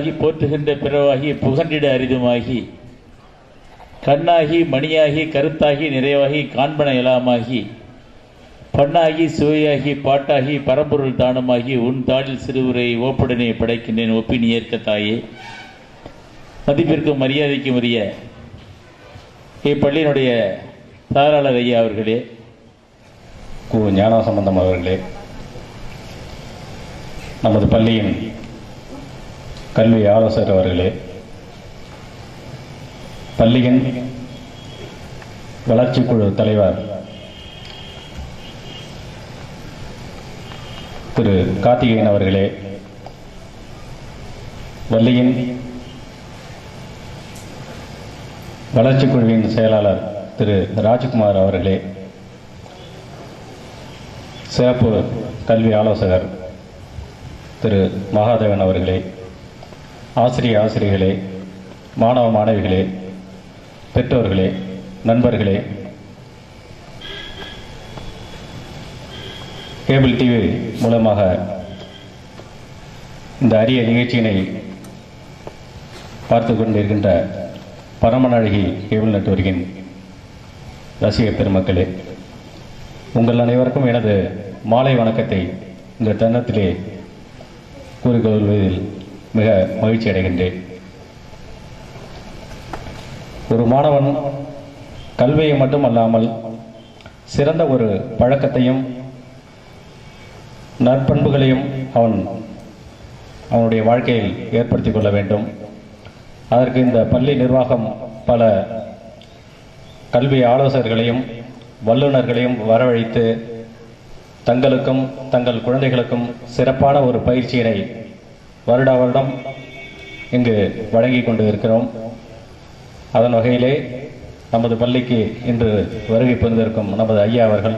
புல்லாகி போற்றுகின்ற பிறவாகி புகன்றிட அரிதுமாகி கண்ணாகி மணியாகி கருத்தாகி நிறைவாகி காண்பன எலாமாகி பண்ணாகி சுவையாகி பாட்டாகி பரம்பொருள் தானமாகி உன் தாளில் சிறுவுரை ஓப்புடனே படைக்கின்றேன் ஒப்பினி ஏற்க தாயே. மதிப்பிற்கும் மரியாதைக்கும் உரிய இப்பள்ளியினுடைய தாராளர் ஐயா அவர்களே, ஞானசம்பந்தம் அவர்களே, நமது பள்ளியின் கல்வி ஆலோசகர் அவர்களே, பள்ளியின் வளர்ச்சி குழு தலைவர் திரு கார்த்திகேயன் அவர்களே, பள்ளியின் வளர்ச்சி குழுவின் செயலாளர் திரு ராஜ்குமார் அவர்களே, சிறப்பு கல்வி ஆலோசகர் திரு மகாதேவன் அவர்களே, ஆசிரியர்களே, மாணவ மாணவிகளே, பெற்றோர்களே, நண்பர்களே, கேபிள் டிவி மூலமாக இந்த அரிய நிகழ்ச்சியினை பார்த்து கொண்டிருக்கின்ற பரமநழகி கேபிள் நெட்வொர்க்கின் ரசிக பெருமக்களே, உங்கள் அனைவருக்கும் எனது மாலை வணக்கத்தை இந்த தருணத்திலே கூறிக்கொள்வதில் மிக மகிழ்ச்சி அடைகின்றேன். ஒரு மாணவன் கல்வியை மட்டும் அல்லாமல் சிறந்த ஒரு பழக்கத்தையும் நற்பண்புகளையும் அவனுடைய வாழ்க்கையில் ஏற்படுத்திக் கொள்ள வேண்டும். அதற்கு இந்த பள்ளி நிர்வாகம் பல கல்வி ஆலோசகர்களையும் வல்லுநர்களையும் வரவழைத்து தங்களுக்கும் தங்கள் குழந்தைகளுக்கும் சிறப்பான ஒரு பயிற்சியினை வருடா வருடம் இங்கு வழங்கி கொண்டு இருக்கிறோம். அதன் வகையிலே நமது பள்ளிக்கு இன்று வருகை புரிந்திருக்கும் நமது ஐயா அவர்கள்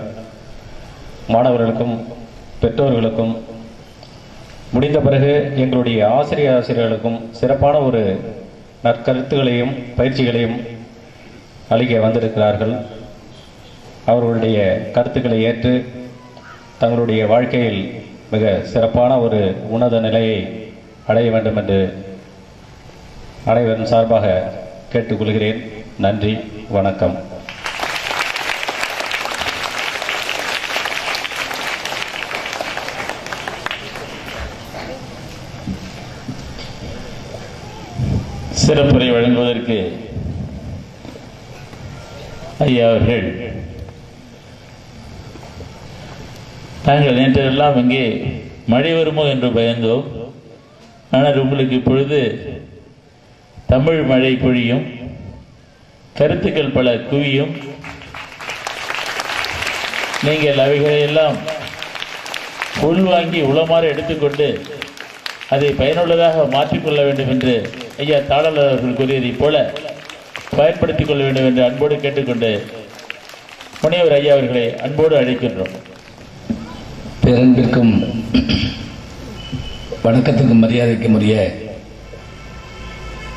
மாணவர்களுக்கும் பெற்றோர்களுக்கும் முடிந்த பிறகு எங்களுடைய ஆசிரியர்களுக்கும் சிறப்பான ஒரு நற்கருத்துகளையும் பயிற்சிகளையும் அளிக்க வந்திருக்கிறார்கள். அவர்களுடைய கருத்துக்களை ஏற்று தங்களுடைய வாழ்க்கையில் மிக சிறப்பான ஒரு உன்னத நிலையை அடைய வேண்டும் என்று அனைவரின் சார்பாக கேட்டுக்கொள்கிறேன். நன்றி, வணக்கம். சிறப்புரை வழங்குவதற்கு ஐயா அவர்கள், நாங்கள் நேற்றெல்லாம் இங்கே மழை வருமோ என்று பயந்தோம். ஆனால் உங்களுக்கு இப்பொழுது தமிழ் மழை பொழியும், கருத்துக்கள் பல குவியும். நீங்கள் அவைகளையெல்லாம் உள்வாங்கி உளமாற எடுத்துக்கொண்டு அதை பயனுள்ளதாக மாற்றிக்கொள்ள வேண்டும் என்று ஐயா தாளர் அவர்கள் கூறியதைப் போல பயன்படுத்திக் கொள்ள வேண்டும் என்று அன்போடு கேட்டுக்கொண்டு முனைவர் ஐயா அவர்களை அன்போடு அழைக்கின்றோம். பேரன்பிற்கும் வணக்கத்துக்கும் மரியாதைக்கும் உரிய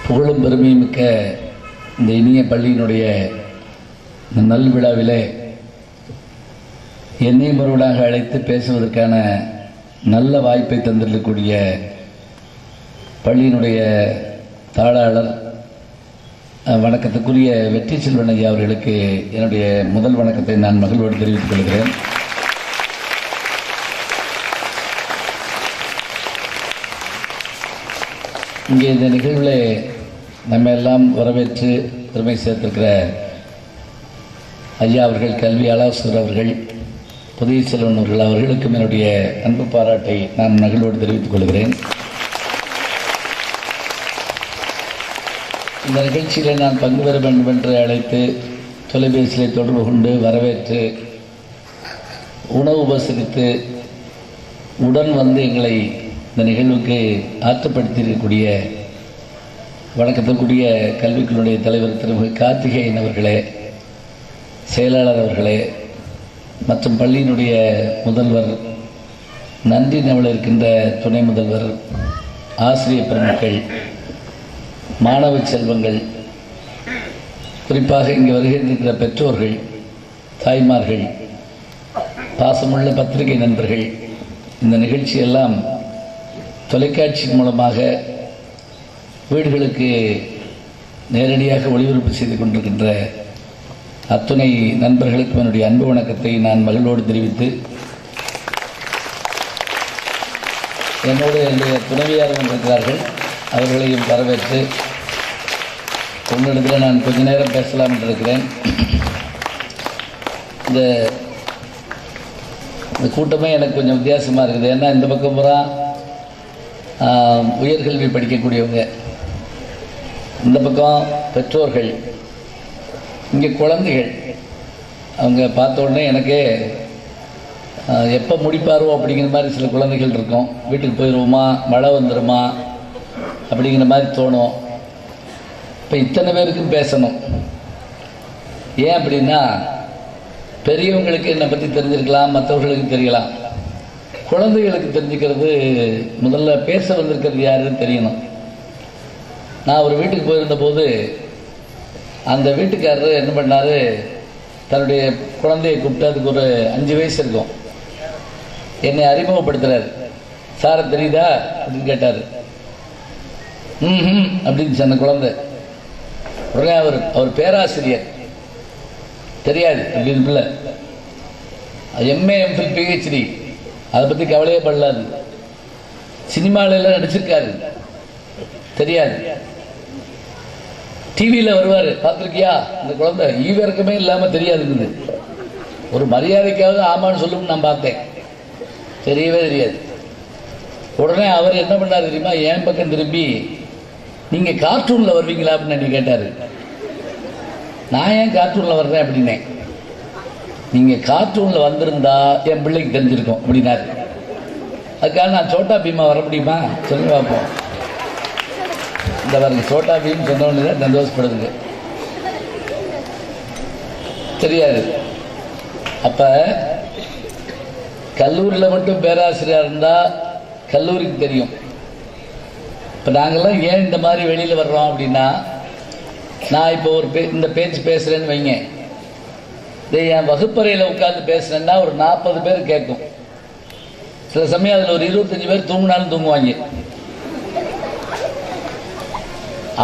புகழும் பெருமையும் மிக்க இந்த இனிய பள்ளியினுடைய நல்விழாவிலே என்னை மறுவடாக அழைத்து பேசுவதற்கான நல்ல வாய்ப்பை தந்திருக்கக்கூடிய பள்ளியினுடைய தாளாளர் வணக்கத்துக்குரிய வெற்றி செல்வன் ஐயா அவர்களுக்கு என்னுடைய முதல் வணக்கத்தை நான் மகிழ்வோடு தெரிவித்துக் கொள்கிறேன். இங்கே இந்த நிகழ்வில் நம்ம எல்லாம் வரவேற்று பெருமை சேர்த்திருக்கிற ஐயா அவர்கள், கல்வி ஆலோசகர் அவர்கள், புதிய செல்வன் அவர்கள், அவர்களுக்கும் என்னுடைய அன்பு பாராட்டை நான் மகிழ்வோடு தெரிவித்துக் கொள்கிறேன். இந்த நிகழ்ச்சியில் நான் பங்கு பெற வேண்டும் என்று அழைத்து தொலைபேசியில் தொடர்பு கொண்டு வரவேற்று உணவு உபசரித்து உடன் வந்து எங்களை இந்த நிகழ்வுக்கு ஆற்றுப்படுத்தியிருக்கக்கூடிய வணக்கத்திற்குரிய கல்விக்குழுடைய தலைவர் திரு கார்த்திகேயன் அவர்களே, செயலாளர் அவர்களே மற்றும் பள்ளியினுடைய முதல்வர், நன்றி நவல இருக்கின்ற துணை முதல்வர், ஆசிரியர் பெருமக்கள், மாணவ செல்வங்கள், குறிப்பாக இங்கே வருகின்ற பெற்றோர்கள், தாய்மார்கள், பாசமுள்ள பத்திரிகை நண்பர்கள், இந்த நிகழ்ச்சியெல்லாம் தொலைக்காட்சி மூலமாக வீடுகளுக்கு நேரடியாக ஒளிபரப்பு செய்து கொண்டிருக்கின்ற அத்துணை நண்பர்களுக்கும் என்னுடைய அன்பு வணக்கத்தை நான் மகிழ்வோடு தெரிவித்து, என்னோடு என்னுடைய துணைவியார் வந்திருக்கிறார்கள், அவர்களையும் வரவேற்று உங்களிடத்தில் நான் கொஞ்ச நேரம் பேசலாம் என்று இருக்கிறேன். இந்த கூட்டமே எனக்கு கொஞ்சம் வித்தியாசமாக இருக்குது. ஏன்னா இந்த பக்கம் பூரா உயர்கல்வி படிக்கக்கூடியவங்க, இந்த பக்கம் பெற்றோர்கள், இங்கே குழந்தைகள். அவங்க பார்த்த உடனே எனக்கே எப்போ முடிப்பாரோ அப்படிங்கிற மாதிரி சில குழந்தைகள் இருக்கும். வீட்டுக்கு போயிடுவோமா, மழை வந்துடுமா அப்படிங்கிற மாதிரி தோணும். இப்போ இத்தனை பேருக்கும் பேசணும். ஏன் அப்படின்னா, பெரியவங்களுக்கு என்னை பற்றி தெரிஞ்சிருக்கலாம், மற்றவர்களுக்கு தெரியலாம். குழந்தைகளுக்கு தெரிஞ்சுக்கிறது, முதல்ல பேச வந்திருக்கிறது யாருன்னு தெரியணும். நான் ஒரு வீட்டுக்கு போயிருந்த போது அந்த வீட்டுக்காரர் என்ன பண்ணார், தன்னுடைய குழந்தையை கூப்பிட்டு, அதுக்கு ஒரு 5 வயசு இருக்கும், என்னை அறிமுகப்படுத்துகிறார். சாரை தெரியுதா அப்படின்னு கேட்டார். அப்படின்னு அந்த குழந்தை. உடனே அவர் பேராசிரியர், தெரியாது அப்படின்னு பிள்ளை, எம்ஏ எம்ஃபில் பிஹெச்டி, அதை பற்றி கவலையே படலாது. சினிமாவில எல்லாம் நடிச்சிருக்காரு, தெரியாது. டிவியில் வருவார், பார்த்துருக்கியா அந்த குழந்தை, ஈவிரக்கமே இல்லாமல் தெரியாதுங்குது. ஒரு மரியாதைக்காவது ஆமான்னு சொல்லுன்னு நான் பார்த்தேன், தெரியவே தெரியாது. உடனே அவர் என்ன பண்ணார் தெரியுமா, என் பக்கம் திரும்பி, நீங்கள் கார்ட்டூனில் வருவீங்களா அப்படின்னு என்னை கேட்டார். நான் ஏன் கார்ட்டூனில் வர்றேன் அப்படின்னேன். நீங்கள் கார்ட்டூனில் வந்திருந்தா என் பிள்ளைக்கு தெரிஞ்சிருக்கும் அப்படின்னாரு. அதுக்காக நான் சோட்டா பீமா வர முடியுமா சொல்லி பார்ப்போம். இந்த பாருங்க, சோட்டா பீம் சொன்னவொன்னே தான் சந்தோஷப்படுதுங்க, தெரியாது. அப்போ கல்லூரியில் மட்டும் பேராசிரியராக இருந்தால் கல்லூரிக்கு தெரியும். இப்போ நாங்கள்லாம் ஏன் இந்த மாதிரி வெளியில் வர்றோம் அப்படின்னா, நான் இப்போ இந்த பேச்சு பேசுகிறேன்னு வைங்க, இதை என் வகுப்பறையில் உட்காந்து பேசுகிறேன்னா ஒரு 40 பேர் கேட்கும். சில சமயம் அதில் ஒரு 25 பேர் தூங்கினாலும் தூங்குவாங்க.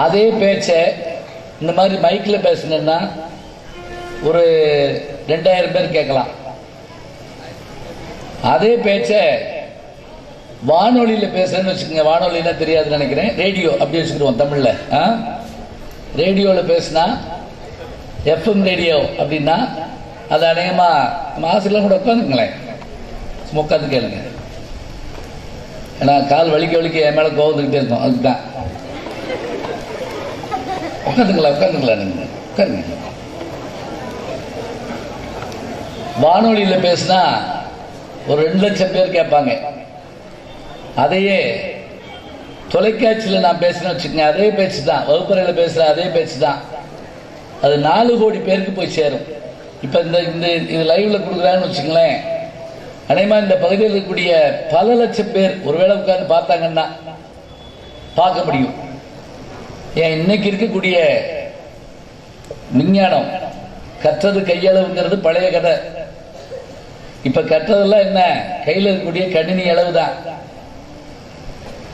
அதே பேச்சை இந்த மாதிரி மைக்கில் பேசுனேன்னா ஒரு 2000 பேர் கேட்கலாம். அதே பேச்சை வானொலியில் பேசுகிறேன்னு வச்சுக்கோங்க, வானொலின்னா தெரியாதுன்னு நினைக்கிறேன், ரேடியோ அப்படி வச்சுக்கிடுவோம் தமிழில். ரேடியோவில் பேசுனா, எஃப்எம் ரேடியோ அப்படின்னா, அது அநேகமாக நம்ம ஆசிரியெலாம் கூட உட்காந்துங்களேன், சும்மா உட்காந்து கேளுங்க. ஏன்னா கால் வலிக்க என் மேலே கோவந்துக்கிட்டே இருக்கும், அதுதான். உட்காந்துங்களா நீங்கள் உட்காருங்க. வானொலியில் பேசுனா ஒரு 2 லட்சம் பேர் கேட்பாங்க. அதையே தொலைக்காட்சியில் நான் பேசுகிறேன்னு வச்சுக்கோங்க, அதே பேச்சு தான், வகுப்பறையில் பேசுகிற அதே பேச்சு தான், அது 4 கோடி பேருக்கு போய் சேரும். இப்போ இது லைவில் கொடுக்குறான்னு வச்சுங்களேன், அநேகமாக இந்த பகுதியில் இருக்கக்கூடிய பல லட்சம் பேர் ஒருவேளை உட்கார்ந்து பார்த்தாங்கன்னா பார்க்க முடியும். ஏன் இன்னைக்கு இருக்கக்கூடிய விஞ்ஞானம், கற்றது கையளவுங்கிறது பழைய கதை. இப்போ கற்றதெல்லாம் என்ன, கையில் இருக்கக்கூடிய கணினி அளவு தான்.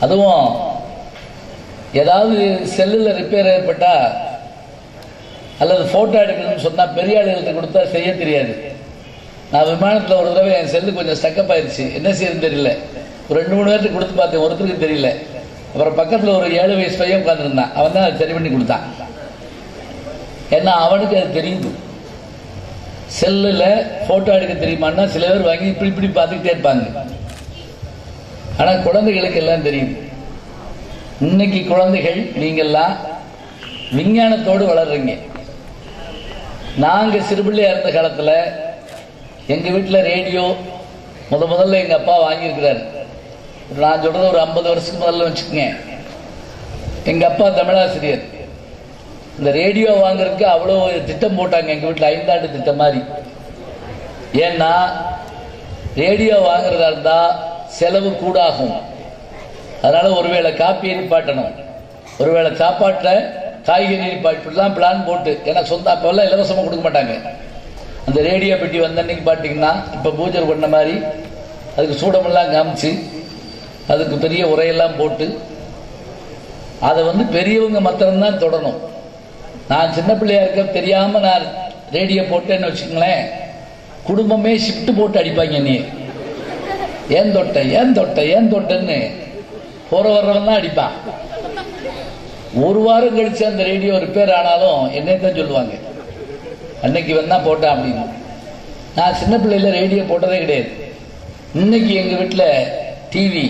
அதுவும் ஏதாவது செல்லில் ரிப்பேர் ஏற்பட்டால் அல்லது ஃபோட்டோ எடுக்கணும்னு சொன்னால் பெரிய ஆளுகளுக்கு கொடுத்தா செய்ய தெரியாது. நான் விமானத்தில் ஒரு தடவை என் செல்லு கொஞ்சம் ஸ்டக்கப் ஆயிடுச்சு, என்ன செய்யணும்னு தெரியல. ஒரு 2-3 பேர்த்துக்கு கொடுத்து பார்த்தேன், ஒருத்தருக்கு தெரியல. அப்புறம் பக்கத்தில் ஒரு 7 வயசு பையன் உட்காந்துருந்தான், அவன் தான் அதை சரி பண்ணி கொடுத்தான். ஏன்னா அவனுக்கு அது தெரியுது. செல்லில் ஃபோட்டோ எடுக்க தெரியுமான்னா சில பேர் வாங்கி இப்படி பார்த்துக்கிட்டே இருப்பாங்க. ஆனால் குழந்தைகளுக்கு எல்லாம் தெரியும். இன்னைக்கு குழந்தைகள் நீங்கள்லாம் விஞ்ஞானத்தோடு வளர்றீங்க. நாங்கள் சிறுபிள்ளையாக இருந்த காலத்தில் எங்கள் வீட்டில் ரேடியோ முதல்ல எங்கள் அப்பா வாங்கியிருக்கிறார். நான் சொல்கிறது ஒரு 50 வருஷத்துக்கு முதல்ல வச்சுக்கோங்க. எங்கள் அப்பா தமிழாசிரியர். இந்த ரேடியோ வாங்குறதுக்கு அவ்வளோ திட்டம் போட்டாங்க எங்கள் வீட்டில், 5 ஆண்டு திட்டம் மாதிரி. ஏன்னா ரேடியோ வாங்குறதா இருந்தால் செலவு கூடாகும். அதனால ஒருவேளை காப்பியை நிப்பாட்டணும், ஒருவேளை சாப்பாட்டில் காய்கறி நிப்பாட்டு, இப்படிலாம் பிளான் போட்டு. ஏன்னா சொந்த அப்போல்லாம் இலவசமாக கொடுக்க மாட்டாங்க. அந்த ரேடியோ பெட்டி வந்த அன்னைக்கு பார்த்தீங்கன்னா இப்போ பூஜை பண்ண மாதிரி அதுக்கு சூடமெல்லாம் காமிச்சு அதுக்கு பெரிய உரையெல்லாம் போட்டு அதை பெரியவங்க மாத்திரம்தான் தொடணும். நான் சின்ன பிள்ளையா இருக்க தெரியாம நான் ரேடியோ போட்டேன்னு வச்சுக்கங்களேன், குடும்பமே ஷிஃப்ட் போட்டு அடிப்பாங்க. நீ ஏன் தொட்ட ஏன் தொட்ட ஏன் தொட்டன்னு போற வர்றவன் தான் அடிப்பான். ஒரு வாரம் கழிச்சு அந்த ரேடியோ ரிப்பேர் ஆனாலும் என்னைத்தான் சொல்லுவாங்க, அன்னைக்கு வந்தா போட்டான் அப்படின்னு. நான் சின்ன பிள்ளையில ரேடியோ போட்டதே கிடையாது. இன்னைக்கு எங்க வீட்டில் டிவி,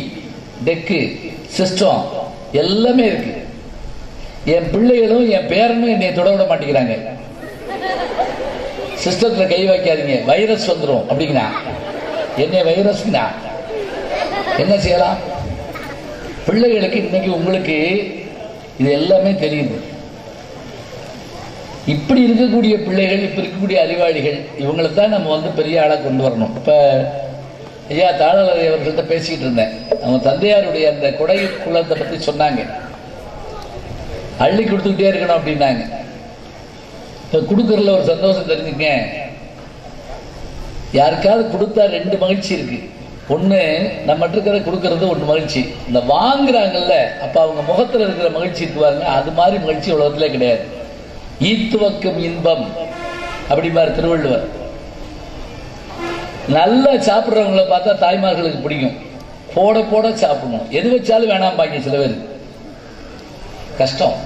டெக்கு, சிஸ்டம் எல்லாமே இருக்கு. என் பிள்ளைகளும் என் பேரனும் என்னை தொட விட மாட்டேங்கிறாங்க. சிஸ்டத்துல கை வைக்காதீங்க, வைரஸ் வந்துடும் அப்படிங்கிறா. என்ன வைரஸ்னா என்ன செய்யலாம்? பிள்ளைகளுக்கு இன்னைக்கு உங்களுக்கு இது எல்லாமே தெரியுது. இப்படி இருக்கக்கூடிய பிள்ளைகள், இப்ப இருக்கக்கூடிய அறிவாளிகள், இவங்களை தான் நம்ம பெரிய ஆளா கொண்டு வரணும். இப்ப ஐயா தாளலை அவர்கள்ட்ட பேசிக்கிட்டு இருந்தேன். அவங்க தந்தையாருடைய அந்த கொடை குலத்தை பத்தி சொன்னாங்க. அள்ளி கொடுத்துக்கிட்டே இருக்கணும் அப்படின்னாங்க. கொடுக்கறதுல ஒரு சந்தோஷம் தெரிஞ்சுங்க. யாருக்காவது கொடுத்தா ரெண்டு மகிழ்ச்சி இருக்கு. ஒண்ணு நம்ம இருக்கிற கொடுக்கறது ஒண்ணு மகிழ்ச்சி, இந்த வாங்குறாங்கல்ல அப்ப அவங்க முகத்துல இருக்கிற மகிழ்ச்சி இருக்கு பாருங்க, அது மாதிரி மகிழ்ச்சி உலகத்திலே கிடையாது. ஈத்துவக்கும் இன்பம் அப்படிமாரு திருவள்ளுவர். நல்லா சாப்பிட்றவங்களை பார்த்தா தாய்மார்களுக்கு பிடிக்கும். போட போட சாப்பிடணும், எது வச்சாலும் வேணாம் பாங்க சில பேர். கஷ்டம்.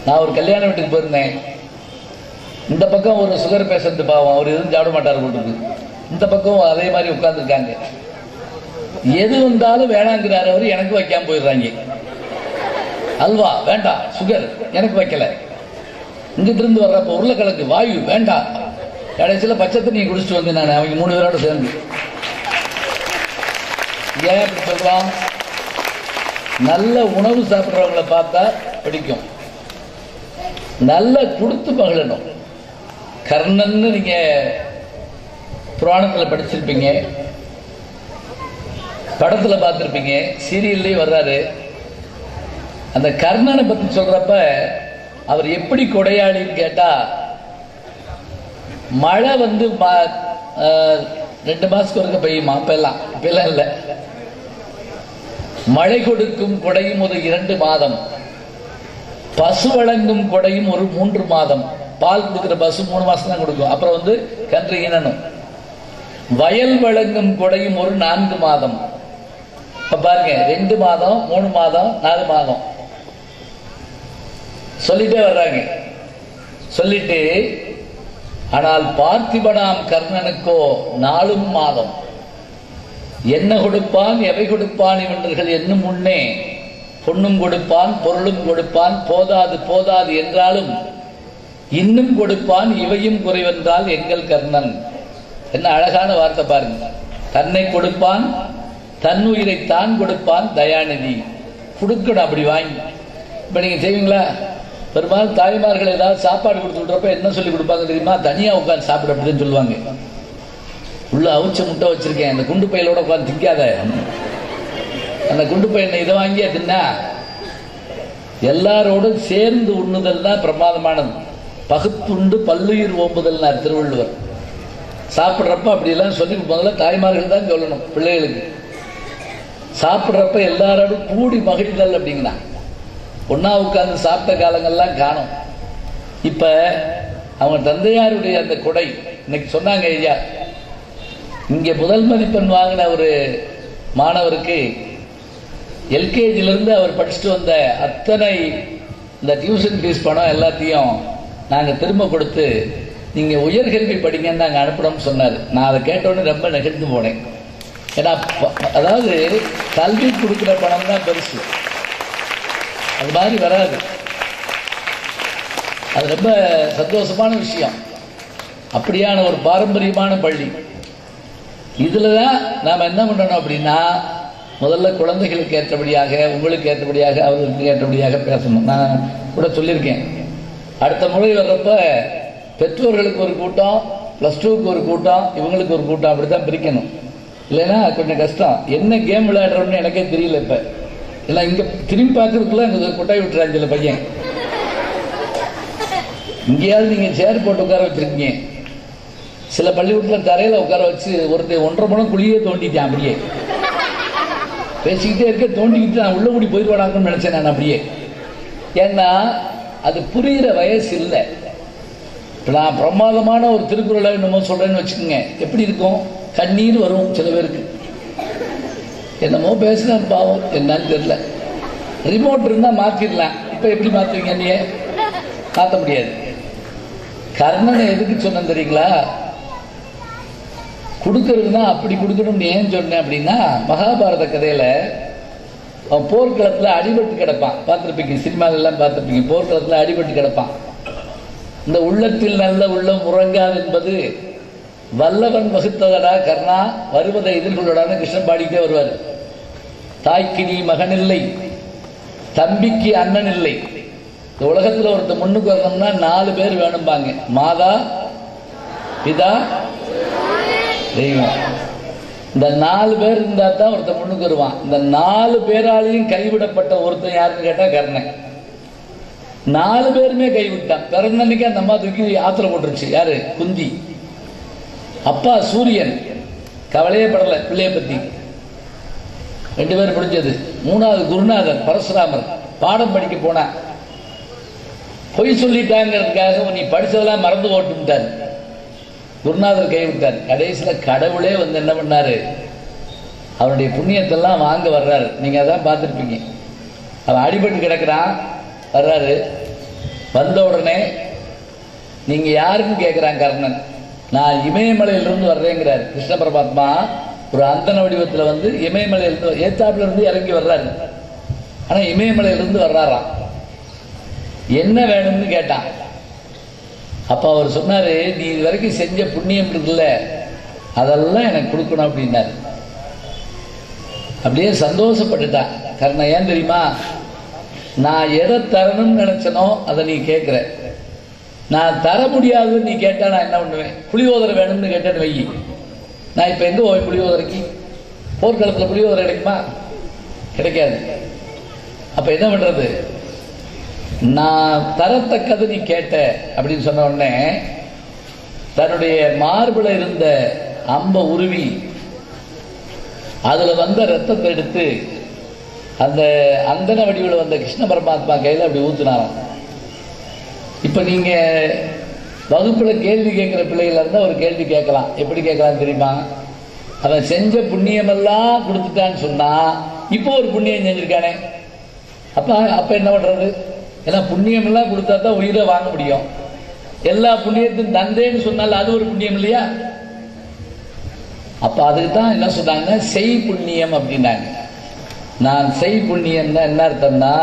நான் ஒரு கல்யாண வீட்டுக்கு போயிருந்தேன். இந்த பக்கம் ஒரு சுகர் பேஷண்ட் பாவம், அவர் எதுவும் சாப்பிட மாட்டார் போட்டுருக்கு. இந்த பக்கம் அதே மாதிரி உட்கார்ந்துருக்காங்க. எது வந்தாலும் வேணாங்கிறார் அவர், எனக்கு வைக்காம போயிடுறாங்க. அல்வா வேண்டாம், சுகர் எனக்கு வைக்கல. இங்கிட்ட இருந்து வர்றப்ப உருளைக்கிழங்கு வாயு வேண்டாம். கடைசியில் பச்சை தண்ணியை குடிச்சிட்டு வந்து நான் அவங்க 3 பேரோட சேர்ந்து. ஏன் இப்படி சொல்றோம்? நல்ல உணவு சாப்பிட்றவங்களை பார்த்தா பிடிக்கும். நல்ல கொடுத்து மகிழணும். கர்ணன்னு நீங்க புராணத்தில் படிச்சிருப்பீங்க, படத்துல பார்த்திருப்பீங்க, சீரியல்லே வர்றாரு. அந்த கர்ணனை பத்தி சொல்றப்ப அவர் எப்படி கொடையாளின்னு கேட்டா, மழை 2 மாசத்துக்கு ஒருக்க பெய்யுமா? இப்பெல்லாம் இல்லை. மழை கொடுக்கும் கொடையும் ஒரு 2 மாதம், பசு வழங்கும் கொடையும் ஒரு 3 மாதம். பால் கொடுக்கிற பசு 3 மாசம் தான் கொடுக்கும், அப்புறம் கன்று ஈனணும். வயல் வழங்கும் கொடையும் ஒரு 4 மாதம். இப்ப பாருங்க, 2 மாதம், 3 மாதம், 4 மாதம் சொல்லிட்டே வர்றாங்க. சொல்லிட்டு, ஆனால் பார்த்திபனாம் கர்ணனுக்கோ 4 மாதம். என்ன கொடுப்பான், எவை கொடுப்பான் இவர்கள் என்னும் முன்னே பொன்னும் கொடுப்பான், பொருளும் கொடுப்பான், போதாது போதாது என்றாலும் இன்னும் கொடுப்பான், இவையும் குறைவென்றால் எங்கள் கர்ணன். என்ன அழகான வார்த்தை பாருங்க. தன்னை கொடுப்பான், தன்னுயிரை தான் கொடுப்பான், தயாநிதி. கொடுக்கணும் அப்படி வாங்கி. இப்ப நீங்க செய்வீங்களா? பெரும்பாலும் தாய்மார்கள் ஏதாவது சாப்பாடு கொடுத்து விட்றப்ப என்ன சொல்லி கொடுப்பாங்க தெரியுமா? தனியா உட்காந்து சாப்பிட அப்படின்னு சொல்லுவாங்க. உள்ள அவிச்ச முட்டை வச்சிருக்கேன், அந்த குண்டு பையிலோட உட்காந்து திங்காத, அந்த குண்டு பையனை இதை வாங்கியா தின்னா. எல்லாரோடும் சேர்ந்து உண்ணுதல் தான் பிரமாதமானது. பகுத்துண்டு பல்லுயிர் ஓம்புதல்னார் திருவள்ளுவர். சாப்பிட்றப்ப அப்படியெல்லாம் சொல்லி முதல்ல தாய்மார்கள் தான் சொல்லணும் பிள்ளைகளுக்கு. சாப்பிட்றப்ப எல்லாரோடும் கூடி மகிழ்தல் அப்படிங்கிறா. ஒன்னா உட்கார்ந்து சாப்பிட்ட காலங்கள்லாம் காணும். இப்ப அவங்க தந்தையாருடைய அந்த கொடை இன்னைக்கு சொன்னாங்க. ஐயா, இங்க முதல் மதிப்பெண் வாங்கின ஒரு மாணவருக்கு எல்கேஜிலிருந்து அவர் படிச்சுட்டு வந்த அத்தனை இந்த டியூஷன் ஃபீஸ் பணம் எல்லாத்தையும் நாங்க திரும்ப கொடுத்து நீங்க உயர்கல்வி படிங்கன்னு நாங்க அனுப்பணும்னு சொன்னாரு. நான் அதை கேட்டோன்னு ரொம்ப நெகிழ்ந்து போனேன். ஏன்னா அதாவது கல்வி கொடுக்குற பணம் தான் பெருசு, அது மாதிரி வராது. அது ரொம்ப சந்தோஷமான விஷயம். அப்படியான ஒரு பாரம்பரியமான பள்ளி. இதுலதான் நாம என்ன பண்ணணும் அப்படின்னா, முதல்ல குழந்தைகளுக்கு ஏற்றபடியாக, உங்களுக்கு ஏற்றபடியாக, அவர்களுக்கு ஏற்றபடியாக பேசணும். நான் கூட சொல்லியிருக்கேன், அடுத்த முறை வர்றப்ப பெற்றோர்களுக்கு ஒரு கூட்டம், +2க்கு ஒரு கூட்டம், இவங்களுக்கு ஒரு கூட்டம், அப்படித்தான் பிரிக்கணும். இல்லைன்னா கொஞ்சம் கஷ்டம். என்ன கேம் விளையாடுறோம்னு எனக்கே தெரியல. இப்ப இல்லை, இங்க திரும்பி பார்க்கறதுக்குள்ள இங்க கொட்டாய் விட்டுறாங்க சில பையன். இங்கேயாவது நீங்க சேர் போட்டு உட்கார வச்சிருக்கீங்க. சில பள்ளிக்கூடத்துல தரையில உட்கார வச்சு ஒருத்தர் 1.5 மணி குழியே தோண்டிட்டான். அப்படியே பேசிக்கிட்டே இருக்க, தோண்டிக்கிட்டு நான் உள்ள கூடி போயிடுவாடாங்கன்னு நினைச்சேன் நான். அப்படியே ஏன்னா அது புரிகிற வயசு இல்லை. இப்போ நான் பிரமாதமான ஒரு திருக்குறளை என்னமோ சொல்கிறேன்னு வச்சுக்கோங்க, எப்படி இருக்கும்? கண்ணீர் வரும் சில பேருக்கு. என்னமோ பேசுனேன் பாவம், என்னன்னு தெரியல. ரிமோட் இருந்தால் மாற்றிடலாம். இப்போ எப்படி மாற்றுவீங்க? நீ மாற்ற முடியாது. கர்ணனை எதுக்கு சொன்னேன் தெரியுங்களா? கொடுக்கறதுனா அப்படி கொடுக்கணும்னு ஏன் சொன்னேன் அப்படின்னா, மகாபாரத கதையில் அவன் போர்க்களத்தில் அடிபட்டு கிடப்பான். பார்த்துருப்பீங்க, சினிமாவிலெல்லாம் பார்த்துருப்பீங்க. போர்க்களத்தில் அடிபட்டு கிடப்பான். இந்த உள்ளத்தில் நல்ல உள்ளம் உறங்காது என்பது வல்லவன் வகுத்ததடா கர்ணா, வருவதை எதிர்கொள்ளடான்னு கிருஷ்ணன் பாடிக்கிட்டே வருவார். தாய்க்கு நீ மகன் இல்லை, தம்பிக்கு அண்ணன் இல்லை. இந்த உலகத்தில் ஒருத்தர் முன்னுக்கு வரணும்னா 4 பேர் வேணும்பாங்க. மாதா, பிதா, தெய்வம். இந்த 4 பேர் இருந்தால் தான் ஒருத்தர் முன்னுக்கு வருவான். இந்த 4 பேராலையும் கைவிடப்பட்ட ஒருத்தன் யாருன்னு கேட்டால் கர்ணன். 4 பேருமே கைவிட்டான். பிறந்த அன்னைக்கு அந்த அம்மா தூக்கி ஆத்திர போட்டுருச்சு. யாரு? குந்தி. அப்பா சூரியன் கவலையே படலை பிள்ளைய பற்றி. 2 பேர் பிடிச்சது. 3வது குருநாதர் பரசுராமர் பாடம் படிக்க போனான். பொய் சொல்லிட்டாங்கிறதுக்காக நீ படிச்சதெல்லாம் மறந்து ஓட்டுட்டார். குருநாதர் கைவிட்டார். கடைசியில் கடவுளே வந்து என்ன பண்ணாரு? அவருடைய புண்ணியத்தெல்லாம் வாங்க வர்றாரு. நீங்கள் அதான் பார்த்துருப்பீங்க. அவன் அடிபட்டு கிடக்கிறான், வர்றாரு. வந்த உடனே நீங்கள் யாருன்னு கேட்குறான் கர்ணன். நான் இமயமலையிலிருந்து வர்றேங்கிறார். கிருஷ்ண பரமாத்மா ஒரு அந்தன வடிவத்தில் வந்து இமயமலையிலிருந்து ஏத்தாப்புல இருந்து இறங்கி வர்றாரு. ஆனால் இமயமலையிலிருந்து வர்றாராம். என்ன வேணும்னு கேட்டான். அப்போ அவர் சொன்னார், நீ இது வரைக்கும் செஞ்ச புண்ணியம் இருக்குல்ல, அதெல்லாம் எனக்கு கொடுக்கணும் அப்படின்னாரு. அப்படியே சந்தோஷப்பட்டுட்டான் கர்ணன். ஏன் தெரியுமா? நான் எதை தரணும்னு நினைச்சனோ அதை நீ கேட்குற. நான் தர முடியாதுன்னு நீ கேட்டால் நான் என்ன பண்ணுவேன்? புளியோதரை வேணும்னு கேட்டேன்னு வை. நான் இப்போ எங்கே போய் புளியோதரைக்கு? போர்க்களத்தில் புளியோதரை கிடைக்குமா? கிடைக்காது. அப்போ என்ன பண்ணுறது? நான் தரத்தக்கது நீ கேட்ட அப்படின்னு சொன்ன உடனே தன்னுடைய மார்பில் இருந்த அம்பை உருவி அதில் வந்த ரத்தத்தை எடுத்து அந்த அந்தன வடிவில் வந்த கிருஷ்ண பரமாத்மா கையில் அப்படி ஊற்றுனாராம். இப்போ நீங்கள் வகுப்பில் கேள்வி கேட்குற பிள்ளைகளாக இருந்தால் ஒரு கேள்வி கேட்கலாம். எப்படி கேட்கலாம் தெரியுமா? அவன் செஞ்ச புண்ணியமெல்லாம் கொடுத்துட்டான்னு சொன்னால் இப்போ ஒரு புண்ணியம் செஞ்சுருக்கானே, அப்போ என்ன பண்ணுறது? ஏன்னா புண்ணியமெல்லாம் கொடுத்தா தான் உயிரை வாங்க முடியும். எல்லா புண்ணியத்தையும் தந்தேன்னு சொன்னால் அது ஒரு புண்ணியம் இல்லையா? அப்போ அதுக்கு தான் என்ன சொன்னாங்கன்னா செய் புண்ணியம் அப்படின்னாங்க. நான் செய் புண்ணியம்னா என்ன அர்த்தம்னா,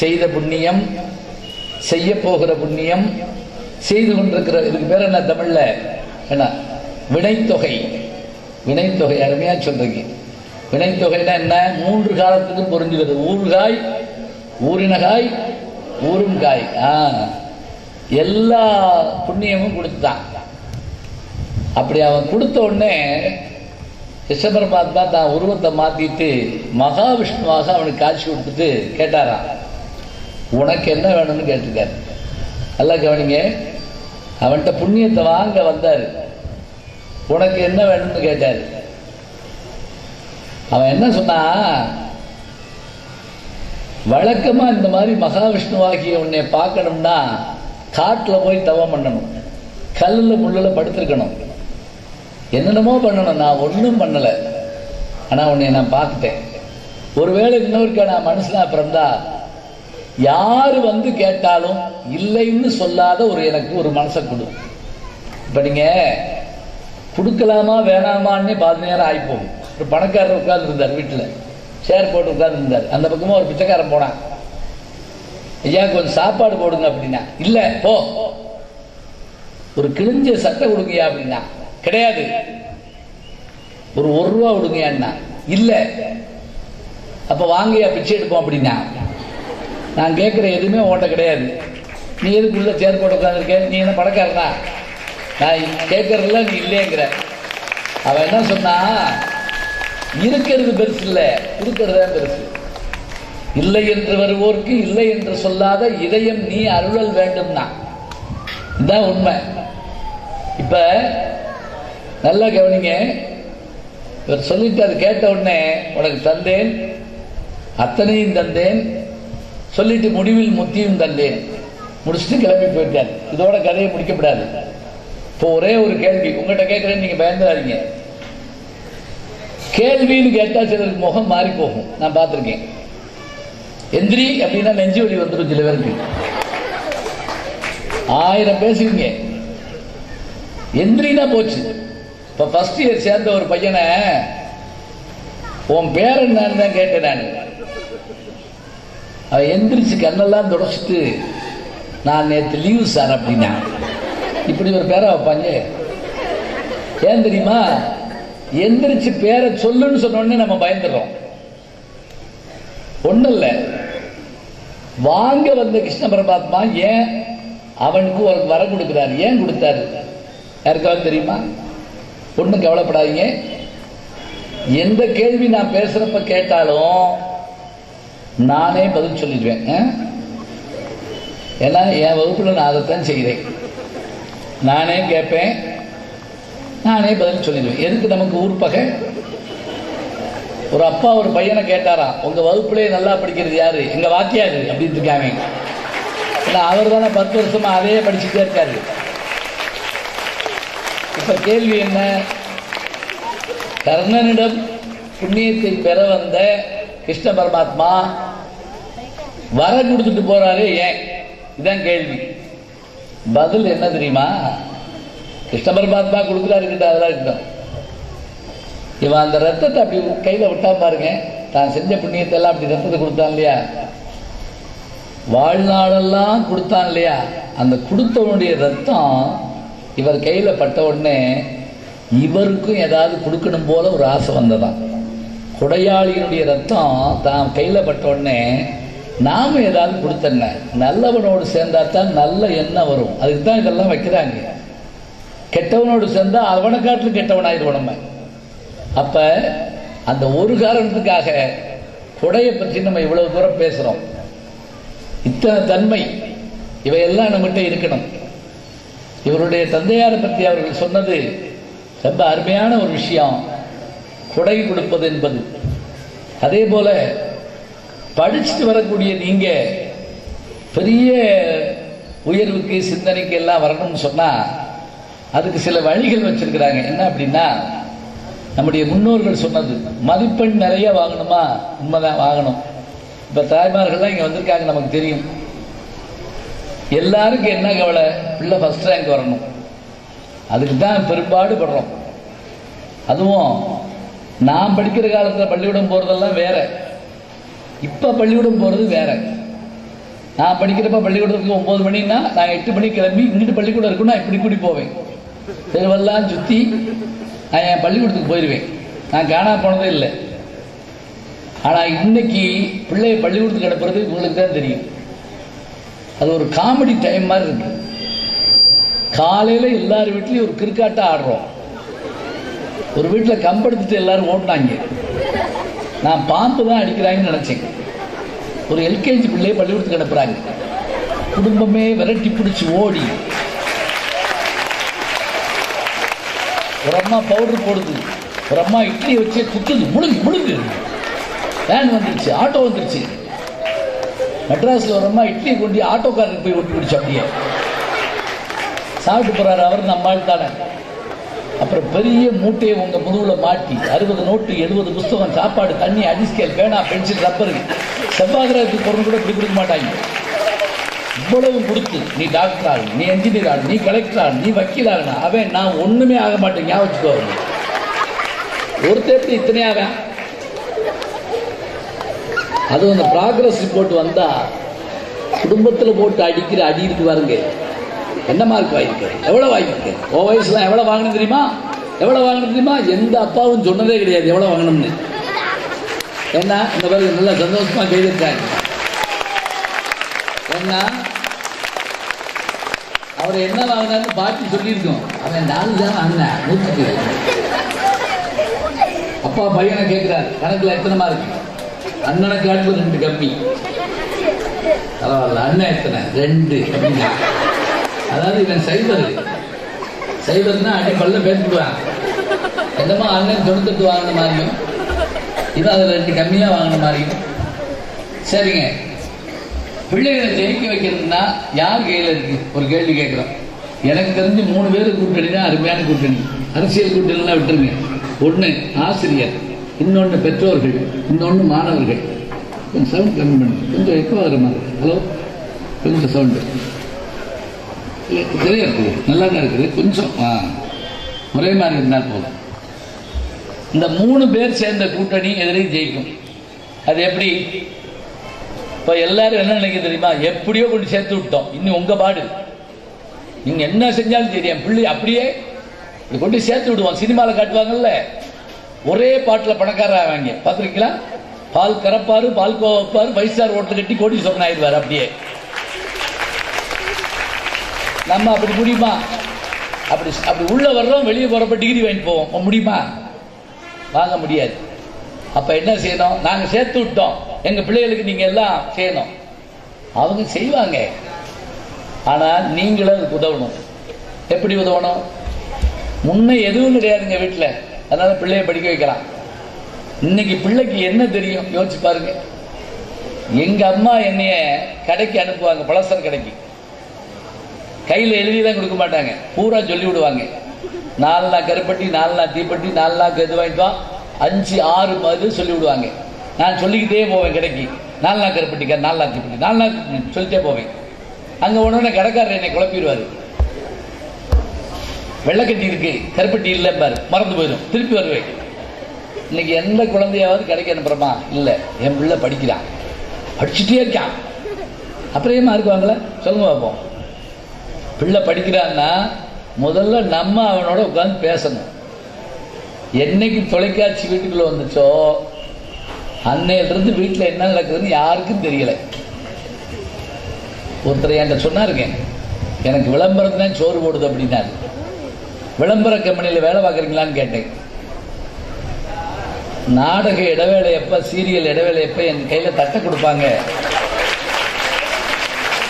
செய்த புண்ணியம், செய்ய போகிற புண்ணியம், செய்து கொண்டிருக்கிற, இதுக்கு பேர் என்ன தமிழ்ல? என்ன? வினைத்தொகை. வினைத்தொகை அருமையா சொல்றீங்க. வினைத்தொகைனா என்ன? 3 காலத்துக்கும் பொருந்துகிறது. ஊறுகாய், ஊரினகாய், ஊரும் காய். எல்லா புண்ணியமும் கொடுத்தான். அப்படி அவன் கொடுத்த உடனே கிருஷ்ண பரமாத்மா தான் உருவத்தை மாத்திட்டு மகாவிஷ்ணுவாக அவனுக்கு காட்சி கொடுத்துட்டு கேட்டாராம், உனக்கு என்ன வேணும்னு கேட்டிருக்காரு. நல்லா கவனிங்க. அவன்கிட்ட புண்ணியத்தை வாங்க வந்தார். உனக்கு என்ன வேணும்னு கேட்டார். அவன் என்ன சொன்னா, வழக்கமா இந்த மாதிரி மகாவிஷ்ணுவாகிய உன்னை பார்க்கணும்னா காட்டில் போய் தவம் பண்ணணும், கல்லில் முள்ளில் படுத்திருக்கணும், என்னென்னமோ பண்ணணும். நான் ஒன்றும் பண்ணலை, ஆனால் உன்னை நான் பார்த்துட்டேன். ஒருவேளை இன்னொருக்க நான் மனுஷனா பிறந்தா யாரு வந்து கேட்டாலும் இல்லைன்னு சொல்லாத எனக்கு ஒரு மனசை கொடு. இப்போ நீங்கள் கொடுக்கலாமா வேணாமான்னு 10 நேரம் ஆகிப்போம். ஒரு பணக்காரர் உட்கார்ந்துருந்தார், வீட்டில் சேர் போட்டு உட்கார்ந்துருந்தார். அந்த பக்கமாக ஒரு பிச்சைக்காரன் போனான். ஐயா கொஞ்சம் சாப்பாடு போடுங்க அப்படின்னா, இல்லை போ. ஒரு கிழிஞ்ச சட்டை கொடுங்கயா அப்படின்னா, கிடையாது. ஒரு ரூபா கொடுங்கயான்னா, இல்லை. அப்போ வாங்கயா பிச்சை எடுப்போம் அப்படின்னா, நான் கேட்குற எதுவுமே உன்கிட்ட கிடையாது. நீ எதுக்குள்ள சேர் போட்டு உட்காந்துருக்க? நீ என்ன பணக்காரனா? நான் கேட்கறதுல நீ இல்லைங்கிற. அவன் என்ன சொன்னா, இருக்கிறது பெருசு இல்லை, கொடுக்கறது தான் பெருசு. இல்லை என்று வருவோருக்கு இல்லை என்று சொல்லாத இதயம் நீ அருளல் வேண்டும்னா, இதுதான் உண்மை. இப்ப நல்லா கவனிங்க. இவர் சொல்லிட்டு அது கேட்ட உடனே, உனக்கு தந்தேன், அத்தனையும் தந்தேன், சொல்லிட்டு முடிவில் முத்தியும் தந்தேன் முடிச்சுட்டு கிளம்பி போயிட்டார். இதோட கதையை முடிக்கப்படாது. இப்போ ஒரே ஒரு கேள்வி உங்கள்கிட்ட கேட்குறேன்னு நீங்கள் பயந்துடாதீங்க. கேள்வின்னு கேட்டால் சிலருக்கு முகம் மாறி போகும். நான் பார்த்துருக்கேன். எந்திரி அப்படின்னா நெஞ்சு வலி வந்துடும் சில பேருக்கு. 1000 பேசுவீங்க, எந்திரினா போச்சு. இப்போ ஃபர்ஸ்ட் இயர் சேர்ந்த ஒரு பையனை உன் பேர் என்னன்னு தான் கேட்டேன் நான். அவன் எந்திரிச்சு கண்ணெல்லாம் தொடச்சிட்டு நான் நேற்று லீவு சார் அப்படின்னா. இப்படி ஒரு பேரை வைப்பாங்க. ஏன் தெரியுமா? எந்திரிச்சு பேரை சொல்லுன்னு சொன்னோடனே நம்ம பயந்துடுறோம். ஒன்றும் இல்லை, வாங்க வந்த கிருஷ்ண பரமாத்மா ஏன் அவனுக்கு ஒரு வரம் கொடுக்கிறாரு? ஏன் கொடுத்தாரு? யாருக்காவது தெரியுமா? ஒன்றும் கவலைப்படாதீங்க. எந்த கேள்வி நான் பேசுறப்ப கேட்டாலும் நானே பதில் சொல்லிடுவேன். ஏன்னா என் வகுப்புல நான் அதைத்தான் செய்கிறேன். நானே கேட்பேன், நானே பதில் சொல்லிடுவேன். எதுக்கு நமக்கு ஊர்பகை? ஒரு அப்பா ஒரு பையனை கேட்டாராம், உங்க வகுப்புலேயே நல்லா படிக்கிறது யாரு? எங்க வாத்தியாரு அப்படின்னு இருக்காங்க. ஏன்னா அவர் தானே 10 வருஷமா அதையே படிச்சுட்டே இருக்காரு. இப்ப கேள்வி என்ன? கர்ணனிடம் புண்ணியத்தை பெற வந்த கிருஷ்ண பரமாத்மா வரம் கொடுத்துட்டு போறாரு ஏன்? இதுதான் கேள்வி. பதில் என்ன தெரியுமா? கிருஷ்ண பரமாத்மா கொடுக்குறாரு கிட்ட, அதெல்லாம் இருக்கட்டும். இவன் அந்த ரத்தத்தை அப்படி கையில விட்டா பாருங்க, தான் செஞ்ச புண்ணியத்தை எல்லாம் அப்படி ரத்தத்தை கொடுத்தான் இல்லையா, வாழ்நாளெல்லாம் கொடுத்தான் இல்லையா, அந்த கொடுத்தவனுடைய ரத்தம் இவர் கையில பட்ட உடனே இவருக்கும் ஏதாவது கொடுக்கணும் போல ஒரு ஆசை வந்ததான். கொடையாளியினுடைய ரத்தம் தான் கையில பட்ட உடனே நாம ஏதாவது கொடுத்தன, நல்லவனோடு சேர்ந்தாத்தான் நல்ல எண்ணம் வரும். அதுக்கு தான் இதெல்லாம் வைக்கிறாங்க. கெட்டவனோடு சேர்ந்தா அவனை காட்டிலும் கெட்டவனாயிடுவோம் நம்ம. அப்ப அந்த ஒரு காரணத்துக்காக கொடையை பற்றி நம்ம இவ்வளவு தூரம் பேசுறோம். இத்தனை தன்மை இவையெல்லாம் நம்மகிட்ட இருக்கணும். இவருடைய தந்தையாரை பற்றி அவர்கள் சொன்னது ரொம்ப அருமையான ஒரு விஷயம், கொடை கொடுப்பது என்பது. அதே போல படிச்சுட்டு வரக்கூடிய நீங்க பெரிய உயர்வுக்கு சிந்தனைக்கு எல்லாம் வரணும்னு சொன்னா அதுக்கு சில வழிகள் வச்சிருக்கிறாங்க. என்ன அப்படின்னா, நம்முடைய முன்னோர்கள் சொன்னது, மதிப்பெண் நிறைய வாங்கணுமா? உண்மைதான், வாங்கணும். இப்ப தாய்மார்கள்லாம் இங்க வந்திருக்காங்க, நமக்கு தெரியும். எல்லாருக்கும் என்ன கவலை? பிள்ளை ஃபர்ஸ்ட் ரேங்க் வரணும். அதுக்கு தான் பெரும்பாடு படுறோம். அதுவும் நான் படிக்கிற காலத்தில் பள்ளிக்கூடம் போறதெல்லாம் வேற, இப்ப பள்ளிக்கூடம் போறது வேற. நான் படிக்கிறப்ப பள்ளிக்கூடத்துக்கு 9 மணின்னா நான் 8 மணிக்கு கிளம்பி இங்கிட்டு பள்ளிக்கூடம் இருக்குன்னா இப்படி கூடி போவேன். தெருவெல்லாம் சுத்தி நான் என் பள்ளிக்கூடத்துக்கு போயிடுவேன். நான் காணா போனதே இல்லை. ஆனா இன்னைக்கு பிள்ளைய பள்ளிக்கூடத்துக்கு அனுப்புறது உங்களுக்கு தான் தெரியும். அது ஒரு காமெடி டைம் மாதிரி இருக்கு. காலையில எல்லாரும் வீட்லயும் ஒரு கிரிக்கெட்டா ஆடுறோம். ஒரு வீட்டில் கம்பெடுத்துட்டு எல்லாரும் ஓட்டினாங்க. நான் பாம்பு தான் அடிக்கிறாங்கன்னு நினைச்சேன். ஒரு எல்கேஜி பிள்ளையை பள்ளிக்கூடத்துக்கு அனுப்புறாங்க. குடும்பமே விரட்டி பிடிச்சி ஓடி, ஒரு அம்மா பவுடர் போடுது, ஒரு அம்மா இட்லி வச்சு குத்துது, முழுங்கு முழுங்கு. வேன் வந்துருச்சு, ஆட்டோ வந்துருச்சு. மெட்ராஸ்ல ஒரு அம்மா இட்லியை கொண்டு ஆட்டோக்காரருக்கு போய் ஒட்டி பிடிச்சு அப்படியே சாப்பிட்டு போறாரு. அவர் நம்மால் தானே. அப்புறம் பெரிய மூட்டையை உங்க முதுகுல மாட்டி 60 நோட்டு 70 புஸ்தகம் சாப்பாடு தண்ணி அடிஸ்கேல் பேனா பென்சில் ரப்பரு செவ்வாகிரகத்துக்கு பொருள் கூட இப்படி கொடுக்க மாட்டாங்க. இவ்வளவு கொடுத்து நீ டாக்டர் ஆகு, நீ என்ஜினியர் ஆகு, நீ கலெக்டர் ஆகு, நீ வக்கீல் ஆகணும், அவன் நான் ஒண்ணுமே ஆக மாட்டேன். ஞாபகம் வச்சுக்கோ. ஒருத்தர் இத்தனையாக அதுவும் அந்த ப்ராக்ரஸ் ரிப்போர்ட் வந்தா குடும்பத்தில் போட்டு அடிக்கிற அடி இருக்கு பாருங்க. என்ன மார்க் வாங்கியிருக்க, எவ்வளவு வாங்கியிருக்க, ஓ வயசுலாம் எவ்வளவு வாங்கணும் தெரியுமா, எவ்வளவு வாங்கணும் தெரியுமா? எந்த அப்பாவும் சொன்னதே கிடையாது எவ்வளவு வாங்கணும்னு. ஏன்னா இந்த பேருக்கு நல்லா சந்தோஷமா கைதிருக்காங்க. ஏன்னா அவர் என்ன வாங்கினான்னு பாட்டி சொல்லியிருக்கோம். அவன் 4 தான் வாங்கினேன் 100க்கு. அப்பா பையனை கேட்கிறார், கணக்குல எத்தனை மார்க்? அண்ணனை காட்டுல 2 கம்மி. பரவாயில்ல, அண்ணன் எத்தனை? 2 அப்படின்னா. அதாவது இவன் சைபர்னா அடி பல்ல பேசிடுவான். என்னமோ அண்ணன் 98 வாங்கின மாதிரியும் இவன் அதில் 2 கம்மியா வாங்கின மாதிரியும். சரிங்க, பிள்ளைகளை ஜெயிக்க வைக்கிறதுனா யார் கையில் இருக்கு? ஒரு கேள்வி கேட்கிறோம். எனக்கு தெரிஞ்சு 3 பேர் கூட்டணி தான் அருமையான கூட்டணி. அரசியல் கூட்டணிலாம் விட்டுருங்க. ஒன்று ஆசிரியர், இன்னொன்று பெற்றோர்கள், இன்னொன்று மாணவர்கள். கொஞ்சம் சவுண்ட் கம்மி பண்ணுங்க, கொஞ்சம் எக்கோ ஆகிற மாதிரி. ஹலோ, கொஞ்சம் சவுண்டு சரியா இருக்குது, நல்லா தான் இருக்குது. கொஞ்சம் ஒரே மாதிரி இருந்தால் போதும். இந்த 3 பேர் சேர்ந்த கூட்டணி எதிரையும் ஜெயிக்கும். அது எப்படி? இப்போ எல்லாரும் என்ன நினைக்க தெரியுமா? எப்படியோ கொண்டு சேர்த்து விட்டோம், இன்னும் உங்க பாடு, நீங்க என்ன செஞ்சாலும் தெரியும், பிள்ளை அப்படியே கொண்டு சேர்த்து விடுவோம். சினிமாவில் காட்டுவாங்கல்ல, ஒரே பாட்டில் பணக்காரர் ஆவாங்க, பார்த்துருக்கீங்களா? பால் கறப்பாரு, பால் கோவப்பாரு, 5 ஸ்டார் ஹோட்டல் கட்டி கோடீஸ்வரன் ஆயிடுவார். அப்படியே நம்ம அப்படி முடியுமா? அப்படி உள்ள வர்றோம், வெளியே போறப்ப டிகிரி வாங்கிட்டு போவோம், முடியுமா? வாங்க முடியாது. அப்ப என்ன செய்யணும்? நாங்க சேர்த்து விட்டோம், எங்க பிள்ளைகளுக்கு நீங்க எல்லாம் செய்யணும். அவங்க செய்வாங்க, ஆனா நீங்களும் அதுக்கு உதவணும். எப்படி உதவணும்? முன்ன எதுவும் கிடையாதுங்க வீட்டுல, அதனால பிள்ளைய படிக்க வைக்கலாம். இன்னைக்கு பிள்ளைக்கு என்ன தெரியும் யோசிச்சு பாருங்க. எங்க அம்மா என்னைய கடைக்கு அனுப்புவாங்க, பலசர கடைக்கு. கையில் எழுதிதான் கொடுக்க மாட்டாங்க, பூரா சொல்லி விடுவாங்க. 4 நாள் கருப்பட்டி, 4 நாள் தீப்பெட்டி, 4 நாள் எது வாங்கிட்டு 5 6 மாதிரி சொல்லி விடுவாங்க. நான் சொல்லிக்கிட்டே போவேன் கடைக்கு. 4 நாள் கருப்பட்டிக்கா, 4 நாள் தீப்பெட்டி, 4 நாள் சொல்லிட்டே போவேன். அங்க உடனே கடைக்காரர் என்னை குழப்பிடுவாரு. வெள்ளைக்கட்டி இருக்கு, கருப்பட்டி இல்லை பாரு, மறந்து போயிடும், திருப்பி வருவேன். இன்னைக்கு எந்த குழந்தையாவது கடைக்கு அனுப்புறமா? இல்லை, என் பிள்ளை படிக்கிறான், படிச்சுட்டே இருக்கான். அப்புறம் ஏமா இருக்குவாங்களே சொல்லுங்க பார்ப்போம். பிள்ளை படிக்கிறான்னா முதல்ல நம்ம அவனோட உட்கார்ந்து பேசணும். என்னைக்கு தொலைக்காட்சி வீட்டுக்குள்ள வந்துச்சோ அன்னையிலிருந்து வீட்டில் என்ன நடக்குதுன்னு யாருக்கும் தெரியல. ஒருத்தர் என்கிட்ட சொன்னாருங்க, எனக்கு விளம்பரம் தான் சோறு போடுது அப்படின்னாரு. விளம்பர கம்பெனியில் வேலை பார்க்குறீங்களான்னு கேட்டேன். நாடக இடைவேளை எப்ப, சீரியல் இடைவேளை எப்ப என் கையில் தட்டை கொடுப்பாங்க.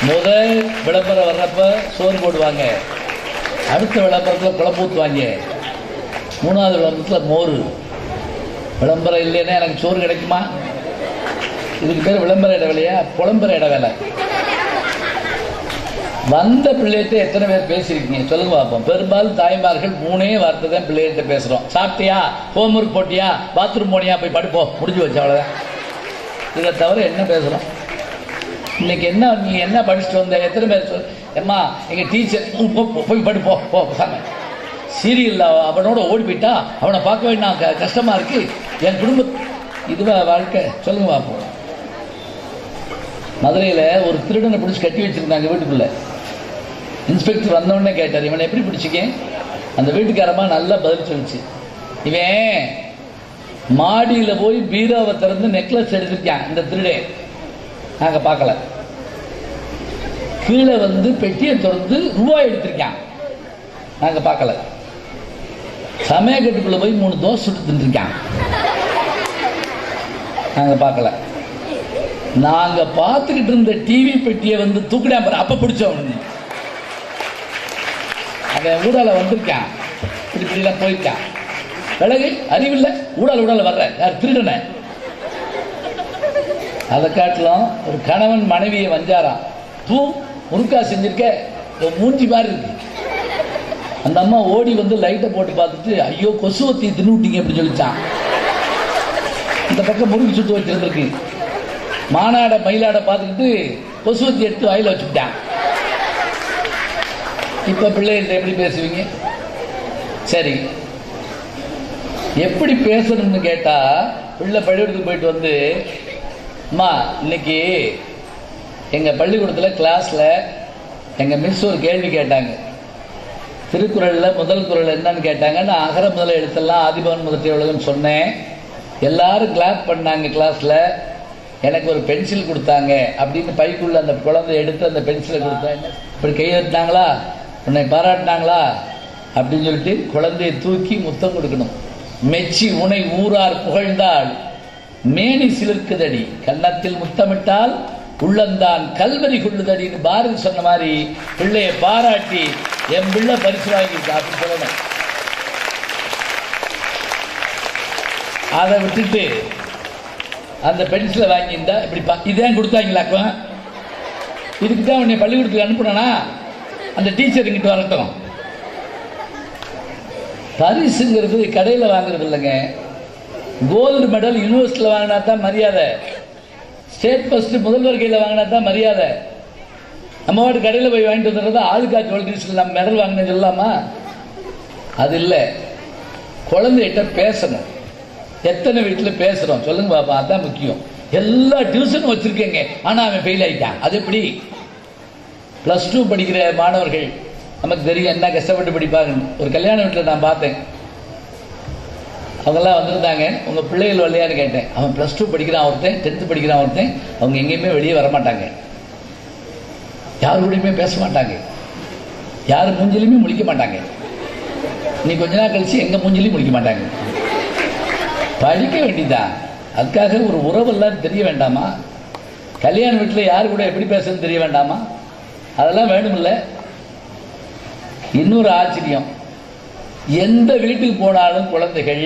முதல் விளம்பரம் வர்றப்ப சோறு போடுவாங்க, அடுத்த விளம்பரத்தில் குழம்பு ஊற்றுவாங்க, 3வது விளம்பரத்தில் மோர். விளம்பரம் இல்லைன்னா எனக்கு சோறு கிடைக்குமா? இதுக்கு பேர் விளம்பர இடைவேளையா? புலம்புற இடைவேளை. வந்த பிள்ளைகிட்ட எத்தனை பேர் பேசியிருக்கீங்க சொல்லுங்க பார்ப்போம். பெரும்பாலும் தாய்மார்கள் 3 வார்த்தை தான் பிள்ளைகிட்ட பேசுகிறோம். சாப்பிட்டியா, ஹோம்ஒர்க் போட்டியா, பாத்ரூம் போனியா, போய் படுப்போம், முடிஞ்சு வச்சு, அவ்வளோதான். இதை தவிர என்ன பேசுகிறோம்? இன்னைக்கு என்ன, நீ என்ன படிச்சுட்டு வந்த, எத்தனை பேர் சொல், எம்மா எங்கள் டீச்சர், போய் படுப்போ போ சாமி. சீரியல் அவனோட ஓடி போயிட்டா, அவனை பார்க்க வேண்டாம், கஷ்டமாக இருக்கு, என் குடும்ப இதுவா வாழ்க்கை? சொல்லுங்க பார்ப்போம். மதுரையில் ஒரு திருடனை பிடிச்சி கட்டி வச்சிருந்தாங்க வீட்டுக்குள்ள. இன்ஸ்பெக்டர் வந்தோடனே கேட்டார், இவனை எப்படி பிடிச்சிக்க? அந்த வீட்டுக்காரமா நல்லா பதில் சொல்லிச்சு. இவன் மாடியில் போய் பீரோவை திறந்து நெக்லஸ் எடுத்திருக்கான் இந்த திருடே, நாங்க பார்க்கல. கீழே வந்து பெட்டியை திறந்து ரூபாய் எடுத்திருக்கான், நாங்க பார்க்கல. சமயக்கட்டுக்குள்ள போய் 3 தோசை சுட்டு தின்றுருக்கான், நாங்க பார்க்கல. நாங்க பார்த்துக்கிட்டு இருந்த டிவி பெட்டியை வந்து தூக்கிடா பாரு, அப்ப பிடிச்சோம். அவன் ஊடால வந்திருக்கான், இப்படிலாம் போயிருக்கான். விலகு அறிவில்லை, ஊடால வர்ற யார்? திருடனை. அதை காட்டிலும் ஒரு கணவன் மனைவியை வஞ்சாராம், தூ முறுக்கா செஞ்சிருக்க, மூஞ்சி மாதிரி இருக்கு. அந்த அம்மா ஓடி வந்து லைட்டை போட்டு பார்த்துட்டு, ஐயோ கொசுவத்தி தின்னுட்டீங்க அப்படின்னு சொல்லிச்சான். இந்த பக்கம் முறுக்கு சுட்டு வச்சிருந்திருக்கு. மானாட மயிலாட பார்த்துக்கிட்டு கொசுவத்தி எடுத்து வாயில வச்சுட்டான். இப்ப பிள்ளைகிட்ட எப்படி பேசுவீங்க? சரி, எப்படி பேசணும்னு கேட்டா, பிள்ளை பள்ளிக்கூடத்துக்கு போயிட்டு வந்து, அம்மா இன்னைக்கு எங்கள் பள்ளிக்கூடத்தில் கிளாஸில் எங்கள் மிஸ் ஒரு கேள்வி கேட்டாங்க. திருக்குறளில் முதல் குறள் என்னன்னு கேட்டாங்க. நான் அகர முதல எழுத்தெல்லாம் ஆதிபவன் முதற்றை உலகம்னு சொன்னேன். எல்லாரும் கிளாப் பண்ணாங்க கிளாஸில். எனக்கு ஒரு பென்சில் கொடுத்தாங்க அப்படின்னு பைக்குள்ள அந்த குழந்தை எடுத்து அந்த பென்சிலை கொடுத்தாங்க. இப்படி கையெழுத்தினாங்களா, உன்னை பாராட்டினாங்களா அப்படின்னு சொல்லிட்டு குழந்தையை தூக்கி முத்தம் கொடுக்கணும். மெச்சி உனை ஊரார் புகழ்ந்தால் மேனி சிலிர்க்குதடி, கன்னத்தில் முத்தமிட்டால் உள்ளந்தான் கல்வரி கொள்ளுதடின்னு பாரதி சொன்ன மாதிரி பிள்ளையை பாராட்டி என் பிள்ளை பரிசு வாங்கியிருக்கா அப்படின்னு சொல்லணும். அதை விட்டுட்டு அந்த பென்சிலை வாங்கியிருந்தா இப்படி இதே கொடுத்தாங்களாக்கும் இதுக்கு தான் உன்னை பள்ளிக்கூடத்துக்கு அனுப்புனா அந்த டீச்சர் இங்கிட்டு வரட்டும். பரிசுங்கிறது கடையில் வாங்குறது இல்லைங்க. கோல்டு மெடல் யூனிவர்சிட்டியில் வாங்கினா தான் மரியாதை. ஸ்டேட் ஃபர்ஸ்ட் முதல்வர் கையில் வாங்கினா தான் மரியாதை. நம்ம வாட்டு கடையில் போய் வாங்கிட்டு வந்துடுறது ஆளுக்கா ஜுவல்லரிஸில் நம்ம மெடல் வாங்கினு சொல்லலாமா? அது இல்லை. குழந்தைகிட்ட பேசணும். எத்தனை வீட்டில் பேசுகிறோம் சொல்லுங்க பாப்பா, அதுதான் முக்கியம். எல்லா டியூஷனும் வச்சுருக்கேங்க, ஆனால் அவன் ஃபெயில் ஆகிட்டான். அது எப்படி? +2 படிக்கிற மாணவர்கள் நமக்கு தெரியும் என்ன கஷ்டப்பட்டு படிப்பாங்கன்னு. ஒரு கல்யாண வீட்டில் நான் பார்த்தேன். அவங்கெல்லாம் வந்திருந்தாங்க. உங்கள் பிள்ளைகள் வரலையான்னு கேட்டேன். அவன் +2 படிக்கிறான் ஒருத்தன், 10th படிக்கிறான் ஒருத்தன். அவங்க எங்கேயுமே வெளியே வரமாட்டாங்க, யாரு கூடயுமே பேச மாட்டாங்க, யார் மூஞ்சிலையுமே முழிக்க மாட்டாங்க. நீ கொஞ்ச நாள் கழிச்சு எங்க மூஞ்சிலையும் முழிக்க மாட்டாங்க. படிக்க வேண்டியதான். அதுக்காக ஒரு உறவெல்லாம் தெரிய வேண்டாமா? கல்யாண வீட்டில் யார் கூட எப்படி பேசுறது தெரிய வேண்டாமா? அதெல்லாம் வேணுமில்ல. இன்னொரு ஆச்சரியம், எந்த வீட்டுக்கு போனாலும் குழந்தைகள்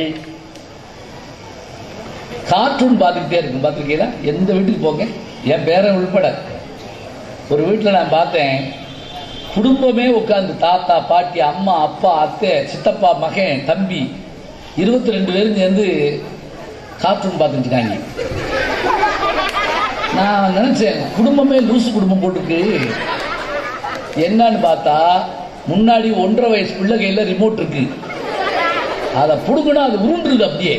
கார்ட்டூன் பார்த்துக்கிட்டே இருக்கும். பார்த்துருக்கீங்களா? எந்த வீட்டுக்கு போங்க, என் பேரன் உள்பட. ஒரு வீட்டில் நான் பார்த்தேன், குடும்பமே உட்காந்து தாத்தா பாட்டி அம்மா அப்பா அத்தை சித்தப்பா மகன் தம்பி 22 பேரும் சேர்ந்து கார்ட்டூன் பார்த்துருக்காங்க. நான் நினைச்சேன் குடும்பமே லூசு குடும்பம் போட்டுருக்கு. என்னன்னு பார்த்தா முன்னாடி 1.5 வயசு பிள்ளை கையில் ரிமோட் இருக்கு. அதை புடுங்கினா அது உருண்டுருது அப்படியே.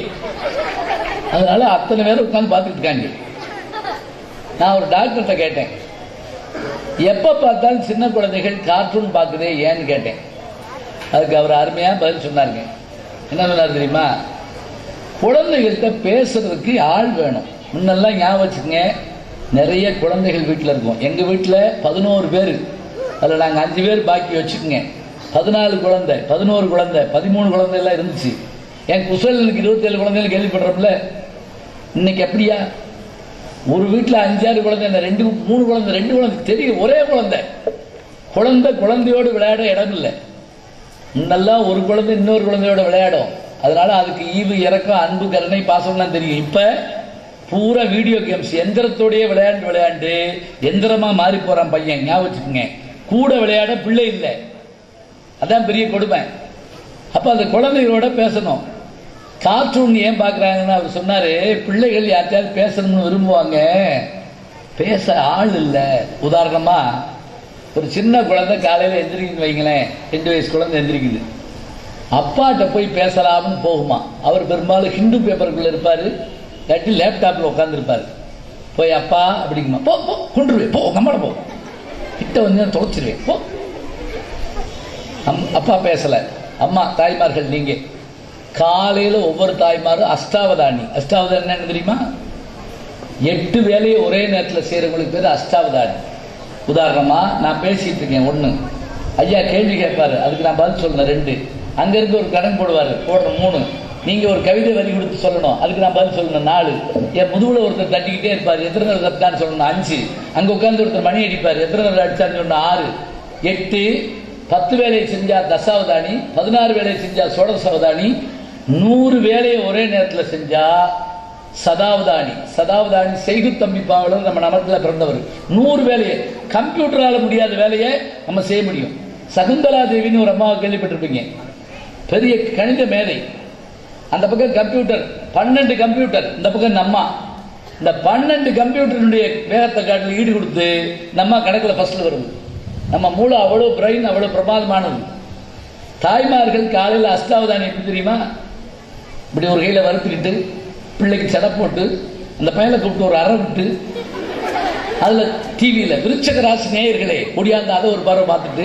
அதனால அத்தனை பேரும் உட்காந்து பார்த்துட்டு இருக்காங்க. நான் ஒரு டாக்டர்கிட்ட கேட்டேன், எப்போ பார்த்தாலும் சின்ன குழந்தைகள் கார்ட்டூன் பார்க்குதே ஏன்னு கேட்டேன். அதுக்கு அவர் அருமையாக பதில் சொன்னாருங்க. என்ன சொன்னார் தெரியுமா? குழந்தைகள்கிட்ட பேசுறதுக்கு ஆள் வேணும். முன்னெல்லாம் ஞாபகம் வச்சுக்கோங்க, நிறைய குழந்தைகள் வீட்டில் இருக்கும். எங்கள் வீட்டில் 11 பேர், அதில் நாங்கள் 5 பேர் பாக்கி வச்சுக்கோங்க. 14 குழந்தை, 11 குழந்தை, 13 குழந்தை எல்லாம் இருந்துச்சு. என் குசலுக்கு 27 குழந்தைகள் கேள்விப்படுறோம்ல. இன்னைக்கு எப்படியா? ஒரு வீட்டில் 5-6 குழந்தை, 2-3 குழந்தை, 2 குழந்தை தெரியும், ஒரே குழந்தை. குழந்தையோடு விளையாட இடம் இல்லை. முன்னெல்லாம் ஒரு குழந்தை இன்னொரு குழந்தையோட விளையாடும். அதனால அதுக்கு ஈவு இறக்கம் அன்பு கருணை பாசம்லாம் தெரியும். இப்ப பூரா வீடியோ கேம்ஸ், எந்திரத்தோடய விளையாண்டு எந்திரமா மாறி போறான் பையன். ஞாபகம் வச்சுக்கோங்க, கூட விளையாட பிள்ளை இல்லை. அதான் பெரிய கொடுமை. அப்ப அந்த குழந்தைகளோட பேசணும். கார்ட்டூன் ஏன் பார்க்குறாங்கன்னு அவர் சொன்னாரு, பிள்ளைகள் யார்கிட்டயாவது பேசணும்னு விரும்புவாங்க, பேச ஆள் இல்லை. உதாரணமா ஒரு சின்ன குழந்தை காலையில் எந்திரிக்குன்னு வைங்களேன், 2 வயசு குழந்தை எந்திரிக்குது. அப்பாட்ட போய் பேசலாம்னு போகுமா. அவர் பெரும்பாலும் ஹிந்து பேப்பருக்குள்ள இருப்பாரு, இல்லாட்டி லேப்டாப்ல உட்காந்துருப்பாரு. போய் அப்பா அப்படிங்கம்மா, போ போ கொண்டுருவேன், போ நம்மள போ, கிட்ட வந்து தொலைச்சிருவேன், போ. அப்பா பேசல. அம்மா தாய்மார்கள் நீங்க காலையில் ஒவ்வொரு தாய்மாரும் அஷ்டாவதானி. அஷ்டாவதானி என்ன தெரியுமா? 8 வேலையை ஒரே நேரத்தில் செய்யறவங்களுக்கு பேர் அஷ்டாவதானி. உதாரணமா நான் பேசிட்டு இருக்கேன் 1, ஐயா கேள்வி கேட்பாரு, அதுக்கு நான் பதில் சொல்லணும் 2, அங்க இருக்க ஒரு கடன் போடுவாரு, போடுற 3, நீங்க ஒரு கவிதை வரி கொடுத்து சொல்லணும், அதுக்கு நான் பதில் சொல்லணும் 4, என் முதுகுல ஒருத்தர் தட்டிக்கிட்டே இருப்பாரு, எத்தனை நேரம் தட்டான்னு சொல்லணும் 5, அங்க உட்கார்ந்து ஒருத்தர் மணி அடிப்பாரு, எத்தனை நேரம் அடிச்சான்னு சொல்லணும் 6, 8, 10 வேலையை செஞ்சா தசாவதானி, 16 வேலையை செஞ்சா சோடசாவதானி, 100 வேலையை ஒரே நேரத்தில் செஞ்சா சதாவதானி. சதாவதானி செய்குத்தம்பி பாவலர் நம்ம நமக்குள்ள பிறந்தவர். 100 வேலையை, கம்ப்யூட்டரால முடியாத வேலையை நம்ம செய்ய முடியும். சகுந்தலா தேவின்னு ஒரு அம்மாவை கேள்விப்பட்டிருப்பீங்க, பெரிய கணித மேதை. அந்த பக்கம் கம்ப்யூட்டர், 12 கம்ப்யூட்டர், இந்த பக்கம் நம்ம. இந்த 12 கம்ப்யூட்டருடைய வேகத்தை காட்டில் ஈடு கொடுத்து நம்ம கணக்கில் ஃபர்ஸ்ட்ல வருது. நம்ம மூளை அவ்வளோ பிரெயின் அவ்வளோ பிரமாதமானது. தாய்மார்கள் காலையில் அஷ்டாவதானி எப்படி தெரியுமா? இப்படி ஒரு கையில் வறுத்துக்கிட்டு பிள்ளைக்கு சடை போட்டு அந்த பையனை கூப்பிட்டு ஒரு அறை விட்டு அதில் டிவியில் விருச்சக ராசி நேயர்களே ஒடியாந்து அதை ஒரு பார்வை பார்த்துட்டு,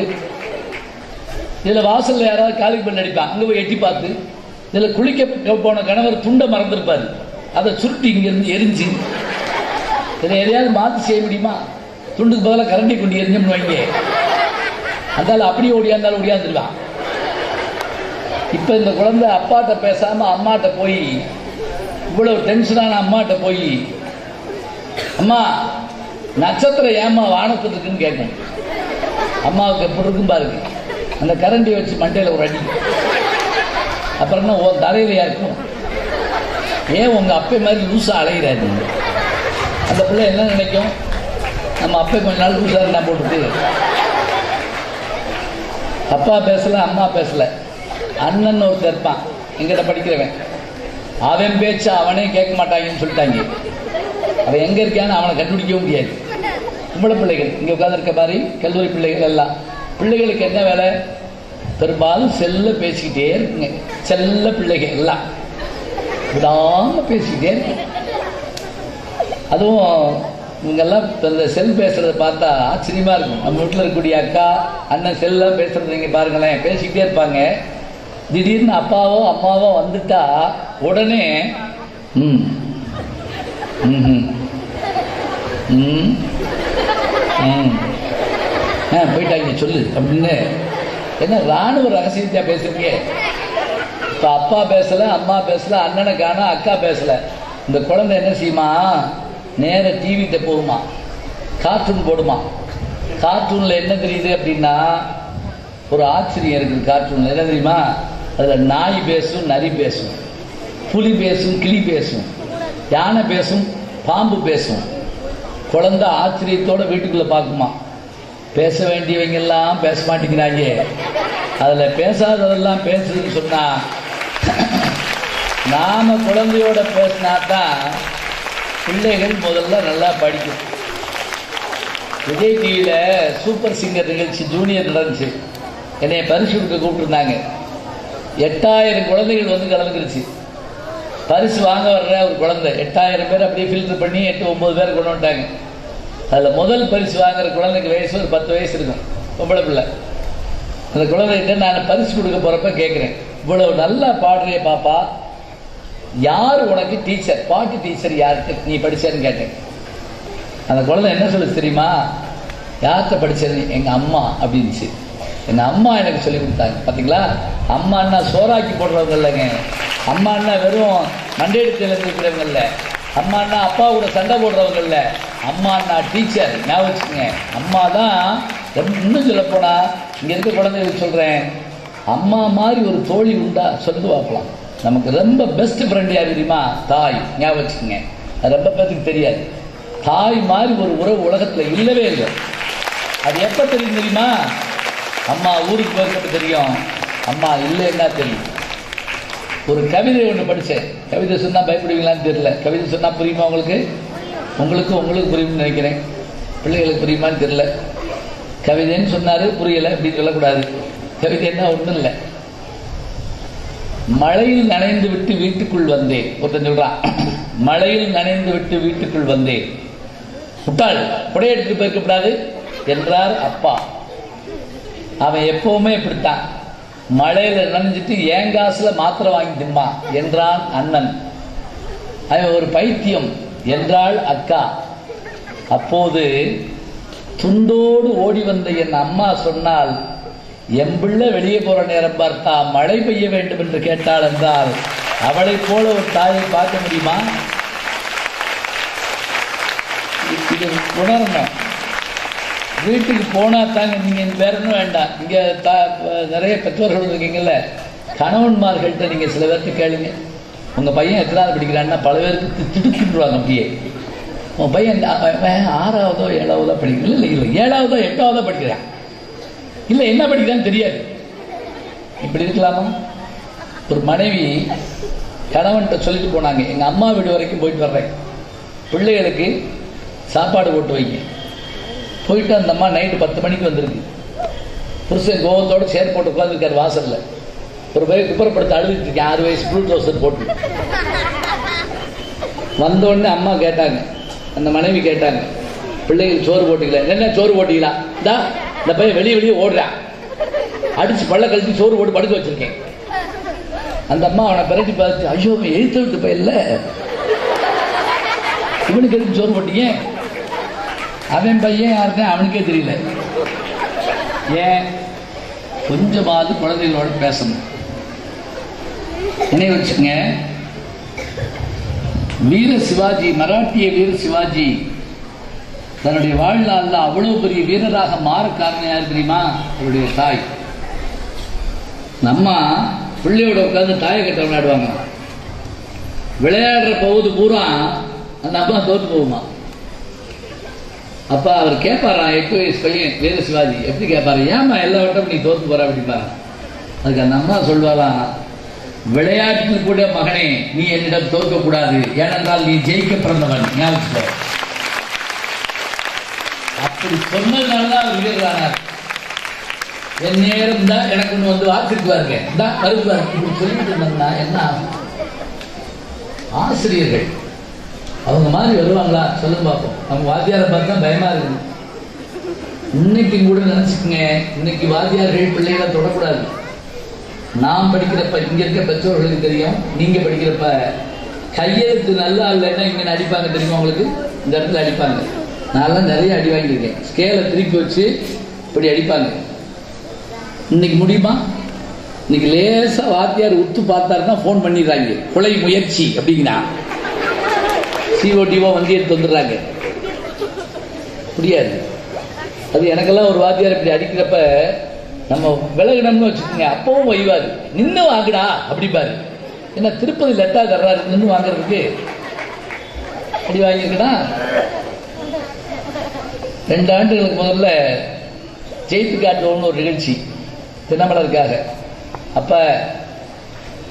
இதில் வாசலில் யாராவது காலிங் பெல் அடிப்பான், அங்கே போய் எட்டி பார்த்து, இதில் குளிக்க போன கணவர் துண்டை மறந்துருப்பார், அதை சுருட்டி இங்கேருந்து எரிஞ்சு, இதில் எதையாவது மாற்றி செய்ய முடியுமா? துண்டுக்கு பதிலாக கரண்டி கொண்டு எரிஞ்சோம்னு வைங்க, அதனால அப்படியே ஓடியாந்தாலும் ஓடியாந்துருவான். இப்போ இந்த குழந்தை அப்பாட்ட பேசாமல் அம்மாட்ட போய், இவ்வளவு டென்ஷனான அம்மாட்ட போய், அம்மா நட்சத்திரம் ஏமா வானத்தில் இருக்குன்னு கேட்கும். அம்மாவுக்கு எப்படி இருக்கும் பாருங்க, அந்த கரண்டியை வச்சு மண்டையில் ஒரு அடி. அப்புறம் என்ன உன் தலையிலையா இருக்கும்? ஏன் உங்க அப்பே மாதிரி லூசா அலைகிறாரு? அந்த பிள்ளை என்ன நினைக்கும்? நம்ம அப்பா கொஞ்ச நாள் புதுசாக என்ன போட்டுட்டு அப்பா பேசல, அம்மா பேசல, அண்ணன் ஒருத்தர் இருப்பான் எங்கிட்ட படிக்கிறவன், அவன் பேச்சு அவனே கேட்க மாட்டாங்கன்னு சொல்லிட்டாங்க. அவன் எங்க இருக்கான்னு அவனை கண்டுபிடிக்கவும் முடியாது. கும்பளை பிள்ளைகள் இங்க உட்காந்துருக்க மாதிரி கல்லூரி பிள்ளைகள் எல்லாம், பிள்ளைகளுக்கு என்ன வேலை? பெரும்பாலும் செல்ல பேசிக்கிட்டே இருக்குங்க. செல்ல பிள்ளைகள் எல்லாம் விடாம பேசிக்கிட்டே இருக்கு. அதுவும் இவங்கெல்லாம் இந்த செல் பேசுறத பார்த்தா ஆச்சரியமா இருக்கும். நம்ம வீட்டில் இருக்கக்கூடிய அக்கா அண்ணன் செல்லாம் பேசுறது நீங்க பாருங்களேன், பேசிக்கிட்டே இருப்பாங்க. திடீர்னு அப்பாவோ அம்மாவோ வந்துட்டா உடனே போயிட்டாங்க சொல்லு அப்படின்னு என்ன ராணுவ ரகசியத்தையா பேசுறீங்க? இப்ப அப்பா பேசல, அம்மா பேசல, அண்ணனை காணா, அக்கா பேசல. இந்த குழந்தை என்ன செய்யுமா? நேர டிவிட்ட போகுமா, கார்ட்டூன் போடுமா. கார்ட்டூன்ல என்ன தெரியுது அப்படின்னா ஒரு ஆச்சரியம் இருக்குது. கார்ட்டூன்ல என்ன தெரியுமா? அதுல நாய் பேசும், நரி பேசும், புலி பேசும், கிளி பேசும், யானை பேசும், பாம்பு பேசும். குழந்தை ஆச்சரியத்தோட வீட்டுக்குள்ள பார்க்குமா. பேச வேண்டியவங்க எல்லாம் பேச மாட்டேங்கிறாங்க. அதுல பேசாததெல்லாம் பேசுதுன்னு சொன்னா நாம குழந்தையோட பேசினாதான் பிள்ளைகள் முதல்ல நல்லா படிக்கும். விஜய் டிவியில சூப்பர் சிங்கர் நிகழ்ச்சி ஜூனியர் நடந்துச்சு. என்னைய பரிசு கொடுக்க கூப்பிட்டுருந்தாங்க. 8000 குழந்தைகள் வந்து கலந்துருச்சு. பரிசு வாங்க வர்ற ஒரு குழந்தை 8000 பேர் அப்படியே ஃபில்டர் பண்ணி 8-9 பேர் கொண்டு வந்துட்டாங்க. அதில் முதல் பரிசு வாங்குற குழந்தைக்கு வயசு ஒரு 10 வயசு இருக்கும், பொம்பளை பிள்ளை. அந்த குழந்தைகிட்ட நான் பரிசு கொடுக்க போறப்ப கேட்குறேன், இவ்வளவு நல்லா பாடுறிய பாப்பா, யார் உனக்கு டீச்சர், பாட்டு டீச்சர் யாருக்கு நீ படிச்சேன்னு கேட்டேன். அந்த குழந்தை என்ன சொல்லுச்சு தெரியுமா? யார்கிட்ட படிச்சது? எங்க அம்மா அப்படின்ச்சு. எங்க அம்மா எனக்கு சொல்லி கொடுத்தாங்க. பார்த்தீங்களா, அம்மான்னா சோறாக்கி போடுறவங்க இல்லைங்க. அம்மான்னா வெறும் மண்டையெடுத்து இருக்கிறவங்க இல்லை. அம்மான்னா அப்பா கூட சண்டை போடுறவங்க இல்லை. அம்மான்னா டீச்சர். ஞாபகம் வச்சுக்கோங்க. அம்மா தான். இன்னும் சொல்ல போனா இங்க இருக்க குழந்தைகளுக்கு சொல்றேன், அம்மா மாதிரி ஒரு தோழி உண்டா சொல்லு பார்க்கலாம். நமக்கு ரொம்ப பெஸ்ட் ஃப்ரெண்ட் யார் தெரியுமா? தாய். ஞாபகம் வச்சுக்கோங்க. அது ரொம்ப பேருக்கு தெரியாது. தாய் மாதிரி ஒரு உறவு உலகத்துல இல்லவே இல்லை. அது எப்ப தெரியும் தெரியுமா? அம்மா ஊருக்கு போயிருக்கப்ப தெரியும், அம்மா இல்லைன்னா தெரியும். ஒரு கவிதை ஒன்று படித்தேன். கவிதை சொன்னால் பயப்படுவீங்களான்னு தெரியல. கவிதை சொன்னால் புரியுமா உங்களுக்கு? உங்களுக்கு புரியும்னு நினைக்கிறேன். பிள்ளைகளுக்கு புரியுமான்னு தெரியல. கவிதைன்னு சொன்னாரு, புரியலை அப்படின்னு சொல்லக்கூடாது. கவிதைன்னா ஒன்றும் இல்லை. மழையில் நனைந்து விட்டு வீட்டுக்குள் வந்தேன். ஒருத்தன் சொல்றான், மழையில் நனைந்து விட்டு வீட்டுக்குள் வந்தேன். முட்டாள், புடைய எடுத்துட்டு போயிருக்கப்படாது என்றார் அப்பா. அவன் எப்பவுமே இப்படித்தான், மழையில நனைஞ்சிட்டு ஏன் காசுல மாத்திரை வாங்கி திம்மா என்றான் அண்ணன். அவன் ஒரு பைத்தியம் என்றாள் அக்கா. அப்போது துண்டோடு ஓடி வந்த என் அம்மா சொன்னால், என் பிள்ளை வெளியே போற நேரம் பார்த்தா மழை பெய்ய வேண்டும் என்று கேட்டாள் என்றால் அவளை போல ஒரு தாயை பார்க்க முடியுமா? இது உணரணும். வீட்டுக்கு போனா தாங்க நீங்க வேற ஒன்றும் வேண்டாம். இங்க நிறைய பெற்றோர்கள் இருக்கீங்கல்ல, கணவன்மார்கள்ட்ட நீங்க சில பேர்த்து கேளுங்க, உங்க பையன் எத்தனாவது படிக்கிறான்னா பல பேருக்கு திடுக்கிடுவாங்க. அப்படியே உன் பையன் 6ஆவதோ 7ஆவதோ படிக்கல, இல்லை 7ஆவதோ 8ஆவதோ படிக்கிறான், இல்லை என்ன படிக்கிறான்னு தெரியாது. இப்படி இருக்கலாமா? ஒரு மனைவி கணவன்கிட்ட சொல்லிட்டு போனாங்க, எங்க அம்மா வீடு வரைக்கும் போயிட்டு வர்றேன், பிள்ளைகளுக்கு சாப்பாடு போட்டு வைங்க. போயிட்டு அந்த அம்மா நைட்டு 10 மணிக்கு வந்திருக்கு. புருஷன் கோவத்தோடு சேர் போட்டு உட்காந்துருக்காரு வாசல்ல. ஒரு பையன் குப்பரப்படுத்த அழுதுட்டு இருக்கேன், 6 வயசு ப்ளூ ட்ரௌசர் போட்டு. வந்தோடனே அம்மா கேட்டாங்க, அந்த மனைவி கேட்டாங்க, பிள்ளைகள் சோறு போட்டீங்களா? என்ன சோறு போட்டீங்களா? இந்த பையன் வெளியே ஓடுறான், அடிச்சு பள்ள கழிச்சு சோறு போட்டு படுக்க வச்சிருக்கேன். அந்த அம்மா அவனை பிறகு பார்த்து, ஐயோ எழுத்து விட்டு பையன்ல, இவனுக்கு எதுக்கு சோறு போட்டீங்க? அவன் பையன் யாருக்கும் அவனுக்கே தெரியல. ஏன்? கொஞ்சமாவது குழந்தைகளோட பேசணும். நினைவு வச்சுங்க, வீர சிவாஜி, மராட்டிய வீர சிவாஜி தன்னுடைய வாழ்நாள்ல அவ்வளவு பெரிய வீரராக மாற காரணம் யார் தெரியுமா? அவருடைய தாய். நம்ம பிள்ளையோட உட்காந்து தாயை கட்ட விளையாடுவாங்க. விளையாடுற போது பூரா அந்த அம்மா தோத்து போகுமா? அப்போ அவர் கேட்பாரான், 8 வயசு பையன் வீர சிவாஜி எப்படி கேட்பாரு, ஏமா எல்லா வட்டம் நீ தோற்று போற அப்படிப்பாரு. அதுக்கு அந்த அம்மா சொல்வாராம், விளையாட்டில் கூட மகனே நீ என்னிடம் தோற்கக்கூடாது, ஏனென்றால் நீ ஜெயிக்க பிறந்தவன். ஞாபகம் அப்படி சொன்னதுனாலதான் அவர் வீரரானார். என் நேரம் தான் எனக்கு ஒன்று வந்து வாசிக்குவாருங்க, தான் கருதுவார். இப்படி சொல்லிட்டு இருந்தோம்னா என்ன ஆகும்? ஆசிரியர்கள் அவங்க மாதிரி வருவாங்களா சொல்லுங்க பார்ப்போம். நம்ம வாத்தியாரை பார்த்தா பயமா இருக்குது. இன்னைக்கு கூட நினைச்சுக்கங்க, இன்னைக்கு வாத்தியார்கள் பிள்ளைகளை தொடக்கூடாது. நாம் படிக்கிறப்ப இங்க இருக்க பெற்றோர்களுக்கு தெரியும், நீங்க படிக்கிறப்ப கையெழுத்து நல்லா இல்லைன்னா இங்க அடிப்பாங்க தெரியுமா உங்களுக்கு? இந்த இடத்துல அடிப்பாங்க. நான்லாம் நிறைய அடி வாங்கியிருக்கேன். ஸ்கேலை திருப்பி வச்சு இப்படி அடிப்பாங்க. இன்னைக்கு முடியுமா? இன்னைக்கு லேசா வாத்தியார் உத்து பார்த்தாருன்னா போன் பண்ணிடுறாங்க, கொலை முயற்சி அப்படிங்கன்னா COTO வந்து எடுத்து வந்துடுறாங்க. முடியாது. அது எனக்கெல்லாம் ஒரு வாத்தியார் இப்படி அடிக்கிறப்ப நம்ம விலகினம்னு வச்சுக்கோங்க, அப்பவும் வைவாரு, நின்று வாங்குடா அப்படிப்பாரு. என்ன திருப்பதி லெட்டா தர்றாரு நின்று வாங்குறதுக்கு? அடி வாங்கியிருக்கா? 2 ஆண்டுகளுக்கு முதல்ல ஜெயித்து காட்டுவோம்னு ஒரு நிகழ்ச்சி தினமலருக்காக. அப்ப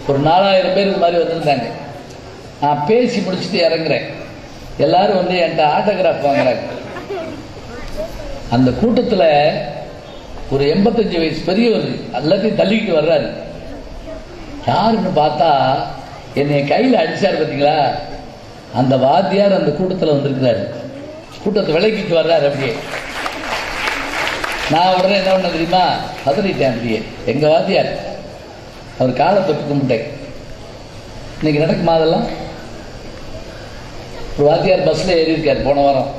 ஒரு 4000 பேர் இது மாதிரி வந்திருந்தாங்க. நான் பேசி முடிச்சுட்டு இறங்குறேன். எல்லாரும் வந்து என்கிட்ட ஆட்டோகிராஃப் வாங்குறாங்க. அந்த கூட்டத்தில் ஒரு 85 வயசு பெரியவர் எல்லாத்தையும் தள்ளிக்கிட்டு வர்றாரு. யாருன்னு பார்த்தா என்னை கையில் அடிச்சார் பார்த்தீங்களா, அந்த வாத்தியார் அந்த கூட்டத்தில் வந்திருக்கிறாரு. கூட்டத்தை விலக்கிட்டு வர்றாரு. அப்படியே நான் உடனே என்ன பண்ண தெரியுமா, பதறிட்டேன். அப்படியே எங்க வாத்தியார், அவர் காலை தொட்டு கும்பிட்டேன். இன்னைக்கு நடக்குமா அதெல்லாம்? ஒரு வாத்தியார் பஸ்ல ஏறி இருக்கார். போன வாரம்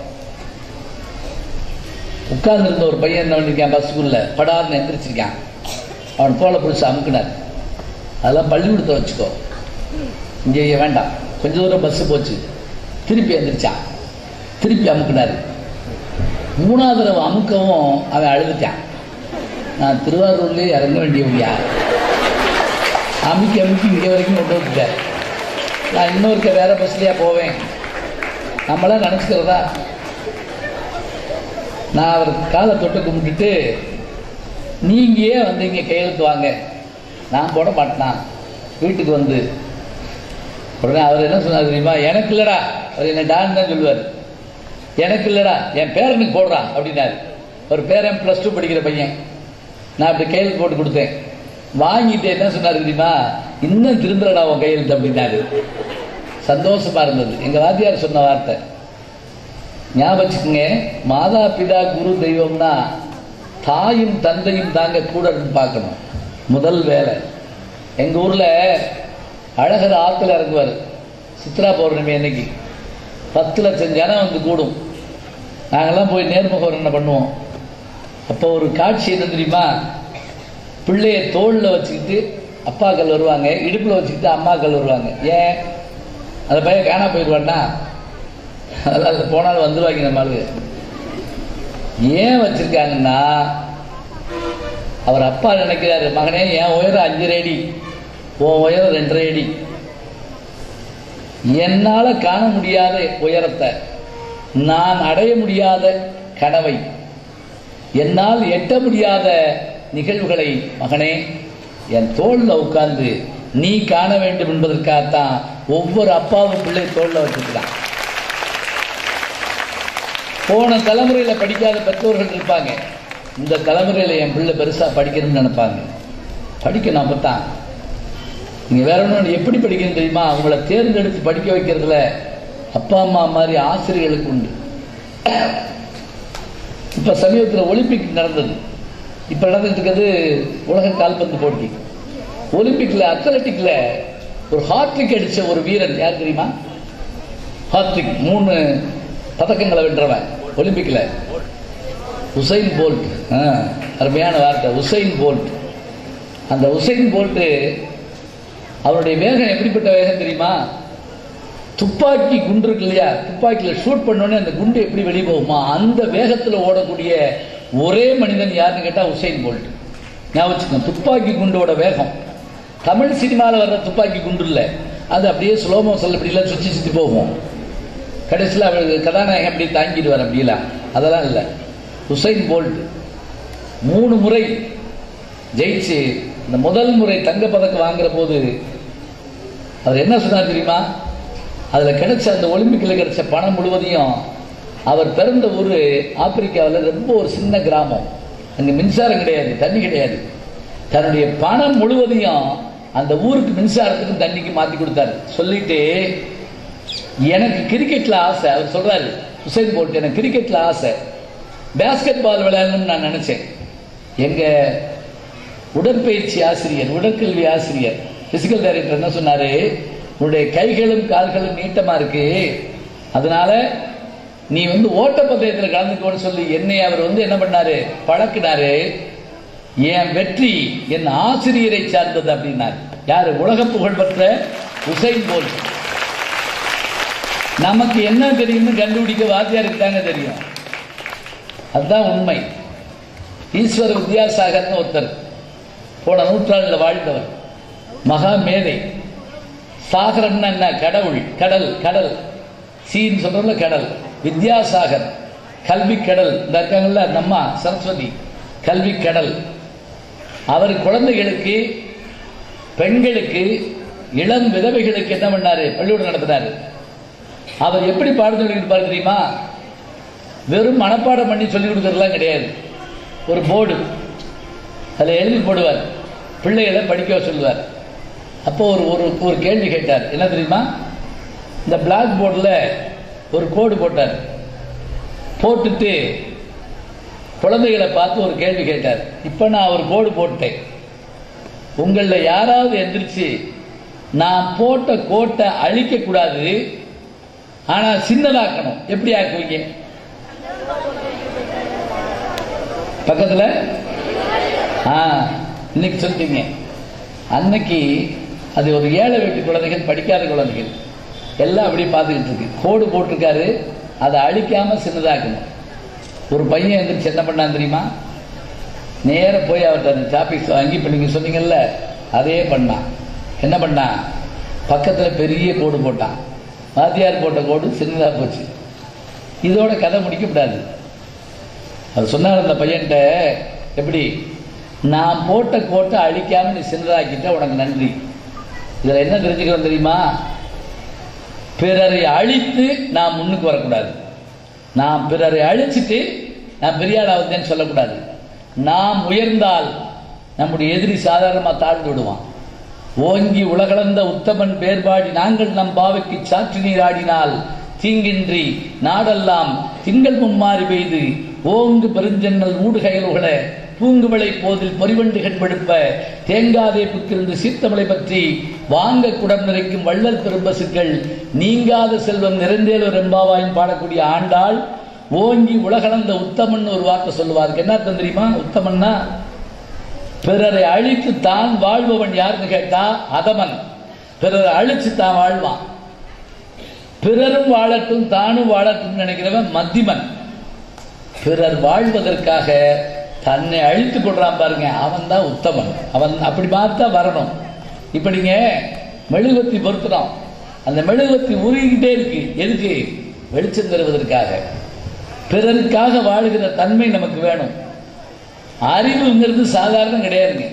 உட்கார்ந்து இருந்த ஒரு பையன் என்ன பண்ணிருக்கான், பஸ்ஸுக்குள்ள படார்னு எந்திரிச்சிருக்கான். அவன் தோலை பிடிச்சி அமுக்குனார். அதெல்லாம் பள்ளிக்கூடத்தை வச்சுக்கோ, இங்கே வேண்டாம். கொஞ்ச தூரம் பஸ் போச்சு, திருப்பி எந்திரிச்சான், திருப்பி அமுக்குனாரு. 3வது தடவை அமுக்கவும் அவன் அழுதுட்டான். நான் திருவாரூர்லேயே இறங்க வேண்டியவங்க, அமுக்கி அமுக்கி இங்கே வரைக்கும் கொண்டு வந்துட்டேன். நான் இன்னொருக்க வேற பஸ்லையா போவேன், நம்மளாம் நினச்சிக்கிறதா? நான் அவர் காலை தொட்டு கும்பிட்டுட்டு, நீங்க ஏன் வந்தீங்க கையெழுத்து வாங்க, நான் போட மாட்டேன் வீட்டுக்கு வந்து. உடனே அவர் என்ன சொன்னார் தெரியுமா, எனக்கு இல்லடா, அவர் என்ன டான் தான் சொல்லுவார், எனக்கு இல்லடா என் பேரனுக்கு போடுறான் அப்படின்னாரு. ஒரு பேரன் +2 படிக்கிற பையன். நான் அப்படி கையெழுத்து போட்டு கொடுத்தேன். வாங்கிட்டு என்ன சொன்னார் தெரியுமா, இன்னும் திருந்தலடா உன் கையெழுத்து அப்படின்னாரு. சந்தோஷமா இருந்தது. எங்க வாத்தியார் சொன்ன வார்த்தை ஞாபகம் வச்சுக்கோங்க, மாதா பிதா குரு தெய்வம்னா தாயும் தந்தையும் தாங்க கூட பார்க்கணும். முதல் வேலை. எங்க ஊர்ல அழகர் ஆத்துல இறங்குவார். சித்ரா பௌர்ணமி அன்னைக்கு 10 லட்சம் ஜனம் வந்து கூடும். நாங்கெல்லாம் போய் நேர்முகம் பண்ணுவோம். அப்போ ஒரு காட்சி என்ன தெரியுமா, பிள்ளைய தோளில் வச்சுக்கிட்டு அப்பாக்கள் வருவாங்க, இடுப்பில் வச்சுக்கிட்டு அம்மாக்கள் வருவாங்க. ஏன் அந்த பையன் காணா போயிடுவான்னா, அதெல்லாம் போனாலும் வந்துடுவாங்க நம்ம ஆளு. ஏன் வச்சிருக்காங்கன்னா, அவர் அப்பா நினைக்கிறாரு, மகனே என் உயரம் 5 அடி, உன் உயரம் 2.5 அடி. என்னால காண முடியாத உயரத்தை, நான் அடைய முடியாத கனவை, என்னால் எட்ட முடியாத நிகழ்வுகளை மகனே என் தோளில் உட்கார்ந்து நீ காண வேண்டும் என்பதற்காகத்தான் ஒவ்வொரு அப்பாவும் பிள்ளை தோளில் வச்சிருக்கிறான். போன தலைமுறையில் படிக்காத பெற்றோர்கள் இருப்பாங்க, இந்த தலைமுறையில் என் பிள்ளை பெருசா படிக்கணும்னு நினைப்பாங்க. படிக்கணும். அப்பத்தான் நீங்க வேற ஒன்று எப்படி படிக்கணும் தெரியுமா, அவங்கள தேர்ந்தெடுத்து படிக்க வைக்கிறதுல அப்பா அம்மா மாதிரி ஆசிரியர்களுக்கு உண்டு. இப்ப சமீபத்தில் ஒலிம்பிக் நடந்தது. இப்ப நடந்துட்டு இருக்கிறது உலக கால்பந்து போட்டி. ஒலிம்பிக்ல அத்லட்டிக்ல ஒரு ஹாட்ரிக் அடிச்ச ஒரு வீரன் யார் தெரியுமா? ஹாட்ரிக் 3 பதக்கங்களை வென்றவன் ஒலிம்பிக்ல உசைன் போல்ட். அருமையான வார்த்தை, உசைன் போல்ட். அந்த உசைன் போல்ட் அவருடைய வேகம் எப்படிப்பட்ட வேகம் தெரியுமா, துப்பாக்கி குண்டு இருக்கு இல்லையா, துப்பாக்கியில் ஷூட் பண்ணோன்னே அந்த குண்டு எப்படி வெளியே போகுமா, அந்த வேகத்தில் ஓடக்கூடிய ஒரே மனிதன் யாருன்னு கேட்டால் உசைன் போல்ட். ஞாபகம் வச்சுக்கோங்க, துப்பாக்கி குண்டோட வேகம். தமிழ் சினிமாவில் வர்ற துப்பாக்கி குண்டு இல்லை, அது அப்படியே ஸ்லோ மோஷன்ல இப்படிலாம் சுற்றி சுற்றி போகும். கடைசியில் அவளுக்கு கதாநாயகன் அப்படி தாங்கிடுவார் அப்படிலாம். அதெல்லாம் இல்லை. உசைன் போல்ட் 3 முறை ஜெயிச்சு இந்த முதல் முறை தங்கப்பதக்கம் வாங்குற போது அவர் என்ன சொன்னார் தெரியுமா? அதில் கிடைச்ச அந்த ஒலிம்பிக்கில் கிடைச்ச பணம் முழுவதையும், அவர் பிறந்த ஊர் ஆப்பிரிக்காவில் ரொம்ப ஒரு சின்ன கிராமம், அங்கே மின்சாரம் கிடையாது, தண்ணி கிடையாது, தன்னுடைய பணம் முழுவதையும் அந்த ஊருக்கு மின்சாரத்துக்கும் தண்ணிக்கு மாற்றி கொடுத்தாரு. சொல்லிட்டு எனக்கு கிரிக்கெட்டில் ஆசை, அவர் சொல்றாரு உசைன் போல்ட், எனக்கு கிரிக்கெட்டில் ஆசை, பேஸ்கெட் பால் விளையாடணும்னு நான் நினைச்சேன். எங்க உடற்பயிற்சி ஆசிரியர், உடற்கல்வி ஆசிரியர், பிசிக்கல் டைரக்டர் என்ன சொன்னாரு, உன்னுடைய கைகளும் கால்களும் நீட்டமா இருக்கு, அதனால நீ ஓட்டப்பந்தயத்தில் கலந்துக்கோன்னு சொல்லி என்னை அவர் என்ன பண்ணாரு, பழக்கினாரு. என் வெற்றி என் ஆசிரியரை சார்ந்தது அப்படின்னாரு. யாரு? உலக புகழ்பெற்ற உசைன் போல்ட். நமக்கு என்ன தெரியும்னு கண்டுபிடிக்க வாத்தியாருக்கு தாங்க தெரியும். அதுதான் உண்மை. ஈஸ்வர வித்யாசாகர்னு ஒருத்தர் போன நூற்றாண்டில் வாழ்ந்தவர், மகா மேதை. சாகரன் என்ன? கடவுள், கடல், கடல், சீன் சொல்றதுல கடல். வித்யாசாகர் கல்வி கடல். இந்த இருக்காங்கல்ல நம்ம சரஸ்வதி, கல்வி கடல். அவர் குழந்தைகளுக்கு, பெண்களுக்கு, இளம் விதவைகளுக்கு என்ன பண்ணாரு? பள்ளிக்கூடம் நடத்தினாரு. அவர் எப்படி பாடம் சொல்லி கொடுப்பாரு தெரியுமா? வெறும் மனப்பாடம் பண்ணி சொல்லிக் கொடுக்கறதுலாம் கிடையாது. ஒரு போர்டு, அதில் எழுதி போடுவார், பிள்ளைகளை படிக்க சொல்லுவார். அப்போ ஒரு கேள்வி கேட்டார். என்ன தெரியுமா? இந்த பிளாக் போர்டில் ஒரு கோடு போட்டார். போட்டுட்டு குழந்தைகளை பார்த்து ஒரு கேள்வி கேட்டார். இப்போ நான் ஒரு கோடு போட்டேன், உங்களில் யாராவது எந்திரிச்சு நான் போட்ட கோட்டை அழிக்க கூடாது, ஆனால் சின்னதாக்கணும், எப்படி ஆக்குவீங்க? பக்கத்தில் இன்னைக்கு சொல்லிட்டீங்க. அன்னைக்கு அது ஒரு ஏழை வீட்டு குழந்தைகள், படிக்காத குழந்தைகள் எல்லாம் அப்படி பார்த்துக்கிட்டு இருக்கு. கோடு போட்டிருக்காரு, அதை அழிக்காம சின்னதாக்கணும். ஒரு பையன் எந்திரிச்சு என்ன பண்ணான் தெரியுமா? நேர போய் அவர்கிட்ட அந்த டாபிக்ஸ் வாங்கி, இப்போ நீங்கள் சொன்னீங்கல்ல, அதே பண்ணான். என்ன பண்ணான்? பக்கத்தில் பெரிய கோடு போட்டான். வாத்தியார் போட்ட கோடு சின்னதாக போச்சு. இதோட கதை முடிக்கப்படாது. அது சொன்னார் அந்த பையன்கிட்ட, எப்படி நான் போட்ட கோட்டை அழிக்காம நீ சின்னதாக்கிட்ட, உனக்கு நன்றி. இதில் என்ன தெரிஞ்சுக்கிறோம் தெரியுமா? பிறரை அழித்து நாம் முன்னுக்கு வரக்கூடாது. நாம் பிறரை அழிச்சிட்டு நான் பெரியாளாவதுன்னு சொல்லக்கூடாது. நாம் உயர்ந்தால் நம்முடைய எதிரி சாதாரணமாக தாழ்ந்து விடுவான். ஓங்கி உலகளந்த உத்தமன் பேர்பாடி நாங்கள் நம் பாவைக்கு சாற்று நீர் ஆடினால் தீங்கின்றி நாடெல்லாம் திங்கள் மும்மாறி பெய்து ஓங்கு பெருஞ்சென்னல் ஊடுகையல் உகழ பூங்குவளை போதில் பொறிவண்டுகள் வெடுப்ப தேங்காதே புக்கிருந்து சீர்த்தமலை பற்றி வாங்க குடம் நிறைக்கும் வள்ளல் பெரும்பசுக்கள் நீங்காத செல்வம் நிறைந்தேலோர் எம்பாவாயும் பாடக்கூடிய ஆண்டாள் ஓங்கி உலகளந்த உத்தமன் ஒரு வார்த்தை சொல்லுவாருக்கு. என்ன அர்த்தம் தெரியுமா? உத்தமன்னா பிறரை அழித்து தான் வாழ்பவன் யாருன்னு கேட்டா அதமன். பிறரை அழிச்சு தான் வாழ்வான். பிறரும் வாழட்டும் தானும் வாழட்டும் நினைக்கிறவன் மத்திமன். பிறர் வாழ்வதற்காக தன்னை அழித்துக் கொள்றான் பாருங்க, அவன் தான் உத்தமன். அவன் அப்படி பார்த்தா வரணும். இப்ப நீங்க மெழுகுவத்தி பொருத்துறோம், அந்த மெழுகுவத்தி உருகிட்டே இருக்கு. எதுக்கு? வெளிச்சம் தருவதற்காக. பிறருக்காக வாழுகிற தன்மை நமக்கு வேணும். அறிவுங்கிறது சாதாரணம் கிடையாதுங்க.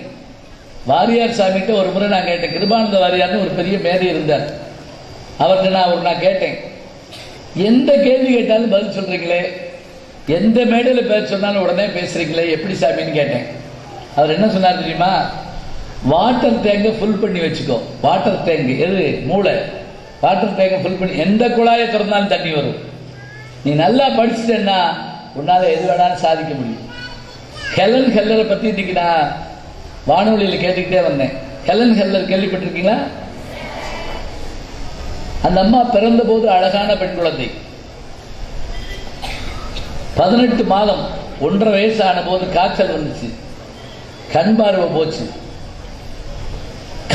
வாரியார் சாமிகிட்ட ஒரு முறை நான் கேட்டேன். கிருபானந்த வாரியார்னு ஒரு பெரிய மேதை இருந்தார். அவர்கிட்ட நான் கேட்டேன், எந்த கேள்வி கேட்டாலும் பதில் சொல்றீங்களே, எந்த மேடையில் பேச சொன்னாலும் உடனே பேசுறீங்களே, எப்படி சாமின்னு கேட்டேன். அவர் என்ன சொன்னார் தெரியுமா? வாட்டர் டேங்கை ஃபுல் பண்ணி வச்சுக்கோ. வாட்டர் டேங்க் எது? மூளை. வாட்டர் டேங்கை ஃபுல் பண்ணி, எந்த குழாயை திறந்தாலும் தண்ணி வரும். நீ நல்லா படிச்சுட்டேன்னா உன்னால எது வேணாலும் சாதிக்க முடியும். ஹெலன் ஹெல்லரை பத்தி இன்னைக்கு நான் வானொலியில் கேட்டுக்கிட்டே வந்தேன். ஹெலன் ஹெல்லர் கேள்விப்பட்டிருக்கீங்களா? அந்த அம்மா பிறந்த போது அழகான பெண் குழந்தை. 18 மாதம் 1.5 வயசு ஆன போது காய்ச்சல் வந்துச்சு, கண் பார்வை போச்சு,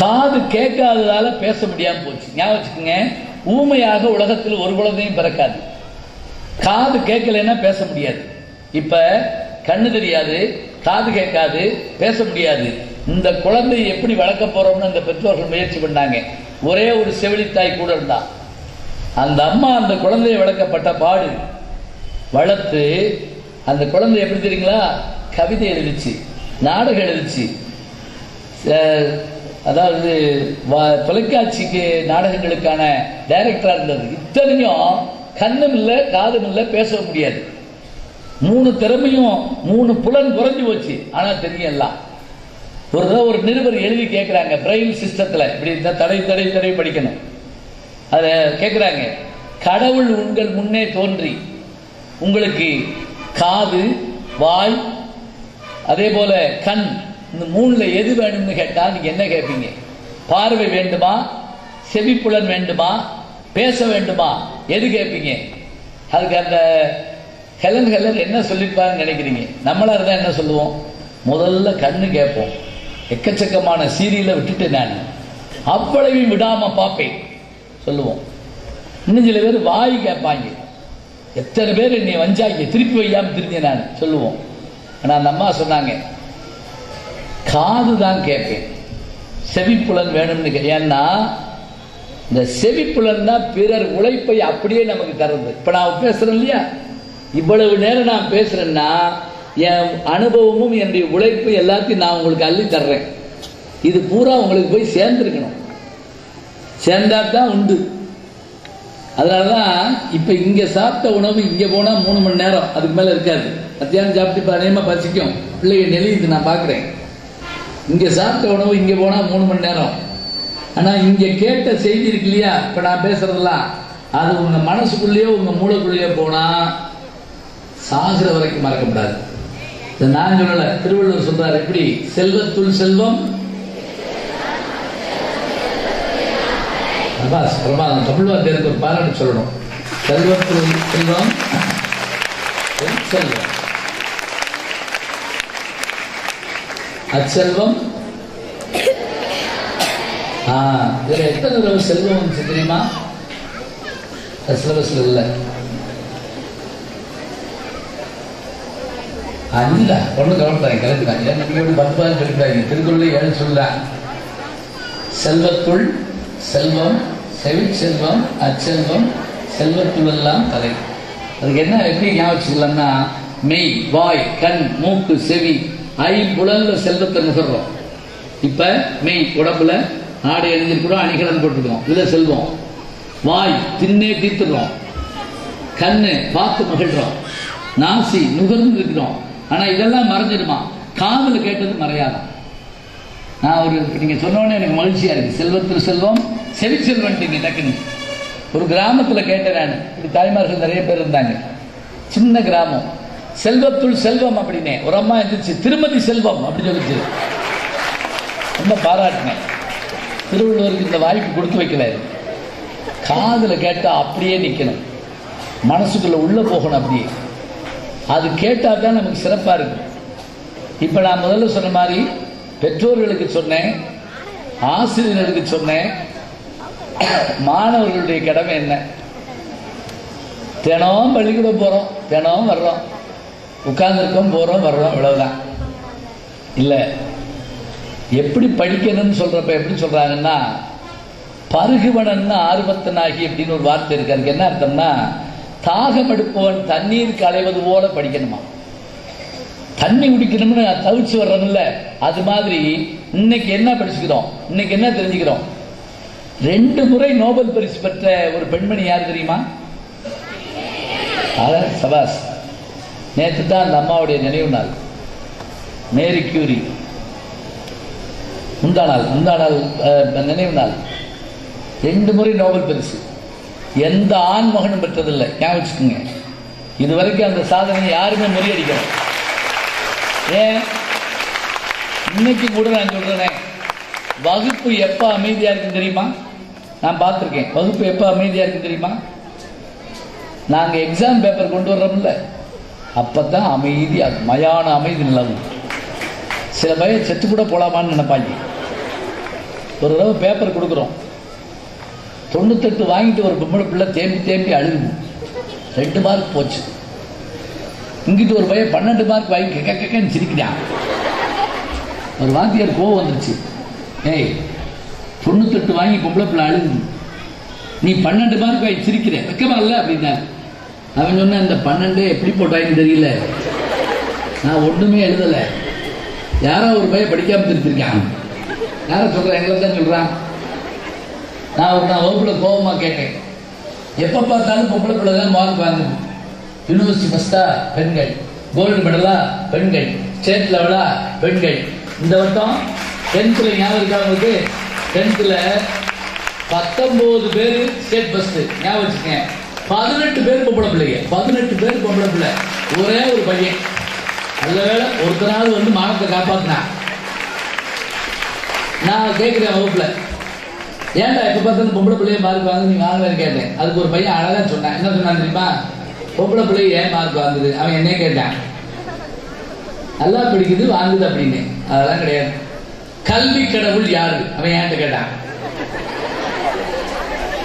காது கேட்காததால பேச முடியாம போச்சு. ஞாபகம் வச்சுக்கோங்க, ஊமையாக உலகத்தில் ஒரு குழந்தையும் பிறக்காது. காது கேட்கலைன்னா பேச முடியாது. இப்ப கண்ணு தெரியாது, காது கேட்காது, பேச முடியாது. இந்த குழந்தையை எப்படி வளர்க்க போறோம்னு அந்த பெற்றோர்கள் முயற்சி பண்ணாங்க. ஒரே ஒரு செவிலித்தாய் கூட இருந்தா. அந்த அம்மா அந்த குழந்தையை வளர்க்கப்பட்ட பாடு, வளர்த்து அந்த குழந்தை எப்படி தெரியுங்களா, கவிதை எழுதிச்சு, நாடகம் எழுதிச்சு, அதாவது தொலைக்காட்சிக்கு நாடகங்களுக்கான டைரக்டரா இருந்தது. இத்தனையும் கண்ணும் இல்லை காதும் இல்லை, பேச முடியாது. 3 திறமையும் 3 புலன் குறைஞ்சு போச்சு. ஆனா தெரியலாம். ஒரு தடவை ஒரு நிருபர் எழுதி கேட்கிறாங்க, பிரெயில் சிஸ்டத்துல இப்படி தடை தடை தடை படிக்கணும். அதை கேட்கிறாங்க, கடவுள் உங்கள் முன்னே தோன்றி உங்களுக்கு காது, வாய், அதே போல கண், இந்த 3ல எது வேணும்னு கேட்டா நீங்க என்ன கேட்பீங்க? பார்வை வேண்டுமா, செவிப்புலன் வேண்டுமா, பேச வேண்டுமா, எது கேட்பீங்க? அதுக்கு அந்த ஹெலன் ஹெல்லர் என்ன சொல்லியிருப்பாருன்னு நினைக்கிறீங்க? நம்மளா இருந்தா என்ன சொல்லுவோம்? முதல்ல கண்ணு கேட்போம். எக்கச்சக்கமான சீரியலை விட்டுட்டு நான் அவ்வளவையும் விடாம பார்ப்பேன் சொல்லுவோம். இன்னும் சில பேர் வாய் கேட்பாங்க. எத்தனை பேர் என்னை வஞ்சாங்க, திருப்பி வையாம திரும்பி நான் சொல்லுவோம். ஆனா அந்த அம்மா சொன்னாங்க, காது தான் கேட்பேன், செவிப்புலன் வேணும்னு. ஏன்னா இந்த செவிப்புலன் தான் பிறர் உழைப்பை அப்படியே நமக்கு தருது. இப்ப நான் பேசுறேன் இல்லையா, இவ்வளவு நேரம் நான் பேசுறேன்னா என் அனுபவமும் என்னுடைய உழைப்பு எல்லாத்தையும் நான் உங்களுக்கு அள்ளி தர்றேன். இது பூரா உங்களுக்கு போய் சேர்ந்துருக்கணும், சேர்ந்தா தான் உண்டு. அதனாலதான் இப்ப இங்க சாப்பிட்ட உணவு இங்க போனா 3 மணி நேரம், அதுக்கு மேல இருக்காது. மத்தியானம் சாப்பிட்டு இப்ப அதிகமா பசிக்கும், பிள்ளைங்க நெளியுது, நான் பாக்குறேன். இங்க சாப்பிட்ட உணவு இங்க போனா 3 மணி நேரம். ஆனா இங்க கேட்ட செய்தி இருக்கு இல்லையா, இப்ப நான் பேசுறதெல்லாம் அது உங்க மனசுக்குள்ளேயோ உங்க மூளைக்குள்ளேயோ போனா சாகிற வரைக்கும் மறக்கப்படாது. நான் சொல்லல, திருவள்ளுவர் சொல்றாரு. எப்படி? செல்வத்துள் செல்வம். பிரமாதம். தமிழ் வார்த்தைக்கு ஒரு பாராட்டு சொல்லணும். செல்வத்துள் செல்வம், செல்வம் அச்செல்வம். இதுல எத்தனை தடவை செல்வம் வந்துச்சு தெரியுமா? சிலபஸ்ல இல்ல. இல்ல ஒண்ணு கவனிப்பாங்க, கரெக்ட் தான். ஏன் நம்பிக்கையோடு 10 பால் சொல்லிட்டாங்க. திருக்குறளை 7 சொல்றாங்க. செல்வத்துள் செல்வம், செவிச்செல்வம், அச்செல்வம், செல்வத்துள் எல்லாம் தலை. அதுக்கு என்ன எப்படி ஞாபகம் வச்சுக்கலாம்னா, மெய், வாய், கண், மூக்கு, செவி, ஐம்புலன்ல செல்வத்தை நுகர்றோம். இப்ப மெய், உடம்புல ஆடை அணிஞ்சிருக்கிறோம், அணிகலன் போட்டுருக்கோம், இதுல செல்வம். வாய், தின்னே தீர்த்துடுறோம். கண்ணு, பார்த்து மகிழ்றோம். நாசி, நுகர்ந்து இருக்கிறோம். ஆனா இதெல்லாம் மறைஞ்சிடுமா? காதுல கேட்டது மறையாதான். நான் நீங்க சொன்னோன்னு எனக்கு மகிழ்ச்சியா இருக்கு. செல்வத்தில் செல்வம், செவிச்செல்வன் டக்குன்னு ஒரு கிராமத்துல கேட்டேன் நான். இப்படி தாய்மார்கள் நிறைய பேர் இருந்தாங்க. சின்ன கிராமம். செல்வத்துள் செல்வம் அப்படின்னே ஒரு அம்மா இருந்துச்சு, திருமதி செல்வம் அப்படி சொல்லிச்சு. ரொம்ப பாராட்டினேன். திருவள்ளுவருக்கு இந்த வாய்ப்பு கொடுத்து வைக்கல. காதுல கேட்டா அப்படியே நிக்கணும், மனசுக்குள்ள உள்ள போகணும். அப்படியே அது கேட்டா தான் நமக்கு சிறப்பா இருக்கு. இப்ப நான் முதல்ல சொன்ன மாதிரி பெற்றோர்களுக்கு சொன்னேன், ஆசிரியர்களுக்கு சொன்னேன். மாணவர்களுடைய கடமை என்ன? தினம் பள்ளிக்கூடம் போறோம், தினம் வர்றோம், உட்கார்ந்துருக்கோம், போறோம், வர்றோம், இவ்வளவுதான். இல்ல, எப்படி படிக்கணும்னு சொல்றப்ப எப்படி சொல்றாங்கன்னா, பருகுவனன் ஆர்வத்தனாகி அப்படின்னு ஒரு வார்த்தை இருக்கு. அதுக்கு என்ன அர்த்தம்னா, தாகம் எடுப்பவன் தண்ணீர் களைவது போல படிக்கணுமா. தண்ணி குடிக்கணும்னு தவிச்சு வர்றதில்ல, அது மாதிரி இன்னைக்கு என்ன படிச்சுக்கிறோம், இன்னைக்கு என்ன தெரிஞ்சுக்கிறோம். 2 முறை நோபல் பரிசு பெற்ற ஒரு பெண்மணி யார் தெரியுமா? சபாஸ். நேற்று தான் அந்த அம்மாவுடைய நினைவு நாள், மேரி கியூரி. முந்தாநாள் நினைவு நாள். 2 முறை நோபல் பரிசு. எந்த ஆண் மகனும் பெற்றதில்லை. ஞாபகம் வச்சுக்கோங்க. இதுவரைக்கும் அந்த சாதனையை யாருமே முறியடிக்கணும். ஏன்? இன்னைக்கு கூட நான் சொல்றேன், வகுப்பு எப்ப அமைதியா இருக்கு தெரியுமா? நான் பார்த்திருக்கேன். வகுப்பு எப்ப அமைதியா இருக்கு தெரியுமா? நாங்க எக்ஸாம் பேப்பர் கொண்டு வர்றோம்ல, அப்பதான் அமைதியா, மயான அமைதி நிலவும். சில பையன் செத்து கூட போலாமான்னு நினைப்பாங்க. ஒரு தடவை பேப்பர் கொடுக்குறோம், 98 வாங்கிட்டு ஒரு பொம்பளை பிள்ளை தேம்பி தேம்பி அழுகுது. 2 மார்க் போச்சு. இங்கிட்டு ஒரு பையன் 12 மார்க் வாங்கி கேட்கன்னு சிரிக்கிறான். ஒரு வாத்தியார் கோவம் வந்துருச்சு. ஏய், 98 வாங்கி பொம்பளை பிள்ளை அழுகுது, நீ 12 மார்க் வாங்கி சிரிக்கிற, வெக்கமா இல்லை அப்படின்னா. அவன் சொன்ன இந்த 12 எப்படி போட்டாயின்னு தெரியல, நான் ஒன்றுமே எழுதலை. யாரோ ஒரு பையன் படிக்காமல் திருத்திருக்கான். யாரை சொல்கிறேன்? எங்களை தான் சொல்கிறான். நான் வகுப்பில் கோபமாக கேட்டேன், எப்போ பார்த்தாலும் பொம்பளை பிள்ளை தான் மார்க் வாங்குது. யூனிவர்சிட்டி ஃபஸ்ட்டா பெண்கள், கோல்டு மெடலா பெண்கள், ஸ்டேட் லெவலா பெண்கள். இந்த வட்டம் 10th ஞாபகம் இருக்கா உங்களுக்கு? 10th 19 பேர் ஸ்டேட் ஃபர்ஸ்ட், ஞாபகம் வச்சுக்கேன். 18 பேர் பொம்பளை பிள்ளைங்க, 18 பேர் பொம்பளை பிள்ளை, ஒரே ஒரு பையன். நல்ல வேலை ஒருத்தராவது வந்து மானத்தை காப்பாத்தினான். நான் கேட்கிறேன் வகுப்புல, ஏன்டா எப்ப பார்த்தாலும் பொம்பளை பிள்ளைய மார்க் வாங்குது, நீ வாங்கலன்னு கேட்டேன். அதுக்கு ஒரு பையன் அழகா சொன்னான். என்ன சொன்னான் தெரியுமா? பொம்பளை பிள்ளைய ஏன் மார்க் வாங்குது? அவன் என்ன கேட்டான், நல்லா பிடிக்குது வாங்குது அப்படின்னு. அதெல்லாம் கிடையாது. கல்வி கடவுள் யாரு? அவன் ஏன்ட்ட கேட்டான்.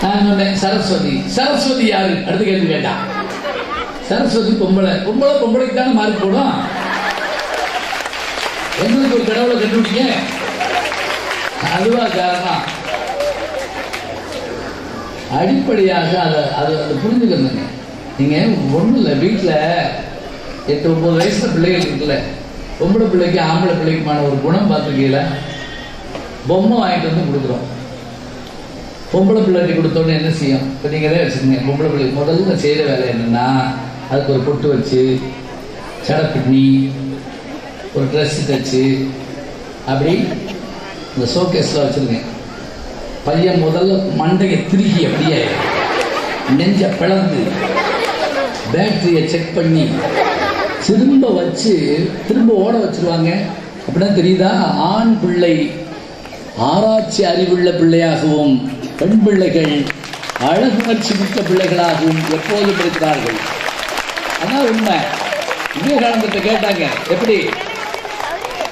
நான் சொன்னேன் சரஸ்வதி. சரஸ்வதி யாரு? அடுத்த கேள்வி கேட்டான். சரஸ்வதி பொம்பளை. பொம்பளைக்கு தானே மார்க் போடும். எங்களுக்கு ஒரு கடவுளை கண்டுபிடிங்க. அதுவா காரணம். அடிப்படையாக அதை புரிஞ்சுக்கணுங்க. நீங்க ஒண்ணும் இல்லை, வீட்டில் 8-9 வயசுல பிள்ளைகள் இருக்குல்ல, பொம்பளை பிள்ளைக்கு ஆம்பளை பிள்ளைக்குமான ஒரு குணம் பார்த்துருக்கீங்களா? பொம்மை வாங்கிட்டு வந்து கொடுக்குறோம். பொம்பளை பிள்ளைக்கு கொடுத்தோன்னு என்ன செய்யும்? இப்போ நீங்கள் தான் வச்சுக்கோங்க. பொம்பளை பிள்ளை முதல்ல செய்கிற வேலை என்னன்னா, அதுக்கு ஒரு பொட்டு வச்சு, சடை பின்னி, ஒரு ட்ரெஸ் தைச்சு, அப்படி இந்த ஷோகேஸில் வச்சுருங்க. பையன் முதல்ல மண்டையை திருகி அப்படியே நெஞ்ச பிளந்து பேட்டரியை செக் பண்ணி திரும்ப வச்சு திரும்ப ஓட வச்சிருவாங்க. அப்படின்னா தெரியுதா? ஆண் பிள்ளை ஆராய்ச்சி அறிவுள்ள பிள்ளையாகவும் பெண் பிள்ளைகள் அழகுணர்ச்சி மிக்க பிள்ளைகளாகவும் எப்போதும் இருக்கிறார்கள். அதான் உண்மை. விவேகானந்தத்தை கேட்டாங்க, எப்படி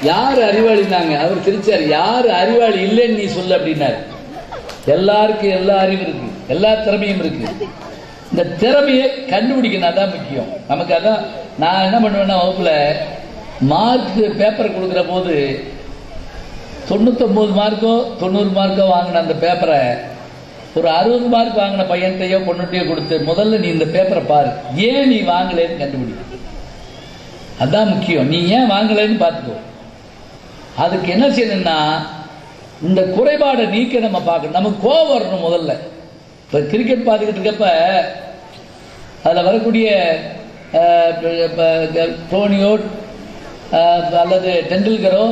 யாரு அறிவாளினாங்க? அவர் சிரிச்சார். யாரு அறிவாளி இல்லைன்னு நீ சொல்லு அப்படின்னாரு. எல்லாருக்கும் எல்லா அறிவும் இருக்கு, எல்லா திறமையும் இருக்கு. இந்த திறமையை கண்டுபிடிக்கணும், அதான் முக்கியம் நமக்கு. அதான் நான் என்ன பண்ணுவேன்னா, வகுப்புல மார்க் பேப்பர் கொடுக்குற போது 99 மார்க்கோ 90 மார்க்கோ வாங்கின அந்த பேப்பரை ஒரு 60 மார்க் வாங்கின பையன்கிட்டையோ பொண்ணுகிட்டையோ கொடுத்து, முதல்ல நீ இந்த பேப்பரை பாரு, ஏன் நீ வாங்கலைன்னு கண்டுபிடி. அதான் முக்கியம். நீ ஏன் வாங்கலைன்னு பார்த்துக்கோ. அதுக்கு என்ன செய்யணும்னா, இந்த குறைபாடை நீக்க நம்ம பார்க்கணும். நமக்கு கோபம் வரணும் முதல்ல. இப்போ கிரிக்கெட் பார்த்துக்கிட்டு இருக்கப்ப அதில் வரக்கூடிய தோனியோ அல்லது டெண்டுல்கரோ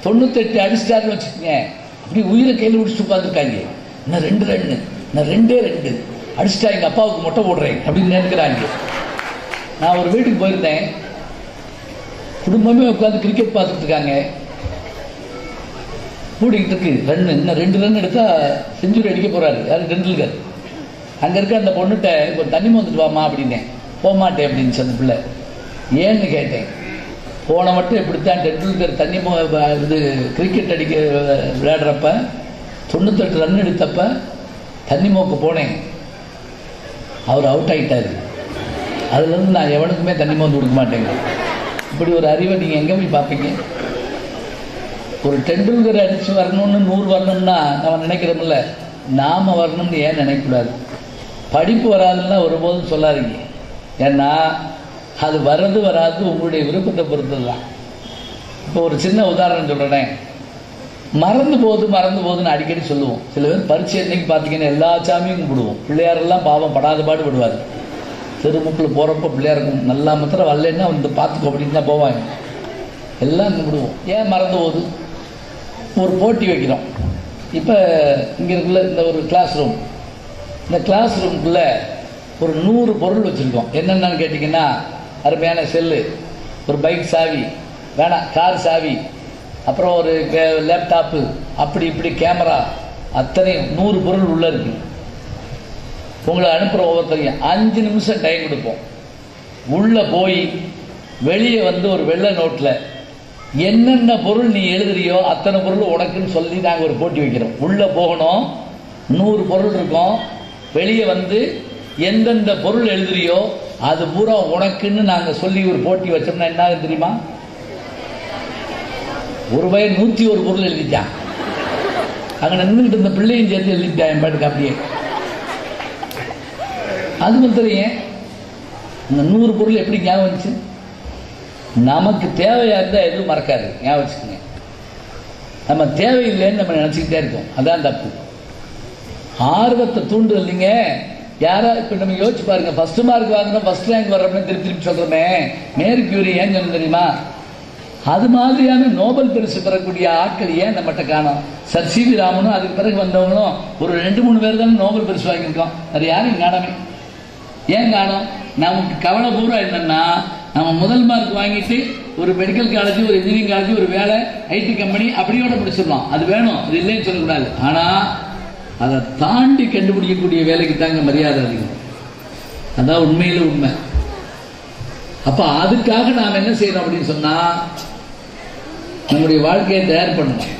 98 அடிச்சிட்டாருன்னு வச்சுக்கோங்க, அப்படி உயிரை கையில் பிடிச்சிட்டு உட்காந்துருக்காங்க. நான் 2 ரன்னு, நான் 2 அடிச்சிட்டா எங்கள் அப்பாவுக்கு மொட்டை போடுறேன் அப்படின்னு நினைக்கிறாங்க. நான் ஒரு வீட்டுக்கு போயிருந்தேன், குடும்பமே உட்காந்து கிரிக்கெட் பார்த்துட்டு இருக்காங்க. கூடிக்கிட்டு இருக்கு ரன்னு, இன்னும் 2 ரன் எடுத்தா செஞ்சுரி அடிக்க போறாரு யாரு? டெண்டுல்கர். அங்கே இருக்க அந்த பொண்ணுகிட்ட ஒரு தண்ணி வந்துட்டு வாமா அப்படின்னேன். போகமாட்டேன் அப்படின்னு சொன்ன பிள்ளை. ஏன்னு கேட்டேன். போன மட்டும் எப்படித்தான் டெண்டுல்கர் தண்ணி இது கிரிக்கெட் அடிக்க விளையாடுறப்ப 98 ரன் எடுத்தப்ப தண்ணி மோக்க போனேன், அவர் அவுட் ஆகிட்டாரு. அதுலேருந்து நான் எவனுக்குமே தண்ணி மோந்து கொடுக்க மாட்டேங்க. இப்படி ஒரு அறிவை நீங்கள் எங்கே போய் பார்ப்பீங்க? ஒரு டெண்டுல்கர் அடித்து வரணும்னு 100 வரணும்னா நம்ம நினைக்கிறோம்ல, நாம் வரணும்னு ஏன் நினைக்கக்கூடாது? படிப்பு வராதுன்னா ஒருபோதும் சொல்லாதீங்க. ஏன்னா அது வர்றது வராது உங்களுடைய விருப்பத்தை பொறுத்தது தான். இப்போ ஒரு சின்ன உதாரணம் சொல்கிறேன். மறந்து போகுதுன்னு அடிக்கடி சொல்லுவோம். சில பேர் பரீட்சை அன்னைக்கு பார்த்தீங்கன்னா எல்லா சாமியும் கும்பிடுவோம். பிள்ளையாரெல்லாம் பாவம் படாத பாடு விடுவார். தெருமுக்கில் போகிறப்ப பிள்ளையாருக்கும் நல்லா மாத்திரம் வரலன்னா வந்து பார்த்துக்கோ அப்படின்னு தான் போவாங்க. எல்லாம் கும்பிடுவோம். ஏன் மறந்து போகுது? ஒரு போட்டி வைக்கிறோம். இப்போ இங்கே இருக்குல்ல இந்த ஒரு கிளாஸ் ரூம், இந்த கிளாஸ் ரூமுக்குள்ளே ஒரு 100 பொருள் வச்சுருக்கோம். என்னென்னு கேட்டிங்கன்னா, அருமையான செல்லு, ஒரு பைக் சாவி, வேணாம் கார் சாவி, அப்புறம் ஒரு லேப்டாப்பு, அப்படி இப்படி கேமரா, அத்தனையும் 100 பொருள் உள்ளே இருக்குது. உங்களை அனுப்புகிற ஒவ்வொருத்தரையும் 5 நிமிஷம் டைம் கொடுப்போம். உள்ளே போய் வெளியே வந்து ஒரு வெள்ளை நோட்டில் என்னென்ன பொருள் நீ எழுதுறியோ அத்தனை பொருள் உனக்குன்னு சொல்லி நாங்கள் ஒரு போட்டி வைக்கிறோம். உள்ளே போகணும், 100 பொருள் இருக்கும். வெளியே வந்து எந்தெந்த பொருள் எழுதுறியோ அது பூரா உனக்குன்னு நாங்கள் சொல்லி ஒரு போட்டி வச்சோம்னா என்ன தெரியுமா? ஒரு பையன் 101 பொருள் எழுதிட்டான். அங்கே நின்றுக்கிட்டு இருந்த பிள்ளையும் சேர்த்து எழுதிட்டான் என் பாட்டுக்கு. அப்படியே அது தெரியும். இந்த 100 பொருள் எப்படி ஞாபகம் வந்துச்சு? நமக்கு தேவையாக இருந்தால் எதுவும் மறக்காது, ஞாபகம் வச்சுக்கோங்க. நம்ம தேவையில்லைன்னு நம்ம நினச்சிக்கிட்டே இருக்கோம், அதான் தப்பு. ஆர்வத்தை தூண்டு இல்லைங்க. யாரா இப்போ நம்ம யோசிச்சு பாருங்க, ஃபர்ஸ்ட் மார்க் வாங்கணும், ஃபர்ஸ்ட் ரேங்க் வர்றோம்னு திருப்பி சொல்கிறோமே, மேரி கியூரி ஏன் சொன்ன தெரியுமா? அது மாதிரியான நோபல் பரிசு பெறக்கூடிய ஆட்கள் ஏன் நம்மகிட்ட காணோம்? சர் சி வி ராமனும் அதுக்கு பிறகு வந்தவங்களும் ஒரு 2-3 பேர் தானே நோபல் பரிசு வாங்கியிருக்கோம். அது யாரும் காணாமே. ஏன் காணோம்? நமக்கு கவலை பூரா என்னன்னா, நம்ம முதல் மார்க் வாங்கிட்டு ஒரு மெடிக்கல் காலேஜ், ஒரு இன்ஜினியரிங் காலேஜ், ஒரு வேலை, ஐடி கம்பெனி அப்படியோட முடிச்சிடலாம். அது வேணும், அது இல்லைன்னு சொல்லக்கூடாது. ஆனால் அதை தாண்டி கண்டுபிடிக்கக்கூடிய வேலைக்கு தாங்க மரியாதை அதிகம். அதான் உண்மையில உண்மை. அப்ப அதுக்காக நாம் என்ன செய்யறோம் அப்படின்னு சொன்னா, நம்முடைய வாழ்க்கையை தயார் பண்ணணும்.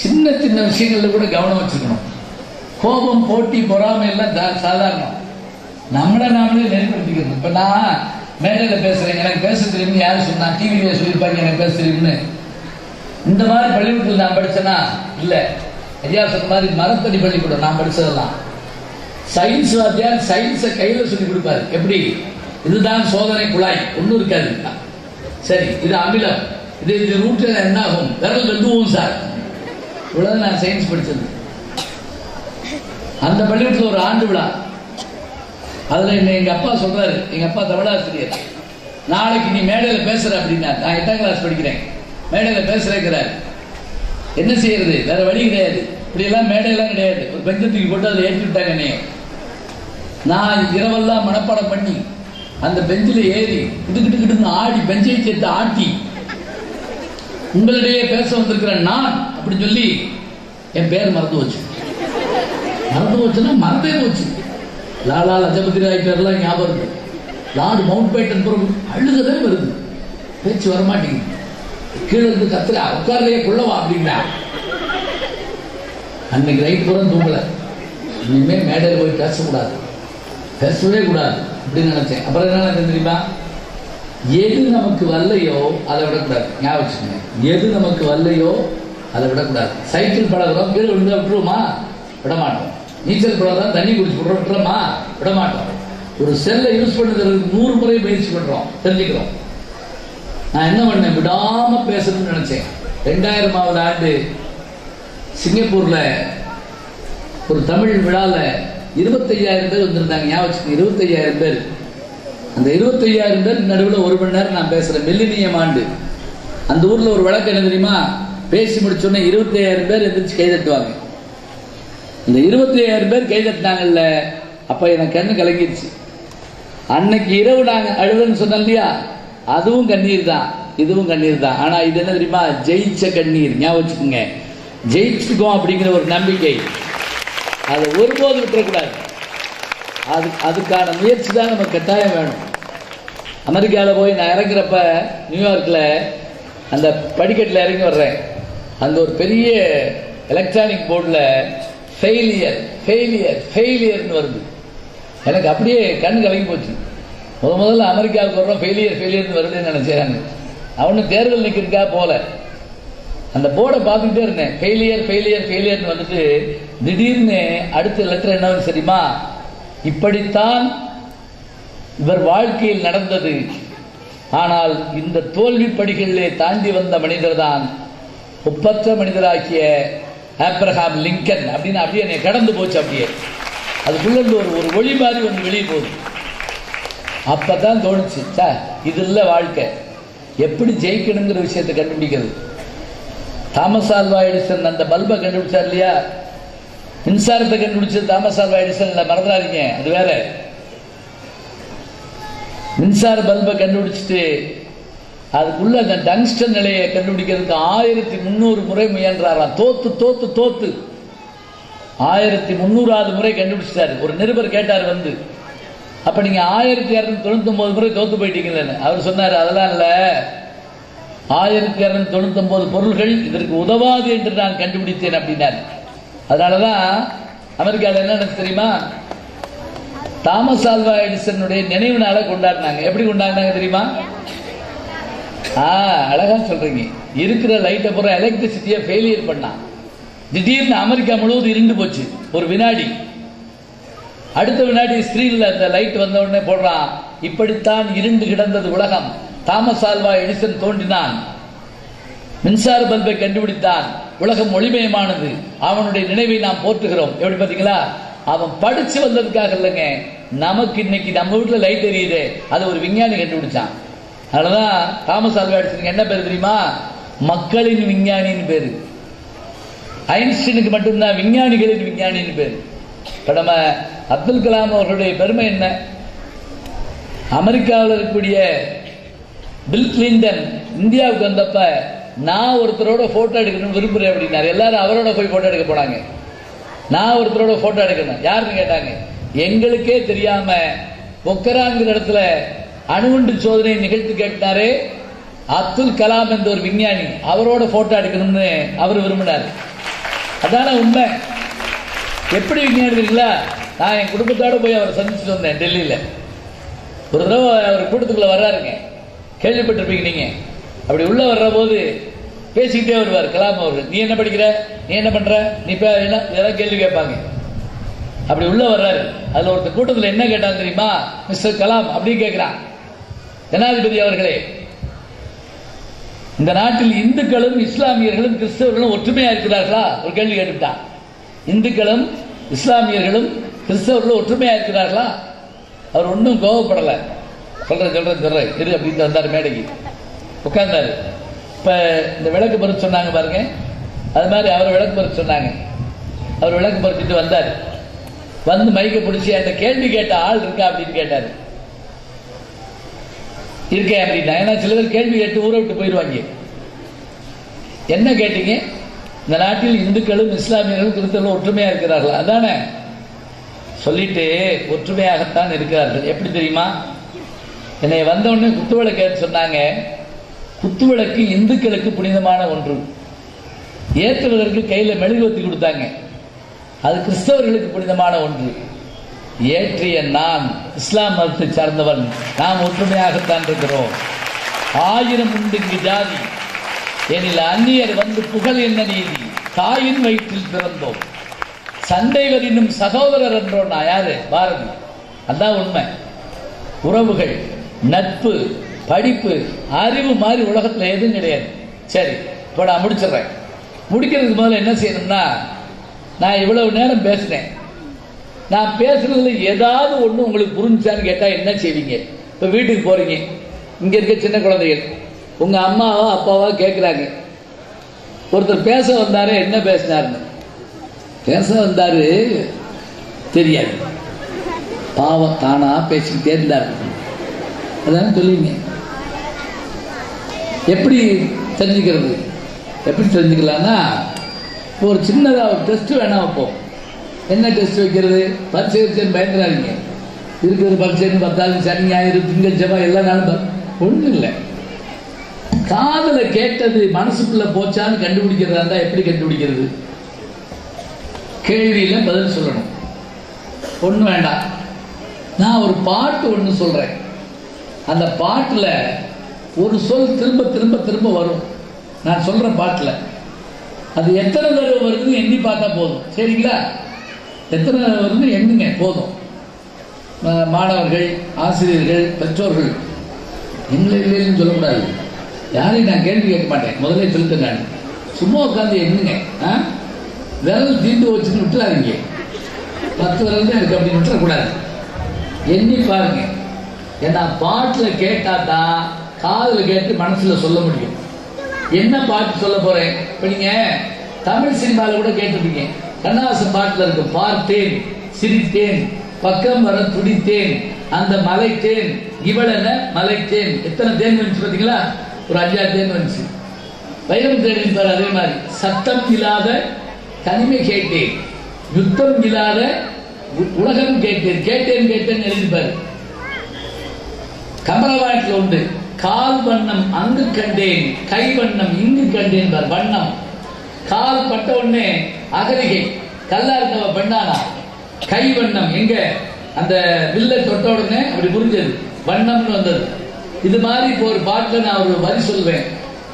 சின்ன சின்ன விஷயங்கள்ல கூட கவனம் வச்சுக்கணும். கோபம், போட்டி, பொறாமை எல்லாம் சாதாரணம். நம்மளை நாமளே நெறிப்படுத்திக்கணும். இப்ப நான் மேடையில் பேசுறேன், எனக்கு பேச தெரியும்னு யாரும் சொன்னா? டிவியில சொல்லியிருப்பாங்க எனக்கு பேச தெரியும்னு. இந்த மாதிரி பள்ளிக்கூடத்தில் நான் படிச்சேன்னா இல்ல. ஐயா சொன்ன மாதிரி மரத்தடி பள்ளிக்கூடம் நான் படிச்சதெல்லாம். சயின்ஸ் வாத்தியார் சயின்ஸை கையில சொல்லி கொடுப்பாரு. எப்படி? இதுதான் சோதனை குழாய், ஒன்றும் இருக்காது. சரி, இது அமிலம், இது ரூட்ல என்ன ஆகும், விரல் வெந்துவோம் சார். இவ்வளவு நான் சயின்ஸ் படிச்சது. அந்த பள்ளிக்கூடத்தில் ஒரு ஆண்டு விழா. அதுல எங்க அப்பா சொல்றாரு, எங்க அப்பா தமிழாசிரியர், நாளைக்கு நீ மேடையில் பேசுற அப்படின்னா. நான் 8ஆம் கிளாஸ் படிக்கிறேன், மேடையில் பேசுறேங்கிறாரு. என்ன செய்யறது, வேற வழி கிடையாது. இப்படி எல்லாம் மேடையெல்லாம் கிடையாது. ஒரு பெஞ்சை தூக்கி போட்டு அதை ஏற்றி விட்டாங்க என்னைய. நான் இரவெல்லாம் மனப்பாடம் பண்ணி அந்த பெஞ்சில் ஏறி கிட்டு ஆடி, பெஞ்சை சேர்த்து ஆட்டி, உங்களிடையே பேச வந்திருக்கிறேன் நான் அப்படின்னு சொல்லி என் பேர் மறந்து போச்சு. மறந்து போச்சுன்னா மறந்தே போச்சு. லாலா லஜபதி ராய் பேர்லாம் ஞாபகம் இருக்கு. லார்டு மவுண்ட் பேட்டன் பிறகு அழுகவே வருது, பேச்சு வரமாட்டேங்குது. கீழே இருந்து கத்துறா, உட்கார்லையே கொள்ளவா அப்படின்னா. அன்னைக்கு ரைட் புறம் தூங்கல. இனிமே மேடையில் போய் பேசக்கூடாது, பேசவே கூடாது அப்படின்னு நினைச்சேன். அப்புறம் என்ன நினைச்சேன் தெரியுமா? எது நமக்கு வரலையோ அதை விடக்கூடாது. ஞாபகம் வச்சுக்கோங்க, எது நமக்கு வரலையோ அதை விடக்கூடாது. சைக்கிள் பழகிறோம், கீழே விழுந்தா விட்டுருவோமா? விடமாட்டோம். நீச்சல் பழகிறோம், தண்ணி குடிச்சு விட்டுறோமா? விடமாட்டோம். ஒரு செல்லை யூஸ் பண்ணுறதுக்கு 100 முறை முயற்சி பண்றோம், தெரிஞ்சுக்கிறோம். நான் என்ன பண்ணேன், விடாம பேசணும்னு நினைச்சேன். 2000ஆவது ஆண்டு சிங்கப்பூர்ல ஒரு தமிழ் விழால 25,000 பேர் வந்திருந்தாங்க. ஞாபகம், 25,000 பேர். அந்த 25,000 பேர் நடுவில் 1 மணி நேரம் நான் பேசுறேன். மில்லினியம் ஆண்டு. அந்த ஊர்ல ஒரு வழக்கு என்ன தெரியுமா? பேசி முடிச்சோன்னே 25,000 பேர் எந்திரிச்சு கைதட்டுவாங்க. இந்த 25,000 பேர் கைதட்டினாங்கல்ல, அப்ப எனக்கு கண்ணு கலங்கிடுச்சு. அன்னைக்கு இரவு நாங்க அழுதுன்னு சொன்னோம் இல்லையா, அதுவும் கண்ணீர் தான், இதுவும் கண்ணீர் தான். ஆனா இது என்ன தெரியுமா? ஜெயிச்ச கண்ணீர். ஞாபகம் வச்சுக்கோங்க, ஜெயிச்சுக்கோம் அப்படிங்கிற ஒரு நம்பிக்கை. அதை ஒருபோது விட்டுறக்கூடாது. அதுக்கான முயற்சி தான் நமக்கு கட்டாயம் வேணும். அமெரிக்காவில் போய் நான் இறங்குறப்ப நியூயார்க்கில் அந்த படிக்கட்டில் இறங்கி வர்றேன். அந்த ஒரு பெரிய எலக்ட்ரானிக் போர்டில் ஃபெயிலியர் ஃபெயிலியர் ஃபெயிலியர்னு வருது. எனக்கு அப்படியே கண் கலங்கி போச்சு. முதல்ல அமெரிக்காவுக்கு வர்றோம், ஃபெயிலியர் ஃபெயிலியர்னு வருதுன்னு நினைச்சாங்க. அவனு தேர்தல் நிற்கிறதுக்காக போல அந்த போர்டை பார்த்துக்கிட்டே இருந்தேன். ஃபெயிலியர் ஃபெயிலியர் ஃபெயிலியர்னு வந்துட்டு திடீர்னு அடுத்த லெட்டர் என்ன தெரியுமா? இப்படித்தான் இவர் வாழ்க்கையில் நடந்தது, ஆனால் இந்த தோல்வி படிகளிலே தாண்டி வந்த மனிதர் தான் ஒப்பற்ற மனிதராகிய ஆப்ரஹாம் லிங்கன் அப்படின்னு அப்படியே என்னை கடந்து போச்சு. அப்படியே அதுக்குள்ள ஒரு ஒளி மாதிரி வந்து வெளியே போகுது. அப்பதான் தோணுச்சு, சார் இது இல்லை வாழ்க்கை, எப்படி ஜெயிக்கணுங்கிற விஷயத்தை கண்டுபிடிக்கிறது. தாமஸ் ஆல்வா எடிசன் அந்த பல்பை கண்டுபிடிச்சார் இல்லையா? மின்சாரத்தை கண்டுபிடிச்சது தாமஸ் ஆல்வா எடிசன் இல்லை, மறந்துடாதீங்க, அது வேற. மின்சார பல்பை கண்டுபிடிச்சிட்டு அதுக்குள்ள அந்த டங்ஸ்டன் நிலையை கண்டுபிடிக்கிறதுக்கு 1300 முறை முயன்றாராம். தோத்து தோத்து தோத்து 1300வது முறை கண்டுபிடிச்சாரு. ஒரு நிருபர் கேட்டார் வந்து, அப்ப நீங்க 1299 முறை தோத்து போயிட்டீங்கன்னு. அவர் சொன்னாரு, அதெல்லாம் இல்ல, 1299 பொருள்கள் இதற்கு உதவாது என்று நான் கண்டுபிடித்தேன் அப்படின்னாரு. அதனாலதான் அமெரிக்காவில் என்ன தெரியுமா? தாமஸ் ஆல்வா எடிசனுடைய நினைவு நாளை கொண்டாடினாங்க. எப்படி கொண்டாடினாங்க தெரியுமா? அழகா சொல்றீங்க. இருக்கிற லைட்டை பூரா எலக்ட்ரிசிட்டியை ஃபெயிலியர் பண்ணான். திடீர்னு அமெரிக்கா முழுவதும் இருண்டு போச்சு ஒரு வினாடி. அடுத்த வினாடி ஸ்கிரீன்ல அந்த லைட் வந்த உடனே போடுறான், இப்படித்தான் இருண்டு கிடந்தது உலகம். தாமஸ் ஆல்வா எடிசன் தோன்றினான், மின்சார பல்பை கண்டுபிடித்தான், உலகம் ஒளிமயமானது. அவனுடைய நினைவை நாம் போற்றுகிறோம். எப்படி பார்த்தீங்களா? அவன் படிச்சு வந்ததுக்காக இல்லைங்க, நமக்கு இன்னைக்கு நம்ம வீட்டில் லைட் எரியுது, அது ஒரு விஞ்ஞானி கண்டுபிடிச்சான். அதனாலதான் தாமஸ் ஆல்வா எடிசனுக்கு என்ன பேர் தெரியுமா? மக்களின் விஞ்ஞானின்னு பேரு. ஐன்ஸ்டீனுக்கு மட்டும்தான் விஞ்ஞானிகளின் விஞ்ஞானின்னு பேரு. இப்ப நம்ம அப்துல் கலாம் அவர்களுடைய பெருமை என்ன? அமெரிக்காவில் இருக்கக்கூடிய பில் கிளின்டன் இந்தியாவுக்கு வந்தப்ப நான் ஒருத்தரோட போட்டோ எடுக்கணும்னு விரும்புறேன் அப்படின்னாரு. எல்லாரும் அவரோட போய் போட்டோ எடுக்க போனாங்க. நான் ஒருத்தரோட போட்டோ எடுக்கணும். யாருன்னு கேட்டாங்க. எங்களுக்கே தெரியாம பொக்கரான்கிற இடத்துல அணுகுண்டு சோதனை நிகழ்த்து கேட்டாரு அப்துல் கலாம் என்ற ஒரு விஞ்ஞானி, அவரோட போட்டோ எடுக்கணும்னு அவர் விரும்பினார். அதான உண்மை. எப்படி விஞ்ஞானிங்களா? நான் என் குடும்பத்தோட போய் அவரை சந்திச்சுட்டு வந்தேன் டெல்லியில. ஒரு தடவை அவர் கூட்டத்துக்குள்ள வர்றாருங்க, கேள்விப்பட்டிருப்பீங்க நீங்க. அப்படி உள்ள வர்ற போது பேசிக்கிட்டே வருவார் கலாம் அவர்கள். நீ என்ன படிக்கிற, நீ என்ன பண்ற, நீ என்ன, இதெல்லாம் கேள்வி கேட்பாங்க. அப்படி உள்ள வர்றாரு. அதுல ஒருத்தர் கூட்டத்தில் என்ன கேட்டாங்க தெரியுமா? மிஸ்டர் கலாம் அப்படி கேட்கிறான், ஜனாதிபதி அவர்களே, இந்த நாட்டில் இந்துக்களும் இஸ்லாமியர்களும் கிறிஸ்தவர்களும் ஒற்றுமையா இருக்கிறார்களா? ஒரு கேள்வி கேட்டுட்டான். இந்துக்களும் இஸ்லாமியர்களும் கிறிஸ்தவர்களும் ஒற்றுமையா இருக்கிறார்களா? அவர் ஒன்றும் கோவப்படலை. சொல்றேன் இரு அப்படின்னு வந்தார், மேடைக்கு உட்கார்ந்தாரு. இப்ப இந்த விளக்கு பறிச்சு சொன்னாங்க பாருங்க, அது மாதிரி அவர் விளக்கு பறிச்சு சொன்னாங்க. அவர் விளக்கு பறிச்சுட்டு வந்தார். வந்து மைக்க பிடிச்சி அந்த கேள்வி கேட்ட ஆள் இருக்கா அப்படின்னு கேட்டாரு. இருக்கேன் அப்படின்னா. ஏன்னா சில பேர் கேள்வி கேட்டு ஊரை விட்டு போயிடுவாங்க. என்ன கேட்டீங்க? இந்த நாட்டில் இந்துக்களும் இஸ்லாமியர்களும் கிறிஸ்தவர்களும் ஒற்றுமையா இருக்கிறார்கள் அதானே? சொல்லிட்டு ஒற்றுமையாகத்தான் இருக்கிறார்கள். எப்படி தெரியுமா? என்னை வந்தவுடனே குத்துவிளக்கு சொன்னாங்க. குத்துவிளக்கு இந்துக்களுக்கு புனிதமான ஒன்று. ஏற்றுவதற்கு கையில மெழுகுவத்தி கொடுத்தாங்க, அது கிறிஸ்தவர்களுக்கு புனிதமான ஒன்று. ஏற்றிய நான் இஸ்லாம் மதத்தை சார்ந்தவன், நாம் ஒற்றுமையாகத்தான் இருக்கிறோம். 1000 உண்டு இங்கு ஜாதி, எனில் அந்நியர் வந்து புகழ் என்ன நீதி, தாயின் வயிற்றில் பிறந்தோம், சண்டைவர் இன்னும் சகோதரர் என்றோம். நான் யாரு? பாரதி. அதான் உண்மை. உறவுகள், நட்பு, படிப்பு, அறிவு மாதிரி உலகத்தில் எதுவும் கிடையாது. சரி, இப்போ நான் முடிச்சிடுறேன். முடிக்கிறதுக்கு முதல்ல என்ன செய்யணும்னா, நான் இவ்வளவு நேரம் பேசினேன். நான் பேசுறதுல ஏதாவது ஒன்று உங்களுக்கு புரிஞ்சான்னு கேட்டால் என்ன செய்வீங்க? இப்போ வீட்டுக்கு போறீங்க, இங்கே இருக்க சின்ன குழந்தைகள் உங்க அம்மாவோ அப்பாவோ கேட்குறாங்க, ஒருத்தர் பேச வந்தாரு, என்ன பேசினாருன்னு. பேச வந்தாரு தெரியாது, பாவம் தானா பேசிக்கிட்டே இருந்தார். அதான் சொல்லுவீங்க. எப்படி தெரிஞ்சுக்கிறது? எப்படி தெரிஞ்சுக்கலாம்னா, ஒரு சின்னதாக ஒரு டெஸ்ட் வேணா வைப்போம். என்ன டெஸ்ட் வைக்கிறது? பரிசை வச்சு பயந்துடாதீங்க. இருக்கிறது பரிசைன்னு 10 சனி ஞாயிறு திங்கள் செவ்வாய் எல்லா நாளும் ஒன்றும் இல்லை. காதல கேட்டது மனசுக்குள்ள போச்சான்னு கண்டுபிடிக்கிறதா இருந்தா எப்படி கண்டுபிடிக்கிறது? கேள்வியில பதில் சொல்லணும். ஒண்ணு வேண்டாம், நான் ஒரு பாட்டு ஒண்ணு சொல்றேன். அந்த பாட்டுல ஒரு சொல் திரும்ப திரும்ப திரும்ப வரும். நான் சொல்ற பாட்டுல அது எத்தனை தடவை வருதுன்னு எண்ணி பார்த்தா போதும். சரிங்களா? எத்தனை தடவை வருதுன்னு எண்ணுங்க போதும். மாணவர்கள், ஆசிரியர்கள், பெற்றோர்கள் எங்களை இல்லைன்னு சொல்லக்கூடாது. யாரையும் நான் கேள்வி கேட்க மாட்டேன், முதலே சொல்லிட்டேன். நான் சும்மா உட்காந்து எண்ணுங்க. விரல் தீண்டு வச்சுன்னு விட்டுறாதீங்க. 10 விரல் தான் இருக்கு அப்படின்னு விட்டுறக்கூடாது. எண்ணி பாருங்க. ஏன்னா பாட்டில் கேட்டா தான் காதில் கேட்டு மனசுல சொல்ல முடியும். என்ன பாட்டு சொல்ல போறேன்? இப்ப நீங்க தமிழ் சினிமாவில் கூட கேட்டிருப்பீங்க. கண்ணதாசன் பாட்டில் இருக்கு, பார்த்தேன் சிரித்தேன் பக்கம் வர துடித்தேன் அந்த மலைத்தேன் இவளென மலைத்தேன். எத்தனை தேன் வந்துச்சு பார்த்தீங்களா? ஒரு 5-6 தேன் வந்துச்சு. வைரம் தேடின்னு பாரு. அதே மாதிரி சத்தம் இல்லாத தனிமை கேட்டேன், யுத்தம் இல்லாத உலகம் கேட்டேன், கேட்டேன் கேட்டேன் எழுதிப்பாரு. கமலவாட்டில் உண்டு, கால் வண்ணம் அங்கு கண்டேன், கை வண்ணம் இங்கு கண்டேன். வண்ணம் கால் பட்ட உடனே அகலிகை கல்லா இருந்தவ பெண்ணானா, கை வண்ணம் எங்க அந்த வில்லை தொட்ட உடனே அப்படி புரிஞ்சது, வண்ணம்னு வந்தது. இது மாதிரி இப்போ ஒரு பாட்டில் நான் ஒரு வரி சொல்வேன்,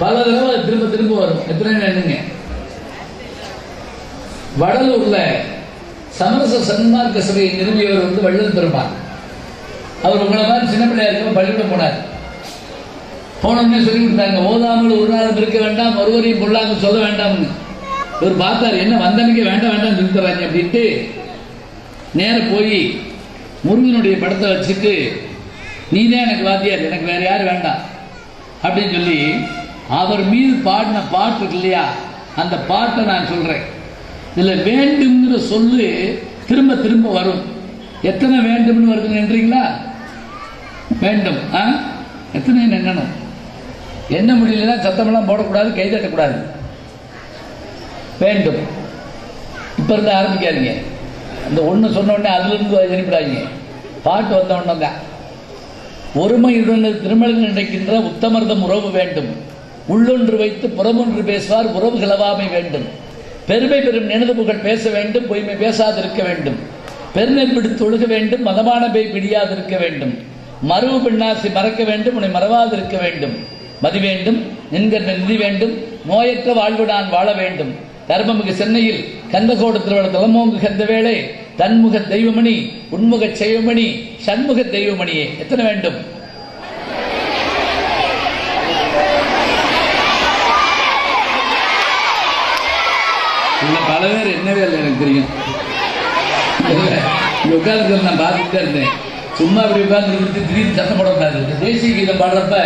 பல தடவை திரும்ப திரும்ப வரும். எத்தனை எண்ணுங்க. வடலூர்ல சமரச சன்மார்க்க சபையை நிறுவியவர் வந்து வள்ளல் பெருமான். அவர் உங்களை மாதிரி சின்ன பிள்ளையா இருக்க பள்ளிக்கூடம் போனார். போனோம்னே சொல்லி கொடுத்தாங்க, ஓதாமல் ஒரு நாளும் இருக்க வேண்டாம், ஒருவரையும் பொருளாங்க சொல்ல வேண்டாம்னு. இவர் பார்த்தார், என்ன வந்தனுக்கே வேண்டாம் வேண்டாம் நிறுத்துறாங்க அப்படின்ட்டு நேர போய் முருகனுடைய படத்தை வச்சுட்டு, நீதான் எனக்கு வாத்தியார், எனக்கு வேற யாரும் வேண்டாம் அப்படின்னு சொல்லி அவர் மீது பாடின பாட்டு இருக்கு இல்லையா, அந்த பாட்டை நான் சொல்றேன். இதுல வேண்டும்ங்கிற சொல்லு திரும்ப திரும்ப வரும். எத்தனை வேண்டும்னு வருதுன்னு நின்றீங்களா? வேண்டும் எத்தனை எண்ணணும். என்ன முடியலன்னா சத்தமெல்லாம் போடக்கூடாது, கை தட்டக்கூடாது. வேண்டும். இப்ப இருந்து ஆரம்பிக்காதீங்க. அந்த ஒன்று சொன்ன உடனே அதுல இருந்து அனுப்பிடாதீங்க. பாட்டு வந்த உடனே தான். ஒருமையுடன் திருமணம் நினைக்கின்ற உத்தமர்தம் உறவு வேண்டும். உள்ளொன்று வைத்து புறமொன்று பேசுவார், உறவு கிளவாமை வேண்டும். பெருமை பெறும் நினைவு புகழ் பேச வேண்டும், பொய்மை பேசாதிருக்க வேண்டும். பெருமை பிடித்து ஒழுக வேண்டும், மதமான போய் பிடியாதிருக்க வேண்டும். மறுவு பெண்ணாசி மறக்க வேண்டும், உன்னை மறவாதிருக்க வேண்டும். மதி வேண்டும், என்கிற நிதி வேண்டும், நோயற்ற வாழ்வு நான் வாழ வேண்டும். தர்மமிகு சென்னையில் கந்தகோடு திருவிழா தலமோங்கு கந்த வேளை தன்முக தெய்வமணி உன்முக செய்வமணி சண்முக தெய்வமணியே. எத்தனை வேண்டும்? பல பேர் என்னவே இல்லை எனக்கு தெரியும். உட்கார்ந்து நான் பார்த்துட்டே இருந்தேன். சும்மா அப்படி உட்கார்ந்து திடீர்னு சத்தம் போடக்கூடாது. தேசிய கீதம் பாடுறப்ப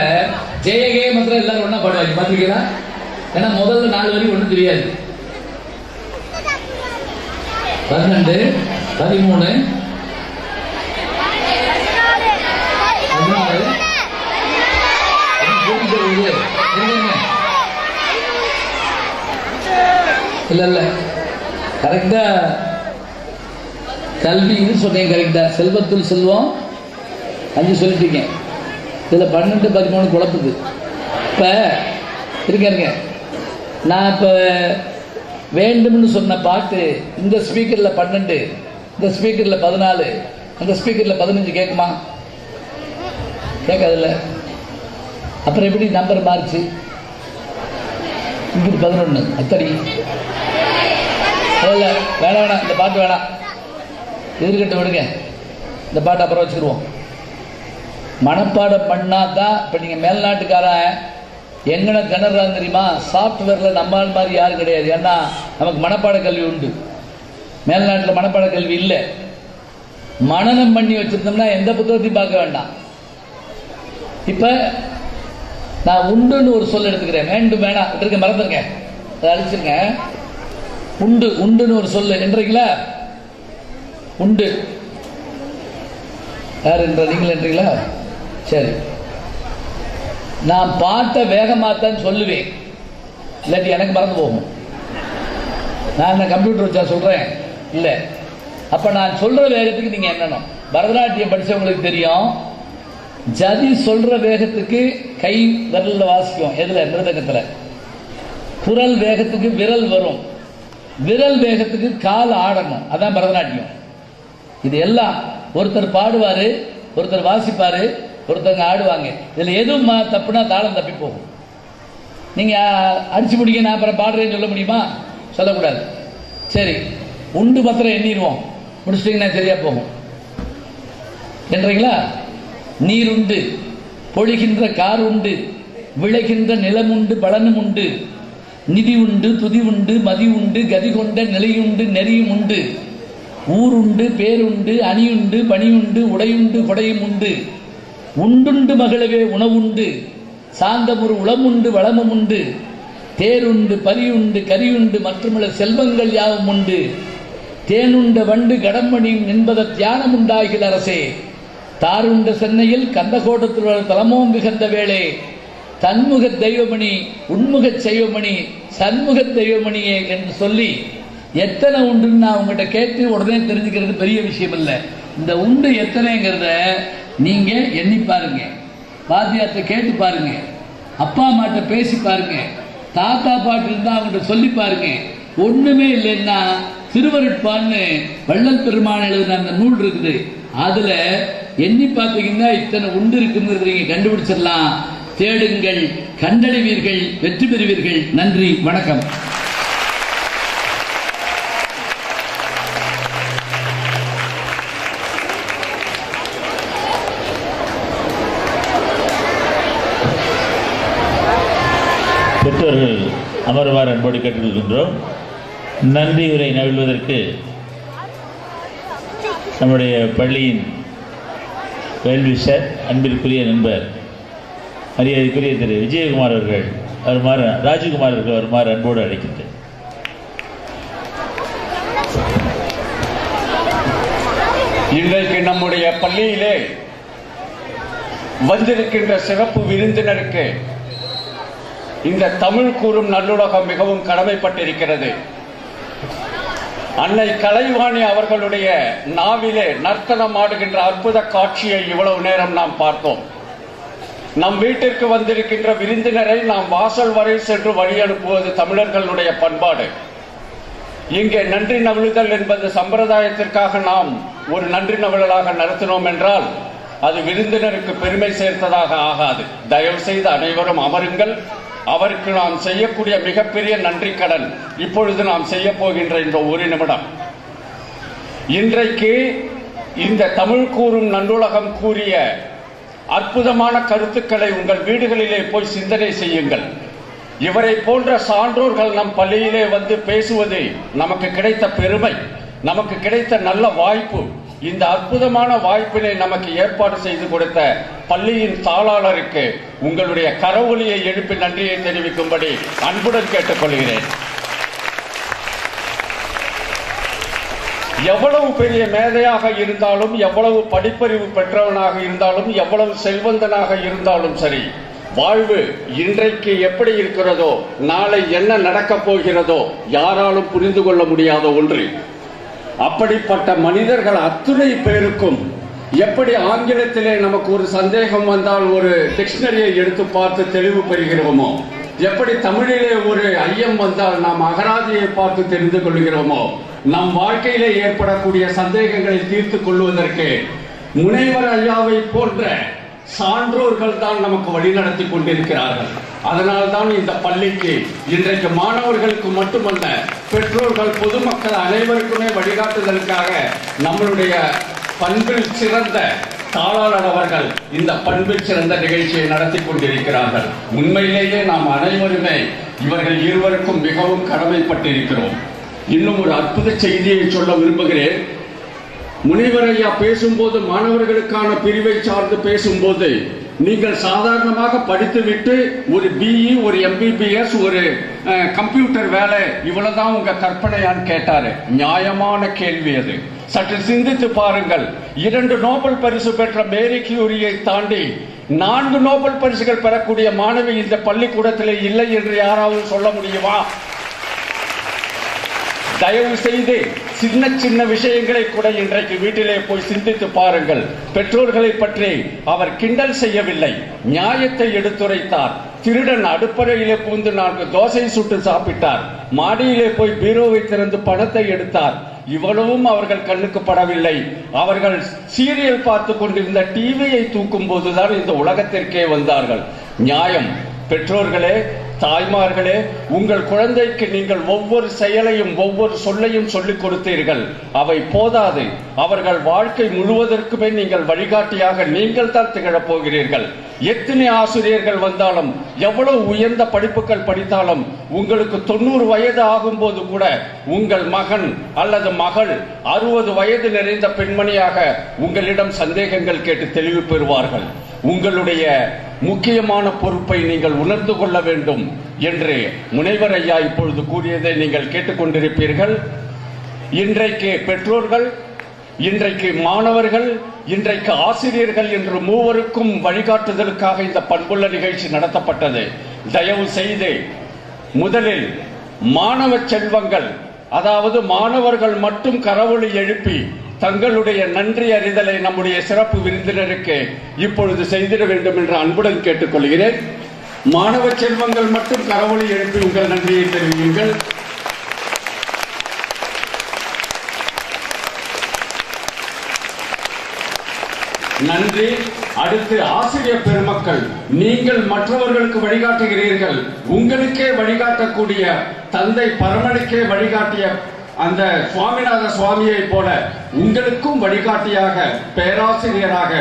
ஜெயகே மாத்திரம் எல்லாரும் ஒன்னா பாடுவாங்க, பார்த்துருக்கீங்களா? ஏன்னா முதல்ல 4 வரி ஒன்றும் தெரியாது. 12, 13, 14 இல்ல கரெக்டா கல்வின்னு சொன்னேன். கரெக்டா செல்வத்துள் செல்வம் 5 சொல்லிட்டீங்க. இதுல 12, 13 குழப்புது. இப்ப இருக்க நான் இப்ப வேண்டும்னு சொன்ன பாட்டு இந்த ஸ்பீக்கர்ல 12, இந்த ஸ்பீக்கர்ல 14, அந்த ஸ்பீக்கர்ல 15 கேட்குமா? கேட்காதுல்ல. அப்புறம் எப்படி நம்பர் மாறிச்சு? இங்கிட்டு 11 அத்தடி வேணாம், இந்த பாட்டு வேணாம், எதிர்கட்ட விடுங்க. இந்த பாட்டு அப்புறம் வச்சுக்கிடுவோம். மனப்பாடம் பண்ணாதான். இப்போ நீங்கள் மேல்நாட்டுக்காரன் எங்கன திணறாங்க தெரியுமா? சாஃப்ட்வேரில் நம்மால் மாதிரி யாரும் கிடையாது. ஏன்னா நமக்கு மனப்பாட கல்வி உண்டு. மேல்நாட்டில் மனப்பாட கல்வி இல்லை. மனனம் பண்ணி வச்சிருந்தோம்னா எந்த புத்தகத்தையும் பார்க்க வேண்டாம். இப்போ நான் உண்டுன்னு ஒரு சொல் எடுத்துக்கிறேன். வேண்டும் வேணாம் இருக்க மறந்துருங்க, அதை அழிச்சிருங்க. உண்டு உண்டுன்னு ஒரு சொல்லு என்றீங்களா? உண்டு யார் என்ற நீங்கள் என்றீங்களா? சரி, நான் பாட்டை வேகமாத்தான் சொல்லுவேன், இல்லாட்டி எனக்கு மறந்து போகும். நான் கம்ப்யூட்டர் வச்சா சொல்றேன் இல்லை. அப்ப நான் சொல்ற வேகத்துக்கு நீங்க என்னணும்? பரதநாட்டியம் படிச்சவங்களுக்கு தெரியும். ஜதி சொல்ற வேகத்துக்கு கை விரல்ல வாசிக்கும். எதுல? மிருதங்கத்துல. குரல் வேகத்துக்கு விரல் வரும். விரல் வேகத்துக்கு கால் ஆடணும். அதான் பரதநாட்டியம். இது எல்லாம் ஒருத்தர் பாடுவாரு, ஒருத்தர் வாசிப்பாரு, ஒருத்தவங்க ஆடுவாங்க. இதுல எதுவும் தப்புனா தாளம் தப்பி போகும். நீங்க அடிச்சு முடிக்க நான் அப்புறம் பாடுறேன்னு சொல்ல முடியுமா? சொல்லக்கூடாது. சரி, உண்டு பத்திரம் எண்ணிடுவோம், முடிச்சிட்டீங்கன்னா சரியா போகும் என்றீங்களா? நீர் உண்டு, பொழிகின்ற கார் உண்டு, விளைகின்ற நிலம் உண்டு, பலனும் உண்டு, நிதி உண்டு, துதி உண்டு, மதி உண்டு, கதி கொண்ட நிலையுண்டு, நெறியும் உண்டு, ஊருண்டு, பேருண்டு, அணியுண்டு, பணியுண்டு, உடையுண்டு, கொடையும் உண்டு, உண்டுண்டு மகளவே உணவுண்டு, சாந்தமுறு உளமுண்டு, வளமும் உண்டு, தேருண்டு, பரியுண்டு, கரியுண்டு, மற்றுமுள்ள செல்வங்கள் யாவும் உண்டு, தேனுண்ட வண்டு கடம்பணியும் என்பத தியானம் உண்டாகில் அரசே, தாருண்ட சென்னையில் கந்தகோட்டத்தில் தலமோங்கு கந்த வேளே, தன்முக தெய்வமணி உன்முக செய்வமணி சண்முக தெய்வமணியே என்று சொல்லி எத்தனை உண்டுன்னு நான் உங்கள்கிட்ட கேட்டு உடனே தெரிஞ்சுக்கிறது பெரிய விஷயம் இல்லை. இந்த உண்டு எத்தனைங்கிறத நீங்க எண்ணி பாருங்க, வாத்தியார்ட்ட கேட்டு பாருங்க, அப்பா அம்மாட்ட பேசி பாருங்க, தாத்தா பாட்டு இருந்தா அவங்ககிட்ட சொல்லி பாருங்க. ஒண்ணுமே இல்லைன்னா திருவருட்பான்னு வள்ளல் பெருமான் எழுதின அந்த நூல் இருக்குது. அதுல எண்ணி பார்த்தீங்கன்னா இத்தனை உண்டு இருக்குங்கிறது நீங்க கண்டுபிடிச்சிடலாம். தேடுங்கள், கண்டடைவீர்கள், வெற்றி பெறுவீர்கள். நன்றி, வணக்கம். பெற்றோர்கள் அமர்வார் அன்போடு கேட்டுக்கொள்கின்றோம். நன்றி உரை நவிழ்வதற்கு நம்முடைய பள்ளியின் வெல்விஷர் அன்பிற்குரிய நண்பர் மரியாதைக்குரிய திரு விஜயகுமார் அவர்கள் வருமாறு, ராஜகுமார் அவர்கள் வருமாறு அன்போடு அழைக்கின்றேன். இன்றைக்கு நம்முடைய பள்ளியிலே வந்திருக்கின்ற சிறப்பு விருந்தினருக்கு இந்த தமிழ் கூறும் நல்லுலகம் மிகவும் கடமைப்பட்டிருக்கிறது. அன்னை கலைவாணி அவர்களுடைய நாவிலே நர்த்தனம் ஆடுகின்ற அற்புத காட்சியை இவ்வளவு நேரம் நாம் பார்த்தோம். நம் வீட்டிற்கு வந்திருக்கின்ற விருந்தினரை நாம் வாசல் வரை சென்று வழி அனுப்புவது தமிழர்களுடைய பண்பாடு. இங்கே நன்றி நவிழுதல் என்பது சம்பிரதாயத்திற்காக நாம் ஒரு நன்றி நவிழலாக நடத்தினோம் என்றால் அது விருந்தினருக்கு பெருமை சேர்த்ததாக ஆகாது. தயவு செய்து அனைவரும் அமருங்கள். அவருக்கு நாம் செய்யக்கூடிய மிகப்பெரிய நன்றி கடன் இப்பொழுது நாம் செய்ய போகின்ற இந்த ஒரு நிமிடம். இன்றைக்கு இந்த தமிழ் கூறும் நல்லுலகம் கூறிய அற்புதமான கருத்துக்களை உங்கள் வீடுகளிலே போய் சிந்தனை செய்யுங்கள். இவரை போன்ற சான்றோர்கள் நம் பள்ளியிலே வந்து பேசுவது நமக்கு கிடைத்த பெருமை, நமக்கு கிடைத்த நல்ல வாய்ப்பு. இந்த அற்புதமான வாய்ப்பினை நமக்கு ஏற்பாடு செய்து கொடுத்த பள்ளியின் தாளாளருக்கு உங்களுடைய கரவொலியை எழுப்பி நன்றியை தெரிவிக்கும்படி அன்புடன் கேட்டுக்கொள்கிறேன். எவ்வளவு பெரிய மேதையாக இருந்தாலும், எவ்வளவு படிப்பறிவு பெற்றவனாக இருந்தாலும், எவ்வளவு செல்வந்தனாக இருந்தாலும் சரி, வாழ்வு இன்றைக்கு எப்படி இருக்கிறதோ நாளை என்ன நடக்கப் போகிறதோ யாராலும் புரிந்து கொள்ள முடியாத ஒன்று. அப்படிப்பட்ட மனிதர்கள் அத்துணை பேருக்கும் எப்படி ஆங்கிலத்திலே நமக்கு ஒரு சந்தேகம் வந்தால் ஒரு டிக்ஷனரியை எடுத்து பார்த்து தெளிவு பெறுகிறோமோ, எப்படி தமிழிலே ஒரு ஐயம் வந்தால் நாம் அகராதியை பார்த்து தெரிந்து கொள்கிறோமோ, நம் வாழ்க்கையிலே ஏற்படக்கூடிய சந்தேகங்களை தீர்த்துக் கொள்வதற்கு முனைவர் ஐயாவை போன்ற சான்றோர்கள் தான் நமக்கு வழிநடத்தி கொண்டிருக்கிறார்கள். அதனால்தான் இந்த பள்ளிக்கு இன்றைக்கு மாணவர்களுக்கு மட்டுமல்ல, பெற்றோர்கள், பொதுமக்கள் அனைவருக்குமே வழிகாட்டுதலுக்காக நம்மளுடைய பண்பில் சிறந்த தாளாளர் அவர்கள் இந்த பண்பில் சிறந்த நிகழ்ச்சியை நடத்தி கொண்டிருக்கிறார்கள். உண்மையிலேயே நாம் அனைவருமே இவர்கள் இருவருக்கும் மிகவும் கடமைப்பட்டிருக்கிறோம். இன்னும் ஒரு அற்புத செய்தியை சொல்ல விரும்புகிறேன். முனைவர் ஐயா பேசும்போது, மாணவர்களுக்கான பிரிவை சார்ந்து பேசும்போது, நீங்கள் சாதாரணமாக படித்துவிட்டு ஒரு பிஇ, ஒரு எம்பிபிஎஸ், ஒரு கம்ப்யூட்டர் வேலை இவ்வளவுதான் உங்க கற்பனையான்னு கேட்டாரு. நியாயமான கேள்வி அது. சற்று சிந்தித்து பாருங்கள். 2 நோபல் பரிசு பெற்ற மேரி கியூரியை தாண்டி 4 நோபல் பரிசுகள் பெறக்கூடிய மாணவி இந்த பள்ளிக்கூடத்திலே இல்லை என்று யாராவது சொல்ல முடியுமா? தயவு செய்து சின்ன சின்ன விஷயங்களை கூட இன்றைக்கு வீட்டிலே போய் சிந்தித்து பாருங்கள். பெற்றோர்களை பற்றி அவர் கிண்டல் செய்யவில்லை, நியாயத்தை எடுத்துரைத்தார். திருடன் அடுப்பறையிலே பூந்து 4 தோசை சுட்டு சாப்பிட்டார். மாடியிலே போய் பீரோவை திறந்து பணத்தை எடுத்தார். இவ்வளவும் அவர்கள் கண்ணுக்கு படவில்லை. அவர்கள் சீரியல் பார்த்து கொண்டிருந்த டிவியை தூக்கும் போதுதான் இந்த உலகத்திற்கே வந்தார்கள். நியாயம். பெற்றோர்களே, தாய்மார்களே, உங்கள் குழந்தைக்கு நீங்கள் ஒவ்வொரு செயலையும் ஒவ்வொரு சொல்லையும் சொல்லிக் கொடுத்தீர்கள். அவை போதாது. அவர்கள் வாழ்க்கை முழுவதற்குமே நீங்கள் வழிகாட்டியாக நீங்கள் தான் திகழப் போகிறீர்கள். எத்தனை ஆசிரியர்கள் வந்தாலும், எவ்வளவு உயர்ந்த படிப்புகள் படித்தாலும், உங்களுக்கு 90 வயது ஆகும் போது கூட உங்கள் மகன் அல்லது மகள் 60 வயது நிறைந்த பெண்மணியாக உங்களிடம் சந்தேகங்கள் கேட்டு தெளிவு பெறுவார்கள். உங்களுடைய முக்கியமான பொறுப்பை நீங்கள் உணர்ந்து கொள்ள வேண்டும் என்று முனைவர் ஐயா இப்பொழுது கூறியதை நீங்கள் கேட்டுக்கொண்டிருப்பீர்கள். இன்றைக்கு பெற்றோர்கள், இன்றைக்கு மாணவர்கள், இன்றைக்கு ஆசிரியர்கள் என்று மூவருக்கும் வழிகாட்டுதலுக்காக இந்த பண்புள்ள நிகழ்ச்சி நடத்தப்பட்டது. தயவு செய்து முதலில் மாணவ செல்வங்கள், அதாவது மாணவர்கள் மட்டும் கரவொலி எழுப்பி தங்களுடைய நன்றி அறிதலை நம்முடைய சிறப்பு விருந்தினருக்கு இப்பொழுது செய்திட வேண்டும் என்று அன்புடன் கேட்டுக்கொள்கிறேன். மாணவ செல்வங்கள் மட்டும் கரவொலி எழுப்பி உங்கள் நன்றியை தெரிவியுங்கள். நன்றி. அடுத்து ஆசிரியர் பெருமக்கள், நீங்கள் மற்றவர்களுக்கு வழிகாட்டுகிறீர்கள். உங்களுக்கே வழிகாட்டக்கூடிய தந்தை பரமனுக்கே வழிகாட்டிய அந்த சுவாமிநாத சுவாமியை போல உங்களுக்கும் வழிகாட்டியாக, பேராசிரியராக,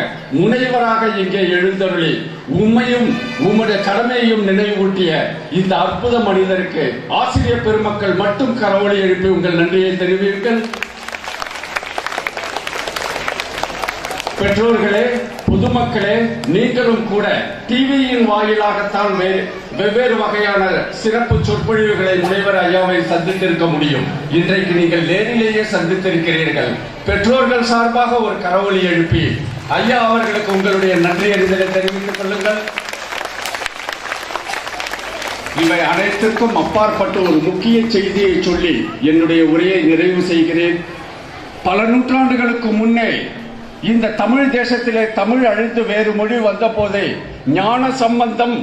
முனைவராக இங்கே எழுந்தருளி உண்மையும் உம்முடைய கடமையையும் நினைவூட்டிய இந்த அற்புத மனிதருக்கு ஆசிரியர் பெருமக்கள் மட்டும் கரவொலி எழுப்பி உங்கள் நன்றியை தெரிவிங்கள். பெற்றோர்களே, பொதுமக்களே, நீங்களும் கூட டிவியின் வாயிலாகத்தான் வெவ்வேறு வகையான சிறப்பு சொற்பொழிவுகளை முனைவர் ஐயாவை சந்தித்திருக்க முடியும். இன்றைக்கு நீங்கள் நேரிலேயே சந்தித்திருக்கிறீர்கள். பெற்றோர்கள் சார்பாக ஒரு கரவொலி எழுப்பி ஐயா அவர்களுக்கு உங்களுடைய நன்றி அறிதலை தெரிவித்துக் கொள்ளுங்கள். இவை அனைத்திற்கும் அப்பாற்பட்டு ஒரு முக்கிய செய்தியை சொல்லி என்னுடைய உரையை நிறைவு செய்கிறேன். பல நூற்றாண்டுகளுக்கு முன்னே இந்த தமிழ் தேசத்திலே தமிழ் அழிந்து வேறு மொழி வந்த போதே ஞான சம்பந்தம்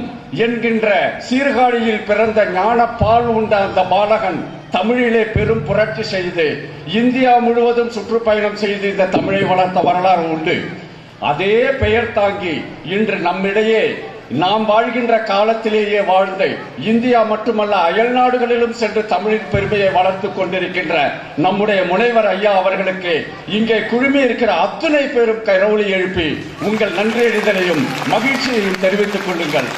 என்கின்ற சீர்காழியில் பிறந்த ஞான பால் உண்ட அந்த பாலகன் தமிழிலே பெரும் புரட்சி செய்து இந்தியா முழுவதும் சுற்றுப்பயணம் செய்து இந்த தமிழை வளர்த்த வரலாறு உண்டு. அதே பெயர் தாங்கி இன்று நம்மிடையே நாம் வாழ்கின்ற காலத்திலேயே வாழ்ந்து இந்தியா மட்டுமல்ல அயல் நாடுகளிலும் சென்று தமிழின் பெருமையை வளர்த்துக் கொண்டிருக்கின்ற நம்முடைய முனைவர் ஐயா அவர்களுக்கு இங்கே குழுமி இருக்கிற அத்துணை பேரும் கரவொலி எழுப்பி உங்கள் நன்றியறிதலையும் மகிழ்ச்சியையும் தெரிவித்துக் கொள்ளுங்கள்.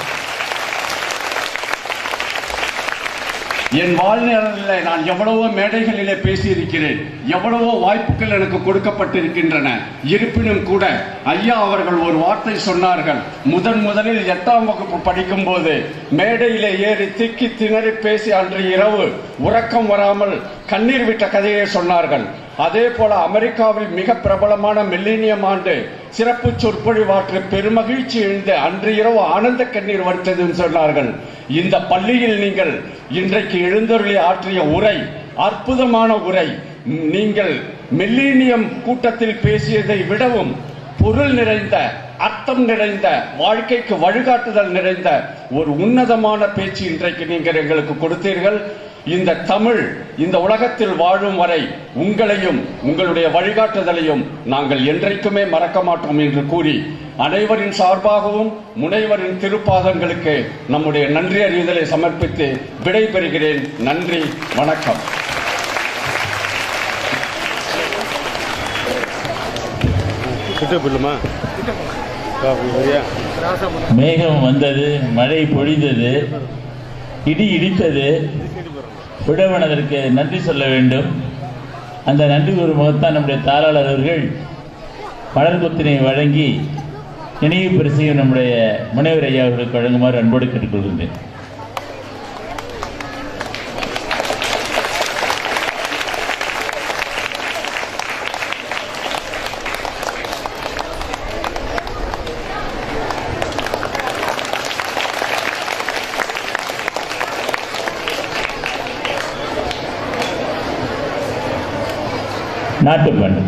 என் வாழ்நாளில் நான் எவ்வளவோ மேடைகளிலே பேசியிருக்கிறேன், எவ்வளவோ வாய்ப்புகள் எனக்கு கொடுக்கப்பட்டிருக்கின்றன. இருப்பினும் கூட ஐயா அவர்கள் ஒரு வார்த்தை சொன்னார்கள். முதலில் 8ஆம் வகுப்பு படிக்கும் போது மேடையிலே ஏறி திக்கி திணறி பேசி அன்று இரவு உறக்கம் வராமல் கண்ணீர் விட்ட கதையை சொன்னார்கள். அதே போல அமெரிக்காவில் மிக பிரபலமான மில்லேனியம் ஆண்டு சிறப்பு சொற்பொழிவாற்று பெருமகிழ்ச்சி எழுந்த அன்று இரவு ஆனந்த கண்ணீர் வடித்தது சொன்னார்கள். இந்த பள்ளியில் நீங்கள் இன்றைக்கு எழுந்தருளி ஆற்றிய உரை அற்புதமான உரை. நீங்கள் மில்லேனியம் கூட்டத்தில் பேசியதை விடவும் பொருள் நிறைந்த, அர்த்தம் நிறைந்த, வாழ்க்கைக்கு வழிகாட்டுதல் நிறைந்த ஒரு உன்னதமான பேச்சு இன்றைக்கு நீங்கள் எங்களுக்கு கொடுத்தீர்கள். இந்த தமிழ் இந்த உலகத்தில் வாழும் வரை உங்களையும் உங்களுடைய வழிகாட்டுதலையும் நாங்கள் என்றைக்குமே மறக்க மாட்டோம் என்று கூறி அனைவரின் சார்பாகவும் முனைவரின் திருப்பாதங்களுக்கு நம்முடைய நன்றி அறிதலை சமர்ப்பித்து விடை பெறுகிறேன். நன்றி, வணக்கம். மேகம் வந்தது, மழை பொழிந்தது, இடி இடித்தது. விடவனதற்கு நன்றி சொல்ல வேண்டும். அந்த நன்றி ஒரு முகத்தான் நம்முடைய தாளாளர் அவர்கள் மலர்கொத்தினை வழங்கி நினைவு பரிசையும் நம்முடைய முனைவர் ஐயா அவர்களுக்கு வழங்குமாறு அன்போடு கேட்டுக்கொள்கின்றேன். நாட்டுப்பண்